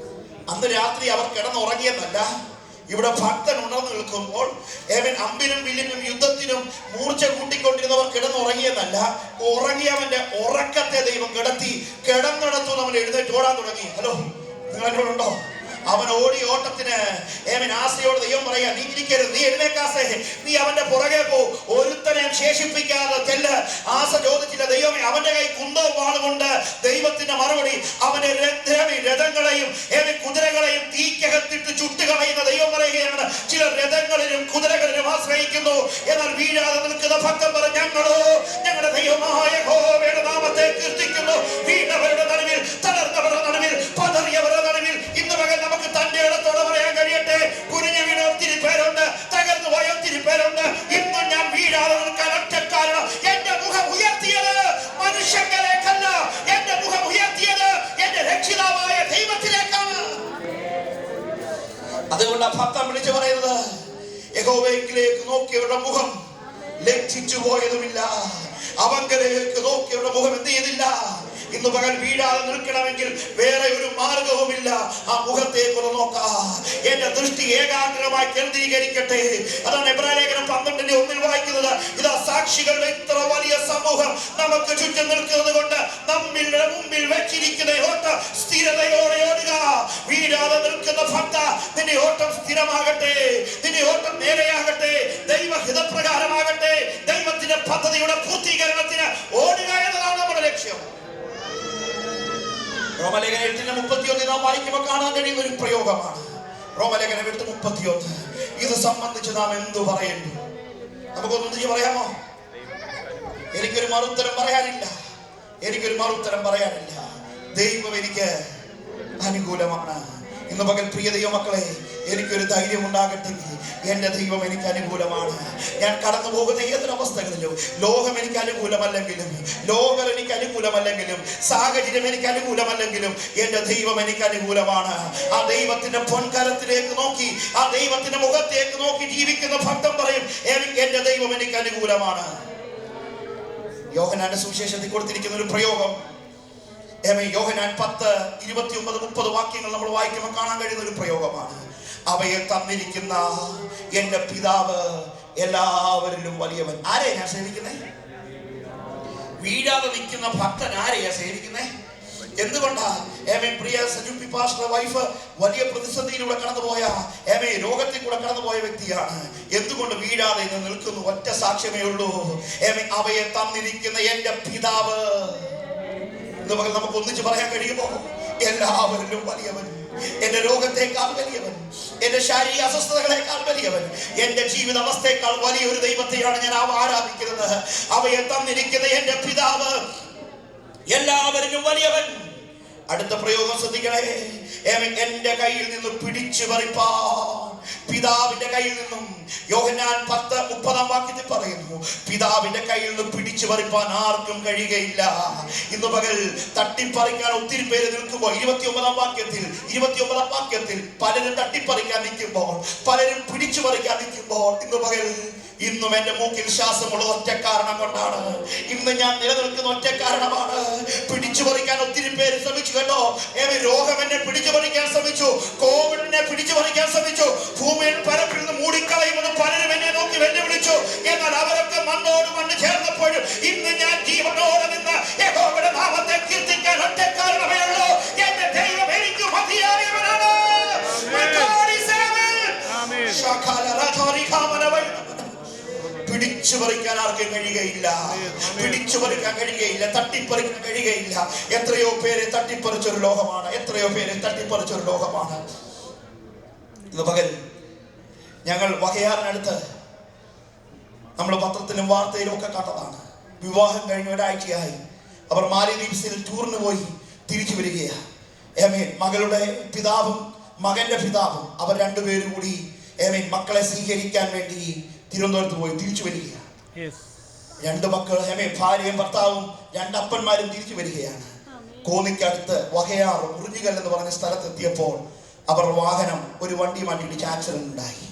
അന്ന് രാത്രി അവർ കിടന്നുറങ്ങിയെന്നല്ല, ഇവിടെ ഭക്തൻ ഉണർന്നു നിൽക്കുമ്പോൾ അമ്പിനും വില്ലിനും യുദ്ധത്തിനും മൂർച്ച കൂട്ടിക്കൊണ്ടിരുന്നവർ കിടന്നുറങ്ങിയെന്നല്ല, ഉറങ്ങിയവന്റെ ഉറക്കത്തെ ദൈവം കിടത്തി. കിടന്നിടത്തു നമ്മൾ എഴുന്നേറ്റ് ഓടാൻ തുടങ്ങി. ഹലോ, നിങ്ങൾ എന്നോടുണ്ടോ? അവൻ ഓടി ഓട്ടത്തിന് ആസയോട് ദൈവം പറയാ, നീ ഇരിക്കരുത്, നീ എഴുന്നേക്കാസേ, നീ അവന്റെ പുറകെ പോ, ഒരുത്തനെ ശേഷിപ്പിക്കാതെ ചെല്ല്. ആസ ചോദിച്ചില്ല, ദൈവമേ, അവന്റെ കൈ കുന്തവും വാളുകൊണ്ട്. ദൈവത്തിന്റെ മറുപടി, അവന്റെ രഥങ്ങളെയും കുതിരകളെയും തീക്കകത്തിട്ട് ചുട്ടുകളയുന്ന ദൈവം പറയുകയാണ്. ചില രഥങ്ങളിലും കുതിരകളിലും ആശ്രയിക്കുന്നു, എന്നാൽ വീഴാതെ നിൽക്കുന്ന ഭക്തൻ പറഞ്ഞു, ഞങ്ങളോ ഞങ്ങളുടെ ദൈവമായ യഹോവയുടെ നാമത്തെ കീർത്തിക്കുന്നു. വീണവരുടെ നടുവിൽ, തളർന്നവരുടെ നടുവിൽ, പതറിയവരുടെ നടുവിൽ ഇന്ന് മകൻ നമുക്ക് തന്റെ ഇടത്തോടെ പറയാൻ കഴിയട്ടെ, കുനിഞ്ഞു വീണ ഒത്തിരി പേരുണ്ട്, തകർന്നു പോയ ഒത്തിരി പേരുണ്ട്. ഇന്നും ഞാൻ വീഴാതെ നിൽക്കാൻ ഒറ്റ കാരണം, എന്റെ മുഖം ഉയർത്തിയത് മനുഷ്യരിലേക്കല്ല, എന്റെ മുഖം ഉയർത്തിയത് എന്റെ രക്ഷിതാവായ ദൈവത്തിലേക്കാണ്. അതുകൊണ്ട് ആ ഭക്തൻ വിളിച്ചു പറയുന്നത്, യഹോവയിലേക്ക് നോക്കിയവരുടെ മുഖം ലജ്ജിച്ചു പോയതുമില്ല, അവങ്കലേക്ക് നോക്കിയവരുടെ മുഖം എന്ത് ചെയ്തില്ല, ഇന്ന് പകൽ വീഴാതെ നിൽക്കണമെങ്കിൽ വേറെ ഒരു മാർഗവുമില്ല. ആ മുഖത്തേക്ക് നോക്കാ. എന്റെ ദൃഷ്ടി ഏകാഗ്രമായി കേന്ദ്രീകരിക്കട്ടെ. അതാണ് എബ്രായലേഖനം 12:1 വായിക്കുന്നത്. ഇതാ സാക്ഷികളുടെ ഇത്ര വലിയ സമൂഹം നമുക്ക് ചുറ്റും നിൽക്കുന്നത് കൊണ്ട് നമ്മളുടെ മുമ്പിൽ വെച്ചിരിക്കുന്ന ഓട്ടം സ്ഥിരതയോടെ ഓടുക. വീഴാതെ നിൽക്കുന്ന ഭക്ത, നിന്റെ ഓട്ടം സ്ഥിരമാകട്ടെ, നിന്റെ ഓട്ടം നേരെയാകട്ടെ, ദൈവഹിതപ്രകാരമാകട്ടെ, ദൈവത്തിന്റെ പദ്ധതിയുടെ പൂർത്തീകരണത്തിന് ഓടുക എന്നതാണ് നമ്മുടെ ലക്ഷ്യം. റോമലേഖനം 8:31 നാം വായിക്കുമ്പോൾ കാണാൻ കഴിയുന്ന ഒരു പ്രയോഗമാണ്. റോമലേഖനം 8:31. ഇത് സംബന്ധിച്ച് നാം എന്തു പറയേണ്ടു? നമുക്കൊന്നും പറയാമോ? എനിക്കൊരു മറുത്തരം പറയാനില്ല. ദൈവം എനിക്ക് അനുകൂലമാണ്. ഇന്ന് പകൽ പ്രിയ ദൈവമക്കളെ, എനിക്കൊരു ധൈര്യം ഉണ്ടാകട്ടെ. എന്റെ ദൈവം എനിക്ക് അനുകൂലമാണ്. ഞാൻ കടന്നു പോകുന്ന ഏതൊരവസ്ഥകളിലും ലോകം എനിക്ക് അനുകൂലമല്ലെങ്കിലും, ലോകം എനിക്ക് അനുകൂലമല്ലെങ്കിലും, സാഹചര്യം എനിക്ക് അനുകൂലമല്ലെങ്കിലും എന്റെ ദൈവം എനിക്ക് അനുകൂലമാണ്. ആ ദൈവത്തിന്റെ പൊൻകരത്തിലേക്ക് നോക്കി, ആ ദൈവത്തിന്റെ മുഖത്തേക്ക് നോക്കി ജീവിക്കുന്ന ഭക്തൻ പറയും, എന്റെ ദൈവം എനിക്ക് അനുകൂലമാണ്. യോഹന്നാന്റെ സുവിശേഷത്തിൽ കൊടുത്തിരിക്കുന്ന ഒരു പ്രയോഗം, യോഹന്നാൻ 10:29-30 വാക്യങ്ങൾ നമ്മൾ വായിക്കുമ്പോൾ കാണാൻ കഴിയുന്ന ഒരു പ്രയോഗമാണ്. അവയെ തന്നിരിക്കുന്ന എന്റെ പിതാവ് എല്ലാവരിലും വലിയവൻ. ആരെയാ ഞാൻ സേവിക്കുന്നേ? വീഴാതെ നിൽക്കുന്ന ഭക്തൻ ആരെയാ സേവിക്കുന്നേ? എന്തുകൊണ്ടാ? പ്രിയ സജുപി പാസ്റ്റർ വൈഫ് വലിയ പ്രതിസന്ധിയിലൂടെ കടന്നുപോയ രോഗത്തിൽ കൂടെ കടന്നുപോയ വ്യക്തിയാണ്. എന്തുകൊണ്ട് വീഴാതെ നിൽക്കുന്നു? ഒറ്റ സാക്ഷ്യമേ ഉള്ളൂ. അവയെ തന്നിരിക്കുന്ന എന്റെ പിതാവ്. ഇന്ന് പകൽ നമുക്ക് ഒന്നിച്ച് പറയാൻ കഴിയുമോ? എല്ലാവരിലും വലിയവൻ, എന്റെ രോഗത്തെക്കാൾ വലിയവൻ, എന്റെ ശാരീരിക അസ്വസ്ഥതകളെക്കാൾ വലിയവൻ, എന്റെ ജീവിതാവസ്ഥയെക്കാൾ വലിയൊരു ദൈവത്തെയാണ് ഞാൻ ആരാധിക്കുന്നത്. അവയെ തന്നിരിക്കുന്ന എന്റെ പിതാവ് എല്ലാവരിലും വലിയവൻ. അടുത്ത പ്രയോഗം ശ്രദ്ധിക്കണേ. എന്റെ കയ്യിൽ നിന്ന് പിടിച്ചു പറിപ്പാൻ പിതാവിന്റെ കയ്യിൽ നിന്നും, യോഹന്നാൻ 10:30 വാക്യത്തിൽ പറയുന്നു, പിതാവിന്റെ കയ്യിൽ നിന്ന് പിടിച്ചു പറിപ്പാൻ ആർക്കും കഴിയുകയില്ല. ഇന്ന് പകൽ തട്ടിപ്പറിക്കാൻ ഒത്തിരി പേര് നിൽക്കുമ്പോൾ 29 വാക്യത്തിൽ പലരും തട്ടിപ്പറിക്കാൻ നിൽക്കുമ്പോൾ, പലരും പിടിച്ചു പറിക്കാൻ നിൽക്കുമ്പോൾ, ഇന്ന് പകൽ ഇന്നും എന്റെ മൂക്കിൽ ശ്വാസമുള്ള ഒറ്റ കാരണം കൊണ്ടാണ്. ഇന്ന് ഞാൻ നിലനിൽക്കുന്ന ഒറ്റ കാരണമാണ്. പിടിച്ചു പറിക്കാൻ ഒത്തിരി പേര് ശ്രമിച്ചു കേട്ടോ. രോഗം എന്നെ പിടിച്ചു പറിക്കാൻ ശ്രമിച്ചു, കോവിഡ് എന്നെ പിടിച്ചു പറിക്കാൻ ശ്രമിച്ചു, ഭൂമിയിൽ പരപ്പിൽ നിന്ന് മൂടിക്കളയുമെന്ന് പലരും എന്നെ നോക്കി വെല്ലുവിളിച്ചു. എന്നാൽ അവരൊക്കെ മണ്ണോട് മണ്ണ് ചേർന്നപ്പോഴും ഇന്ന് ഞാൻ ജീവനോടെ നിന്ന് യഹോവയുടെ നാമത്തെ കീർത്തിക്കാൻ ഒറ്റ കാരണമേ ഉള്ളൂ. എന്റെ ദൈവം എനിക്ക് മതിയായവനാണ്. പിടിച്ചു പറിക്കാൻ ആർക്കും കഴിയുകയില്ല, പിടിച്ചു പറിക്കാൻ കഴിയുകയില്ല, തട്ടിപ്പറിക്കാൻ കഴിയുകയില്ല. എത്രയോ പേരെ തട്ടിപ്പറിച്ചൊരു ലോകമാണ്, ഇന്ന് പകൽ ഞങ്ങൾ വകയാറിനടുത്ത് നമ്മൾ പത്രത്തിലും വാർത്തയിലും ഒക്കെ കണ്ടതാണ്. വിവാഹം കഴിഞ്ഞ ഒരാഴ്ചയായി അവർ മാലിദ്വീപ്സിൽ ടൂറിന് പോയി തിരിച്ചു വരികയാണ്. മകളുടെ പിതാവും മകന്റെ പിതാവും അവർ രണ്ടുപേരും കൂടി മക്കളെ സ്വീകരിക്കാൻ വേണ്ടി തിരുവനന്തപുരത്ത് പോയി തിരിച്ചു വരികയാണ്. രണ്ട് മക്കൾ ഭാര്യയും ഭർത്താവും രണ്ടപ്പന്മാരും തിരിച്ചു വരികയാണ്. കോന്നിക്കടുത്ത് വകയാർ ഉറിഞ്ഞിക്കൽ എന്ന് പറഞ്ഞ സ്ഥലത്തെത്തിയപ്പോൾ അവർ വാഹനം ഒരു വണ്ടിയുമായിട്ട് ഇടിച്ച് ആക്സിഡന്റ് ഉണ്ടായി.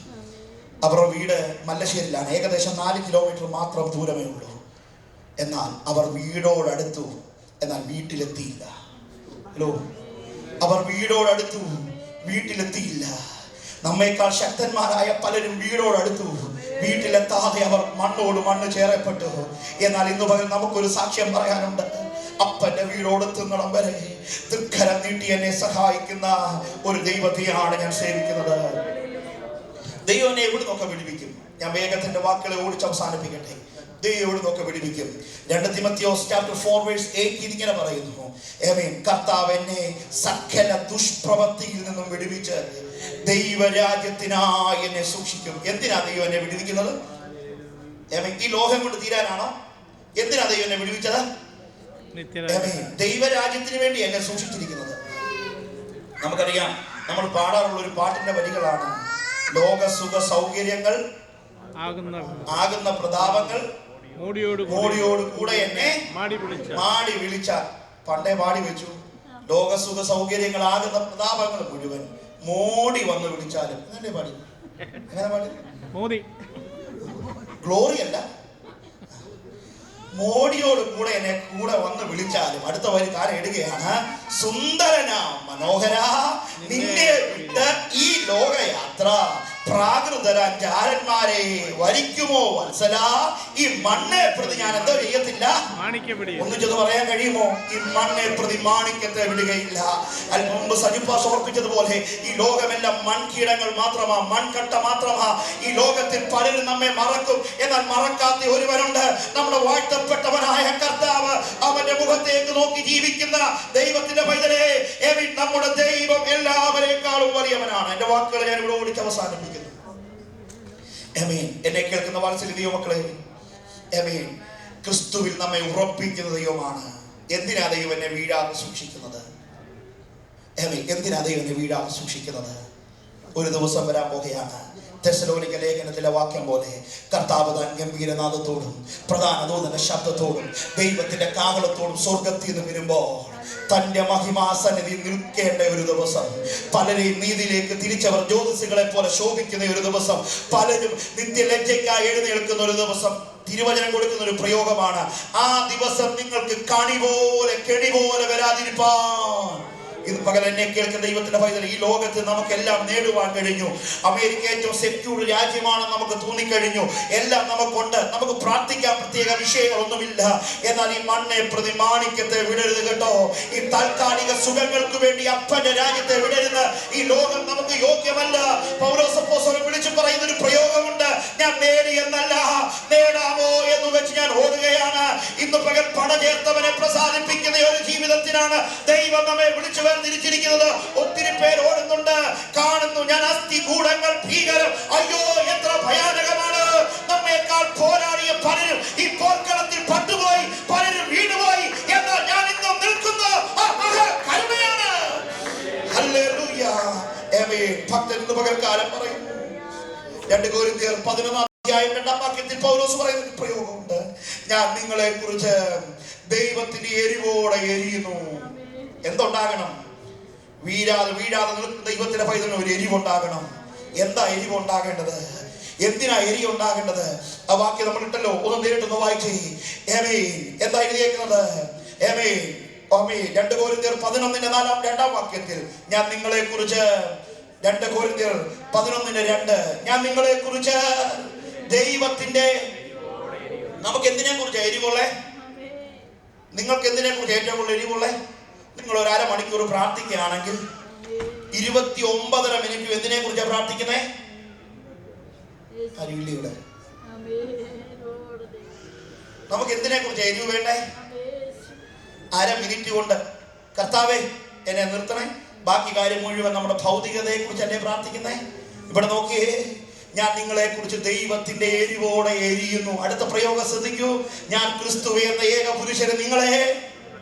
അവരുടെ വീട് മല്ലശ്ശേരിയിലാണ്. ഏകദേശം 4 കിലോമീറ്റർ മാത്രം ദൂരമേ ഉള്ളൂ. എന്നാൽ അവർ വീടോടടുത്തു, എന്നാൽ വീട്ടിലെത്തിയില്ല. അവർ വീടോടടുത്തു, വീട്ടിലെത്തിയില്ല. നമ്മേക്കാൾ ശക്തന്മാരായ പലരും വീടോടടുത്തു, വീട്ടിലെത്താതെ അവർ മണ്ണോട് മണ്ണ് ചേരപ്പെട്ടു. എന്നാൽ ഇന്ന് പകൽ നമുക്കൊരു സാക്ഷ്യം പറയാനുണ്ട്. അപ്പന്റെ വീടോടെത്തുന്നിടം വരെ തൃക്കരം നീട്ടി എന്നെ സഹായിക്കുന്ന ഒരു ദൈവത്തെയാണ് ഞാൻ സേവിക്കുന്നത്. ദൈവം എന്നെ എവിടെ നിന്നൊക്കെ വിടുവിക്കും? ഞാൻ വേഗത്തിന്റെ വാക്കുകളെ ഓടിച്ച് അവസാനിപ്പിക്കട്ടെ. ദൈവം എവിടെ നിന്നൊക്കെ വിടുവിക്കും? 2 തിമോത്തിയോസ് 4:8 ഇങ്ങനെ പറയുന്നു, കർത്താവ് എന്നെ സകല ദുഷ്പ്രവൃത്തിയിൽ നിന്നും വിടുവിച്ച് ദൈവരാജ്യത്തിനായി എന്നെ സൂക്ഷിക്കും. എന്തിനാ ദൈവം എന്നെ വിടുവിക്കുന്നത്? ഈ ലോകം കൊണ്ട് തീരാനാണോ? എന്തിനാ ദൈവം എന്നെ വിടുവിച്ചത്? ദൈവരാജ്യത്തിന് വേണ്ടി എന്നെ സൂക്ഷിച്ചിരിക്കുന്നത്. നമുക്കറിയാം, നമ്മൾ പാടാറുള്ള ഒരു പാട്ടിന്റെ വരികളാണ്, ലോക സുഖ സൗകര്യങ്ങൾ ആകുന്ന പ്രതാപങ്ങൾ മോടിയോട് കൂടെ എന്നെ മാടി വിളിച്ച. പണ്ടേ പാടി വെച്ചു, ലോകസുഖ സൗകര്യങ്ങൾ ആകുന്ന പ്രതാപങ്ങൾ മുഴുവൻ മോടി വന്ന് വിളിച്ചാലും. അങ്ങനെ പാടി, അങ്ങനെ പാടി. ഗ്ലോറി അല്ല, മോടിയോട് കൂടെ എന്നെ കൂടെ വന്ന് വിളിച്ചാലും അടുത്ത വരി താരം ഇടുകയാണ്, സുന്ദരന മനോഹര നിന്നെ വിട്ട് ഈ ലോകയാത്ര പ്രാകൃതരാജാരന്മാരെ വരിക്കുമോ വത്സല? ഈ മണ്ണെ പ്രതി ഞാൻ എന്തോ ചെയ്യത്തില്ല. ഒന്ന് ചെന്ന് പറയാൻ കഴിയുമോ? ഈ മണ്ണെ പ്രതി മാണിക്യത്തെ വിടുകയില്ല. അല്പം മുമ്പ് സജിപ്പ സമർപ്പിച്ചതുപോലെ ഈ ലോകമെല്ലാം മൺകീടങ്ങൾ മാത്രമാ, മൺകട്ട മാത്രമാ. ഈ ലോകത്തിൽ പലരും നമ്മെ മറക്കും, എന്നാൽ മറക്കാത്ത ഒരുവനുണ്ട്, നമ്മുടെ വാഴ്ത്തപ്പെട്ടവനായ കർത്താവ്. അവന്റെ മുഖത്തേക്ക് നോക്കി ജീവിക്കുന്ന ദൈവത്തിന്റെ പൈതലേ, നമ്മുടെ ദൈവം എല്ലാവരെക്കാളും വലിയവനാണ്. എന്റെ വാക്കുകൾ ഞാൻ ഇവിടെ ഓടിച്ച് അവസാനിപ്പിക്കുന്നു. എന്നെ കേൾക്കുന്ന വാത്സല്യ ദൈവമക്കളെ, ക്രിസ്തുവിൽ നമ്മെ ഉറപ്പിക്കുന്ന ദൈവമാണ്. എന്തിനാ ദൈവം എന്നെ വീഴാതെ സൂക്ഷിക്കുന്നത്? എന്തിനാ ദൈവം എന്നെ വീഴാതെ സൂക്ഷിക്കുന്നത്? ഒരു ദിവസം വരാൻ പോകുകയാണ്. തെസ്സലോനിക്ക ലേഖനത്തിലെ വാക്യം പോലെ കർത്താവ് താൻ ഗംഭീരനാദത്തോടും പ്രധാന ദൂതന്റെ ശബ്ദത്തോടും ദൈവത്തിന്റെ കാഹളത്തോടും സ്വർഗത്തിൽ നിന്ന് വരുമ്പോൾ തന്റെ മഹിമാസന്നിധി നിൽക്കേണ്ട ഒരു ദിവസം, പലരെയും നീതിയിലേക്ക് തിരിച്ചവർ ജ്യോതിസുകളെ പോലെ ശോഭിക്കുന്ന ഒരു ദിവസം, പലരും നിത്യലജ്ജയ്ക്കായി എഴുന്നേൽക്കുന്ന ഒരു ദിവസം, തിരുവചനം കൊടുക്കുന്ന ഒരു പ്രയോഗമാണ്. ആ ദിവസം നിങ്ങൾക്ക് കണി പോലെ കെണി പോലെ വരാതിരിപ്പാൻ. ഇത് പകൽ എന്നെ കേൾക്കുന്ന ദൈവത്തിന്റെ പൈതൽ, ഈ ലോകത്ത് നമുക്കെല്ലാം നേടുവാൻ കഴിഞ്ഞു. അമേരിക്ക ഏറ്റവും സെക്യൂർ രാജ്യമാണെന്ന് നമുക്ക് തോന്നിക്കഴിഞ്ഞു. എല്ലാം നമുക്കുണ്ട്, നമുക്ക് പ്രാർത്ഥിക്കാൻ പ്രത്യേക വിഷയങ്ങളൊന്നുമില്ല. എന്നാൽ ഈ മണ്ണെ പ്രതി മാണിക്യത്തെ വിടരുത് കേട്ടോ. ഈ താൽക്കാലിക സുഖങ്ങൾക്ക് വേണ്ടി അപ്പന്റെ രാജ്യത്തെ വിടരുത്. ഈ ലോകം നമുക്ക് യോഗ്യമല്ല. പൗലോസ് അപ്പോസ്തലൻ വിളിച്ചു പറയുന്ന ഒരു പ്രയോഗമുണ്ട്, ഞാൻ നേടി എന്നല്ല നേടാമോ എന്ന് വെച്ച് ഞാൻ ഓടുകയാണ്. ഇന്ന് പകൽ പട ചേർത്തവനെ പ്രസാദിപ്പിക്കുന്ന ഒരു ജീവിതത്തിനാണ് ദൈവം നമ്മെ വിളിച്ചു തിരിച്ചിരിക്കുന്നത്. ഒത്തിരി പേര് ഓടുന്നുണ്ട്, കാണുന്നു ഞാൻ അസ്ഥികൂടങ്ങൾ ഭീകരം, അയ്യോ എത്ര ഭയാനകമാണ്. നമ്മേക്കാൾ പോരാടിയ പലരും ഈ പോർക്കളത്തിൽ പട്ടുപോയി, പലരും വീണുപോയി. എന്നാൽ ഞാൻ ഇന്നും നിൽക്കുന്നു. കരുണയാണ്. ഹല്ലേലൂയ. ഭക്തൻ ഇന്ന് പകൽക്കാലം പറയുന്നു. 2 കൊരിന്ത്യർ 11 അധ്യായം 2 വാക്യത്തിൽ പൗലോസ് പറയുന്ന ഒരു പ്രയോഗമുണ്ട്, ഞാൻ നിങ്ങളെ കുറിച്ച് ദൈവത്തിന്റെ എരിവോടെ എരിയുന്നു. എന്തുണ്ടാകണം? വീഴാതെ നിൽക്കുന്ന ദൈവത്തിന്റെ പൈതലിന് ഒരു എരിവുണ്ടാകണം. എന്താ എരിവുണ്ടാകേണ്ടത്? എന്തിനാ എരി ഉണ്ടാകേണ്ടത്? ആ വാക്യം നമ്മൾ ഇട്ടല്ലോ, ഒന്ന് നേരിട്ടൊന്ന് വായിച്ചേ. എന്താ എഴുതിയേക്കുന്നത്? 2 കൊരിന്ത്യർ 11:4 വാക്യത്തിൽ ഞാൻ നിങ്ങളെ കുറിച്ച് 2 കൊരിന്ത്യർ 11:2 ഞാൻ നിങ്ങളെ കുറിച്ച് ദൈവത്തിന്റെ, നമുക്ക് എന്തിനെ കുറിച്ച് എരിവുള്ളേ? നിങ്ങൾക്ക് എന്തിനെ കുറിച്ച് ഏറ്റവും കൂടുതൽ എരിവുള്ളേ? നിങ്ങൾ ഒരു അരമണിക്കൂർ പ്രാർത്ഥിക്കുകയാണെങ്കിൽ 29.5 മിനിറ്റ് എന്തിനെ കുറിച്ചാണ് പ്രാർത്ഥിക്കുന്നേ? അറിയില്ല. നമുക്ക് എന്തിനെ കുറിച്ച് എരിവ് വേണ്ടേ? അരമിനിറ്റ് കൊണ്ട് കർത്താവേ എന്നെ നിർത്തണേ. ബാക്കി കാര്യം മുഴുവൻ നമ്മുടെ ഭൗതികതയെ കുറിച്ചല്ലേ പ്രാർത്ഥിക്കുന്നേ? ഇവിടെ നോക്കിയേ, ഞാൻ നിങ്ങളെ കുറിച്ച് ദൈവത്തിന്റെ എരിവോടെ എരിയുന്നു. അടുത്ത പ്രയോഗം ശ്രദ്ധിക്കൂ, ഞാൻ ക്രിസ്തു എന്ന ഏക പുരുഷന് നിങ്ങളെ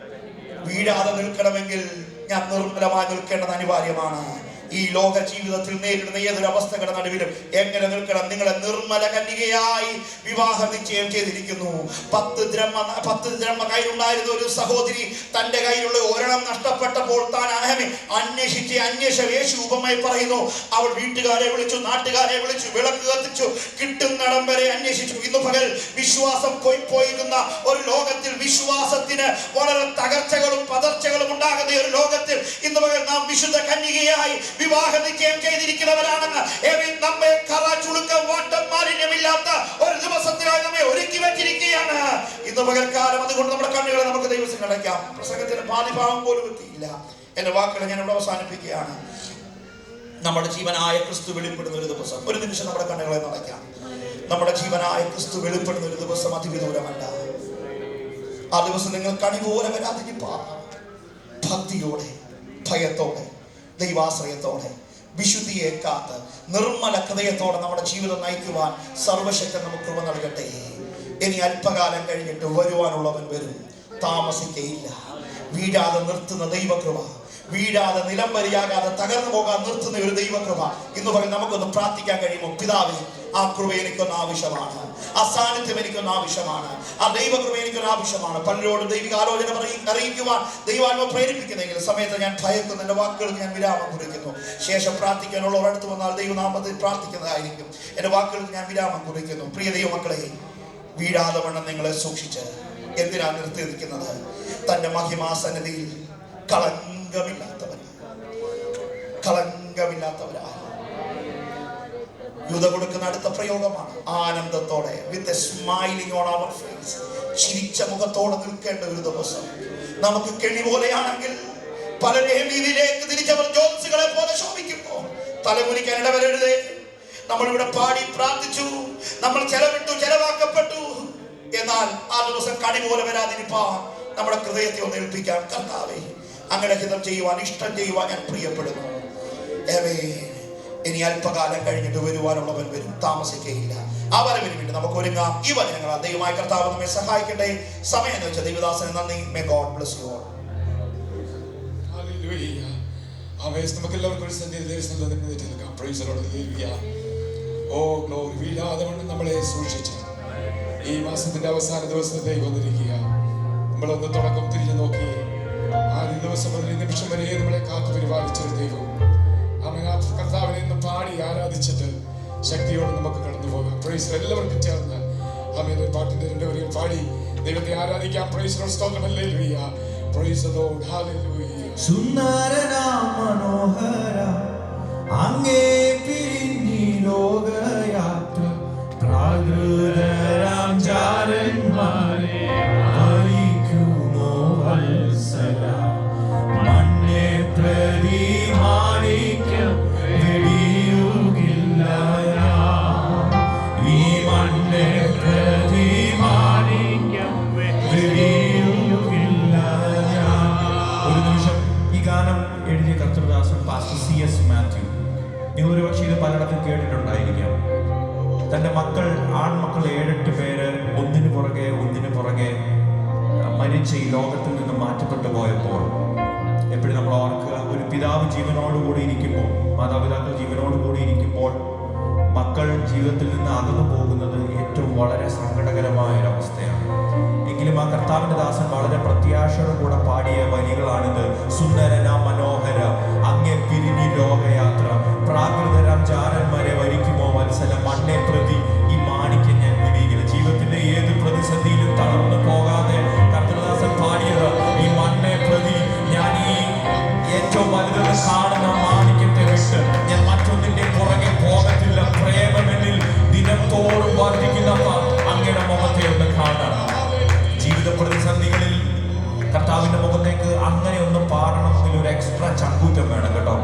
വീഴാതെ നിൽക്കണമെങ്കിൽ ഞാൻ നിർമ്മലമായി നിൽക്കേണ്ടത് അനിവാര്യമാണ്. ഈ ലോക ജീവിതത്തിൽ നേരിടുന്ന ഏതൊരു അവസ്ഥകളുടെ നടുവിലും എങ്ങനെ നിൽക്കണം? നിങ്ങളെ നിർമ്മല കന്യകയായി വിവാഹ നിശ്ചയം ചെയ്തിരിക്കുന്നു. 10 ദ്രഹ്മ കയ്യിലുണ്ടായിരുന്ന ഒരു സഹോദരി തന്റെ കയ്യിലുള്ള ഒരെണ്ണം നഷ്ടപ്പെട്ടപ്പോൾ താൻ അന്വേഷിച്ച യേശു ഉപമയെ പറയുന്നു. അവൾ വീട്ടുകാരെ വിളിച്ചു, നാട്ടുകാരെ വിളിച്ചു, വിളക്ക് കത്തിച്ചു, കിട്ടുന്നിടം വരെ അന്വേഷിച്ചു. ഇന്ന് പകൽ വിശ്വാസം പോയിരുന്ന ഒരു ലോകത്തിൽ, വിശ്വാസത്തിന് വളരെ തകർച്ചകളും പതർച്ചകളും ഉണ്ടാകുന്ന ഒരു ലോകത്തിൽ ഇന്ന് പകൽ നാം വിശുദ്ധ കന്യകയായി വിവാഹ നിശ്ചയം ചെയ്തിരിക്കുന്നവരാണെന്ന് നമ്മെ കറ ചുളുക്കം വാട്ടം മാലിന്യമില്ലാത്ത ഒരു ദിവസത്തിനായി നമ്മെ ഒരുക്കി വെച്ചിരിക്കുകയാണ് ഇന്ന് പകൽക്കാലം. അതുകൊണ്ട് നമ്മുടെ കണ്ണുകളെ നമുക്ക് ദൈവത്തിൽ അടയ്ക്കാം. പ്രസംഗത്തിന് പാതിഭാവം പോലും എത്തിയില്ല. എന്റെ വാക്കുകൾ ഞാൻ ഇവിടെ അവസാനിപ്പിക്കുകയാണ്. നമ്മുടെ ജീവനായ ക്രിസ്തു വെളിപ്പെടുന്ന ഒരു ദിവസം, ഒരു നിമിഷം നമ്മുടെ കണ്ണുകളെ നടക്കാം. നമ്മുടെ ജീവനായ ക്രിസ്തു വെളിപ്പെടുന്ന ഒരു ദിവസം അതിവിദൂരമല്ല. ആ ദിവസം നിങ്ങൾ കണി പോലെ വരാതിരിപ്പാ. ഭക്തിയോടെ, ഭയത്തോടെ, ദൈവാശ്രയത്തോടെ, വിശുദ്ധിയെ കാത്ത്, നിർമ്മല ഹൃദയത്തോടെ നമ്മുടെ ജീവിതം നയിക്കുവാൻ സർവശക്തൻ നമുക്ക് കൃപ നൽകട്ടെ. ഇനി അല്പകാലം കഴിഞ്ഞിട്ട് വരുവാനുള്ളവൻ വരും, താമസിക്കയില്ല. വീഴാതെ നിർത്തുന്ന ദൈവകൃപ, വീഴാതെ നിലം വരിയാകാതെ തകർന്നു പോകാൻ നിർത്തുന്ന ഒരു ദൈവകൃപ ഇന്ന് പകൽ നമുക്കൊന്ന് പ്രാർത്ഥിക്കാൻ കഴിയുമോ? പിതാവേ, ആ കൃപ എനിക്കൊന്ന് ആവശ്യമാണ്, ആ സാന്നിധ്യം എനിക്കൊന്ന് ആവശ്യമാണ്, ആ ദൈവകൃപ എനിക്കൊന്ന് ആവശ്യമാണ്. പലരോടും ദൈവിക ആലോചന അറിയിക്കുവാൻ ദൈവാത്മ പ്രേരിപ്പിക്കുന്നെങ്കിൽ സമയത്ത് ഞാൻ ഭയക്കുന്നു. എൻ്റെ വാക്കുകൾക്ക് ഞാൻ വിരാമം കുറിക്കുന്നു. ശേഷം പ്രാർത്ഥിക്കാനുള്ളവർ അടുത്ത് വന്നാൽ ദൈവനാമത്തിൽ പ്രാർത്ഥിക്കുന്നതായിരിക്കും. എൻ്റെ വാക്കുകൾക്ക് ഞാൻ വിരാമം കുറിക്കുന്നു. പ്രിയ ദൈവമക്കളെ, വീഴാതെ വണ്ണം നിങ്ങളെ സൂക്ഷിച്ച് എന്തിനാ നിർത്തിയിരിക്കുന്നത്? തന്റെ മഹിമാസന്നിധിയിൽ കളങ്കമില്ലാത്തവരാ. യൂദ കൊടുക്കുന്ന അടുത്ത പ്രയോഗമാണ് ആനന്ദത്തോടെ, with a smiling on our face, ചിരിച്ച മുഖത്തോടെ നിൽക്കേണ്ട ഒരു ദിവസം. നമുക്ക് കെണി പോലെയാണെങ്കിൽ പലരെയും വീതിയിലേക്ക് തിരിച്ചവർ ജോത്സുകളെ പോലെ ശോഭിക്കുമ്പോ തലമുനിക്കാൻ ഇടവരരുതേ. നമ്മളിവിടെ പാടി പ്രാർത്ഥിച്ചു, നമ്മൾ ചെലവാക്കപ്പെട്ടു. എന്നാൽ ആ ദിവസം കണി പോലെ വരാതിരിപ്പാൻ നമ്മുടെ ഹൃദയത്തെ ഒന്ന് ഏൽപ്പിക്കാൻ. കർത്താവേ, അങ്ങനെ ഹിതം ചെയ്യുവാൻ, ഇഷ്ടം ചെയ്യുവാൻ ഞാൻ പ്രിയപ്പെടുന്നു. ഇനി അല്പകാലം കഴിഞ്ഞിട്ട് വരുവാനുള്ളവൻ വരും, താമസിക്കുകയില്ല. ആ വരവിന് വേണ്ടി നമുക്ക് ഒരുങ്ങാം. ഈ വചനങ്ങൾ ദൈവമായ കർത്താവ് നമ്മെ സഹായിക്കട്ടെ. സമയം എന്ന് വെച്ചാൽ ദൈവദാസന് നന്ദി. May God bless you all. Hallelujah. നമുക്ക് എല്ലാവർക്കും ഒരു സന്ധ്യ പ്രൈസ് ദി ലോർഡ്. ഹല്ലേലൂയ. Oh glory. വീഴാതെ നമ്മളെ സൂക്ഷിച്ചു ഈ മാസത്തിന്റെ അവസാന ദിവസത്തേക്ക് വന്നിരിക്കുക. നമ്മളൊന്ന് തുടക്കം തിരിഞ്ഞു നോക്കി ആദ്യ ദിവസം മുതൽ നിമിഷം വരെ നമ്മളെ കാത്തു പരിപാലിച്ചൊരു ദൈവം. കർത്താവിനെ ഇന്ന് പാടി ആരാധിച്ചിട്ട് ശക്തിയോടെ നമുക്ക് കടന്നു പോകാം. പ്രൈസ് എല്ലാവർക്കും ചേർന്ന് ഒരു പാട്ടിന്റെ രണ്ടുപേരെയും പാടി ദൈവത്തെ ആരാധിക്കാം. Praise lord. സ്തോത്രം. ഹല്ലേലൂയ. Praise the lord. ഹല്ലേലൂയ. സുന്ദരനാം മനോഹര അങ്ങേ പിരിഞ്ഞി ലോകയാത്ര പ്രാകൃതരാം ജാരന്മാരെ വരിക്കുമോ വത്സല മണ്ണെ പ്രതി മാണിക്യം വെടിയുകില്ല ഈ മണ്ണെ പ്രതി മാണിക്യം വെടിയുകില്ല. ഒരു നിമിഷം ഈ ഗാനം എഴുതിയ കർത്തൃദാസൻ പാസ്റ്റർ C.S. മാത്യു. നിങ്ങൾ ഒരുപക്ഷെ ഇത് പലയിടത്തും കേട്ടിട്ടുണ്ടായിരിക്കാം. തൻ്റെ ആൺമക്കൾ 7-8 പേര് ഒന്നിനു പുറകെ മരിച്ച് ഈ ലോകത്തിൽ നിന്ന് മാറ്റപ്പെട്ടു പോയപ്പോൾ എപ്പോഴും നമ്മൾ ഓർക്കുക, ഒരു പിതാവ് ജീവനോടുകൂടി ഇരിക്കുമ്പോൾ, മാതാപിതാക്കൾ ജീവനോടുകൂടി ഇരിക്കുമ്പോൾ മക്കൾ ജീവിതത്തിൽ നിന്ന് അകന്നു പോകുന്നത് ഏറ്റവും വളരെ സങ്കടകരമായ ഒരവസ്ഥയാണ്. എങ്കിലും ആ കർത്താവിന്റെ ദാസൻ വളരെ പ്രത്യാശയോടെ കൂടെ പാടിയ വരികളാണിത്. സുന്ദരനാം മനോഹര അങ്ങേ പിരിഞ്ഞി ലോകയാത്ര പ്രാകൃതരാം ജാരന്മാരെ വരിക്കുമോ വത്സല മണ്ണെ പ്രതി ഈ മാണിക്യം ഞാൻ പിടിയില്ല. ജീവിതത്തിന്റെ ഏത് പ്രതിസന്ധിയിലും തളർന്നു പോകാതെ കർത്തൃദാസൻ പാടിയത് ഈ മണ്ണെ പ്രതി ഞാൻ ഈ ഏറ്റവും വലുതെന്ന് കാണുന്ന മാണിക്യത്തെ വിട്ട് ഞാൻ മറ്റൊന്നിന്റെ പുറകെ പോകത്തില്ല. പ്രേമമെന്നിൽ ദിനത്തോടും വർദ്ധിക്കുന്നപ്പ അങ്ങയുടെ മുഖത്തെ ഒന്ന് കാണാം. ജീവിത പ്രതിസന്ധികളിൽ കർത്താവിന്റെ മുഖത്തേക്ക് അങ്ങനെ ഒന്ന് പാടണമെങ്കിൽ ഒരു എക്സ്ട്രാ ചങ്കൂറ്റം വേണം കേട്ടോ.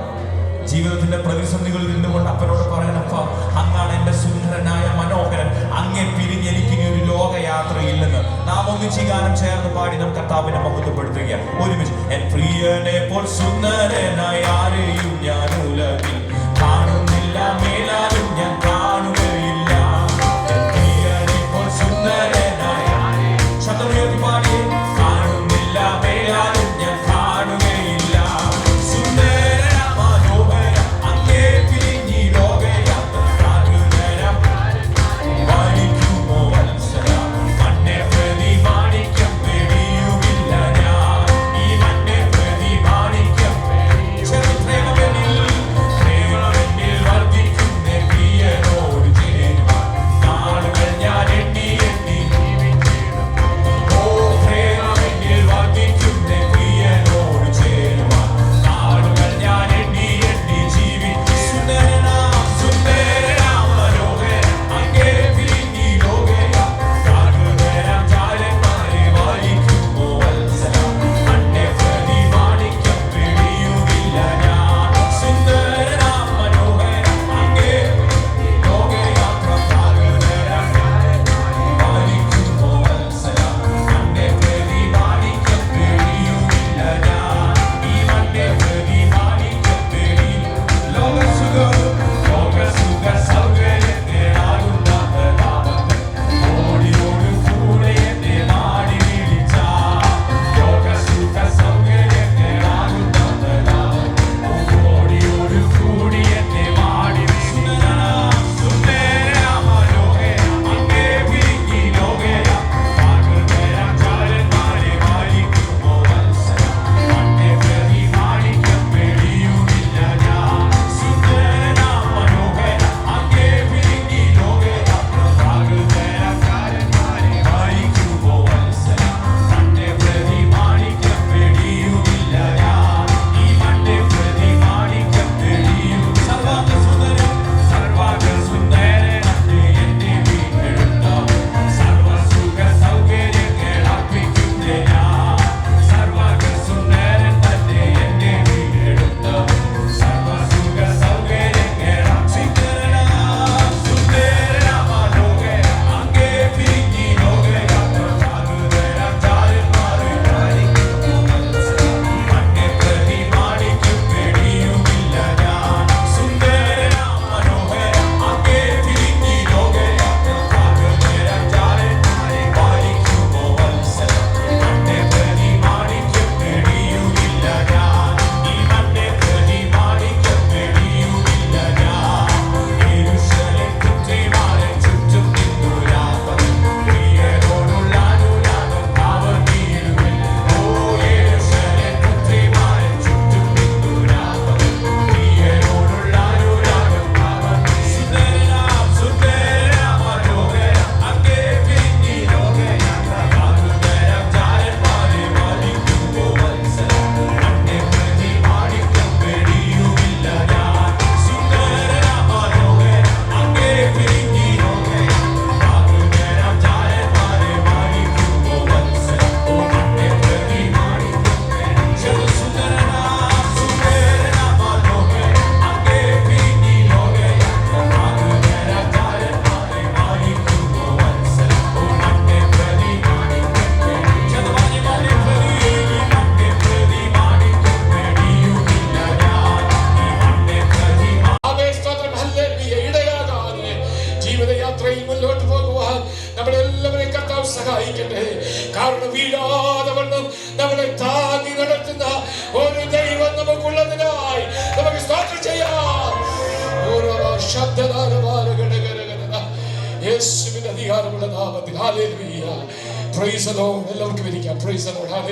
ജീവിതത്തിന്റെ പ്രതിസന്ധികളിൽ നിന്നുകൊണ്ട് അപ്പനോട് പറയണപ്പ അങ്ങാണ് എന്റെ സുന്ദരനായ മനോഹരൻ, അങ്ങേ പിരിഞ്ഞ് എനിക്കിനി ഒരു ലോകയാത്രയില്ലെന്ന് നാം ഒന്നിച്ച് ഈ ഗാനം ചേർന്ന് പാടി നാം കർത്താവിനെ മഹത്വപ്പെടുത്തുക. ഒരുമിച്ച്. എൻ പ്രിയനെ പോൽ സുന്ദരനായ ആരെയും ഞാൻ ഉലകിൽ കാണുന്നില്ല, മേലാലും ഞാൻ കാണുകയില്ല. എൻ പ്രിയനെ പോൽ സുന്ദരനായ ശബ്ദമുയർത്തി പാടി കാണുന്നില്ല, മേലാലും ഞാൻ കാണുകയില്ല. Yeah. യേശുവിന്റെ അധികാരമുള്ള നാമത്തിൽ ഹല്ലേലൂയ. Praise the Lord. എല്ലാവർക്കും ഇരിക്കാം. Price the Lord.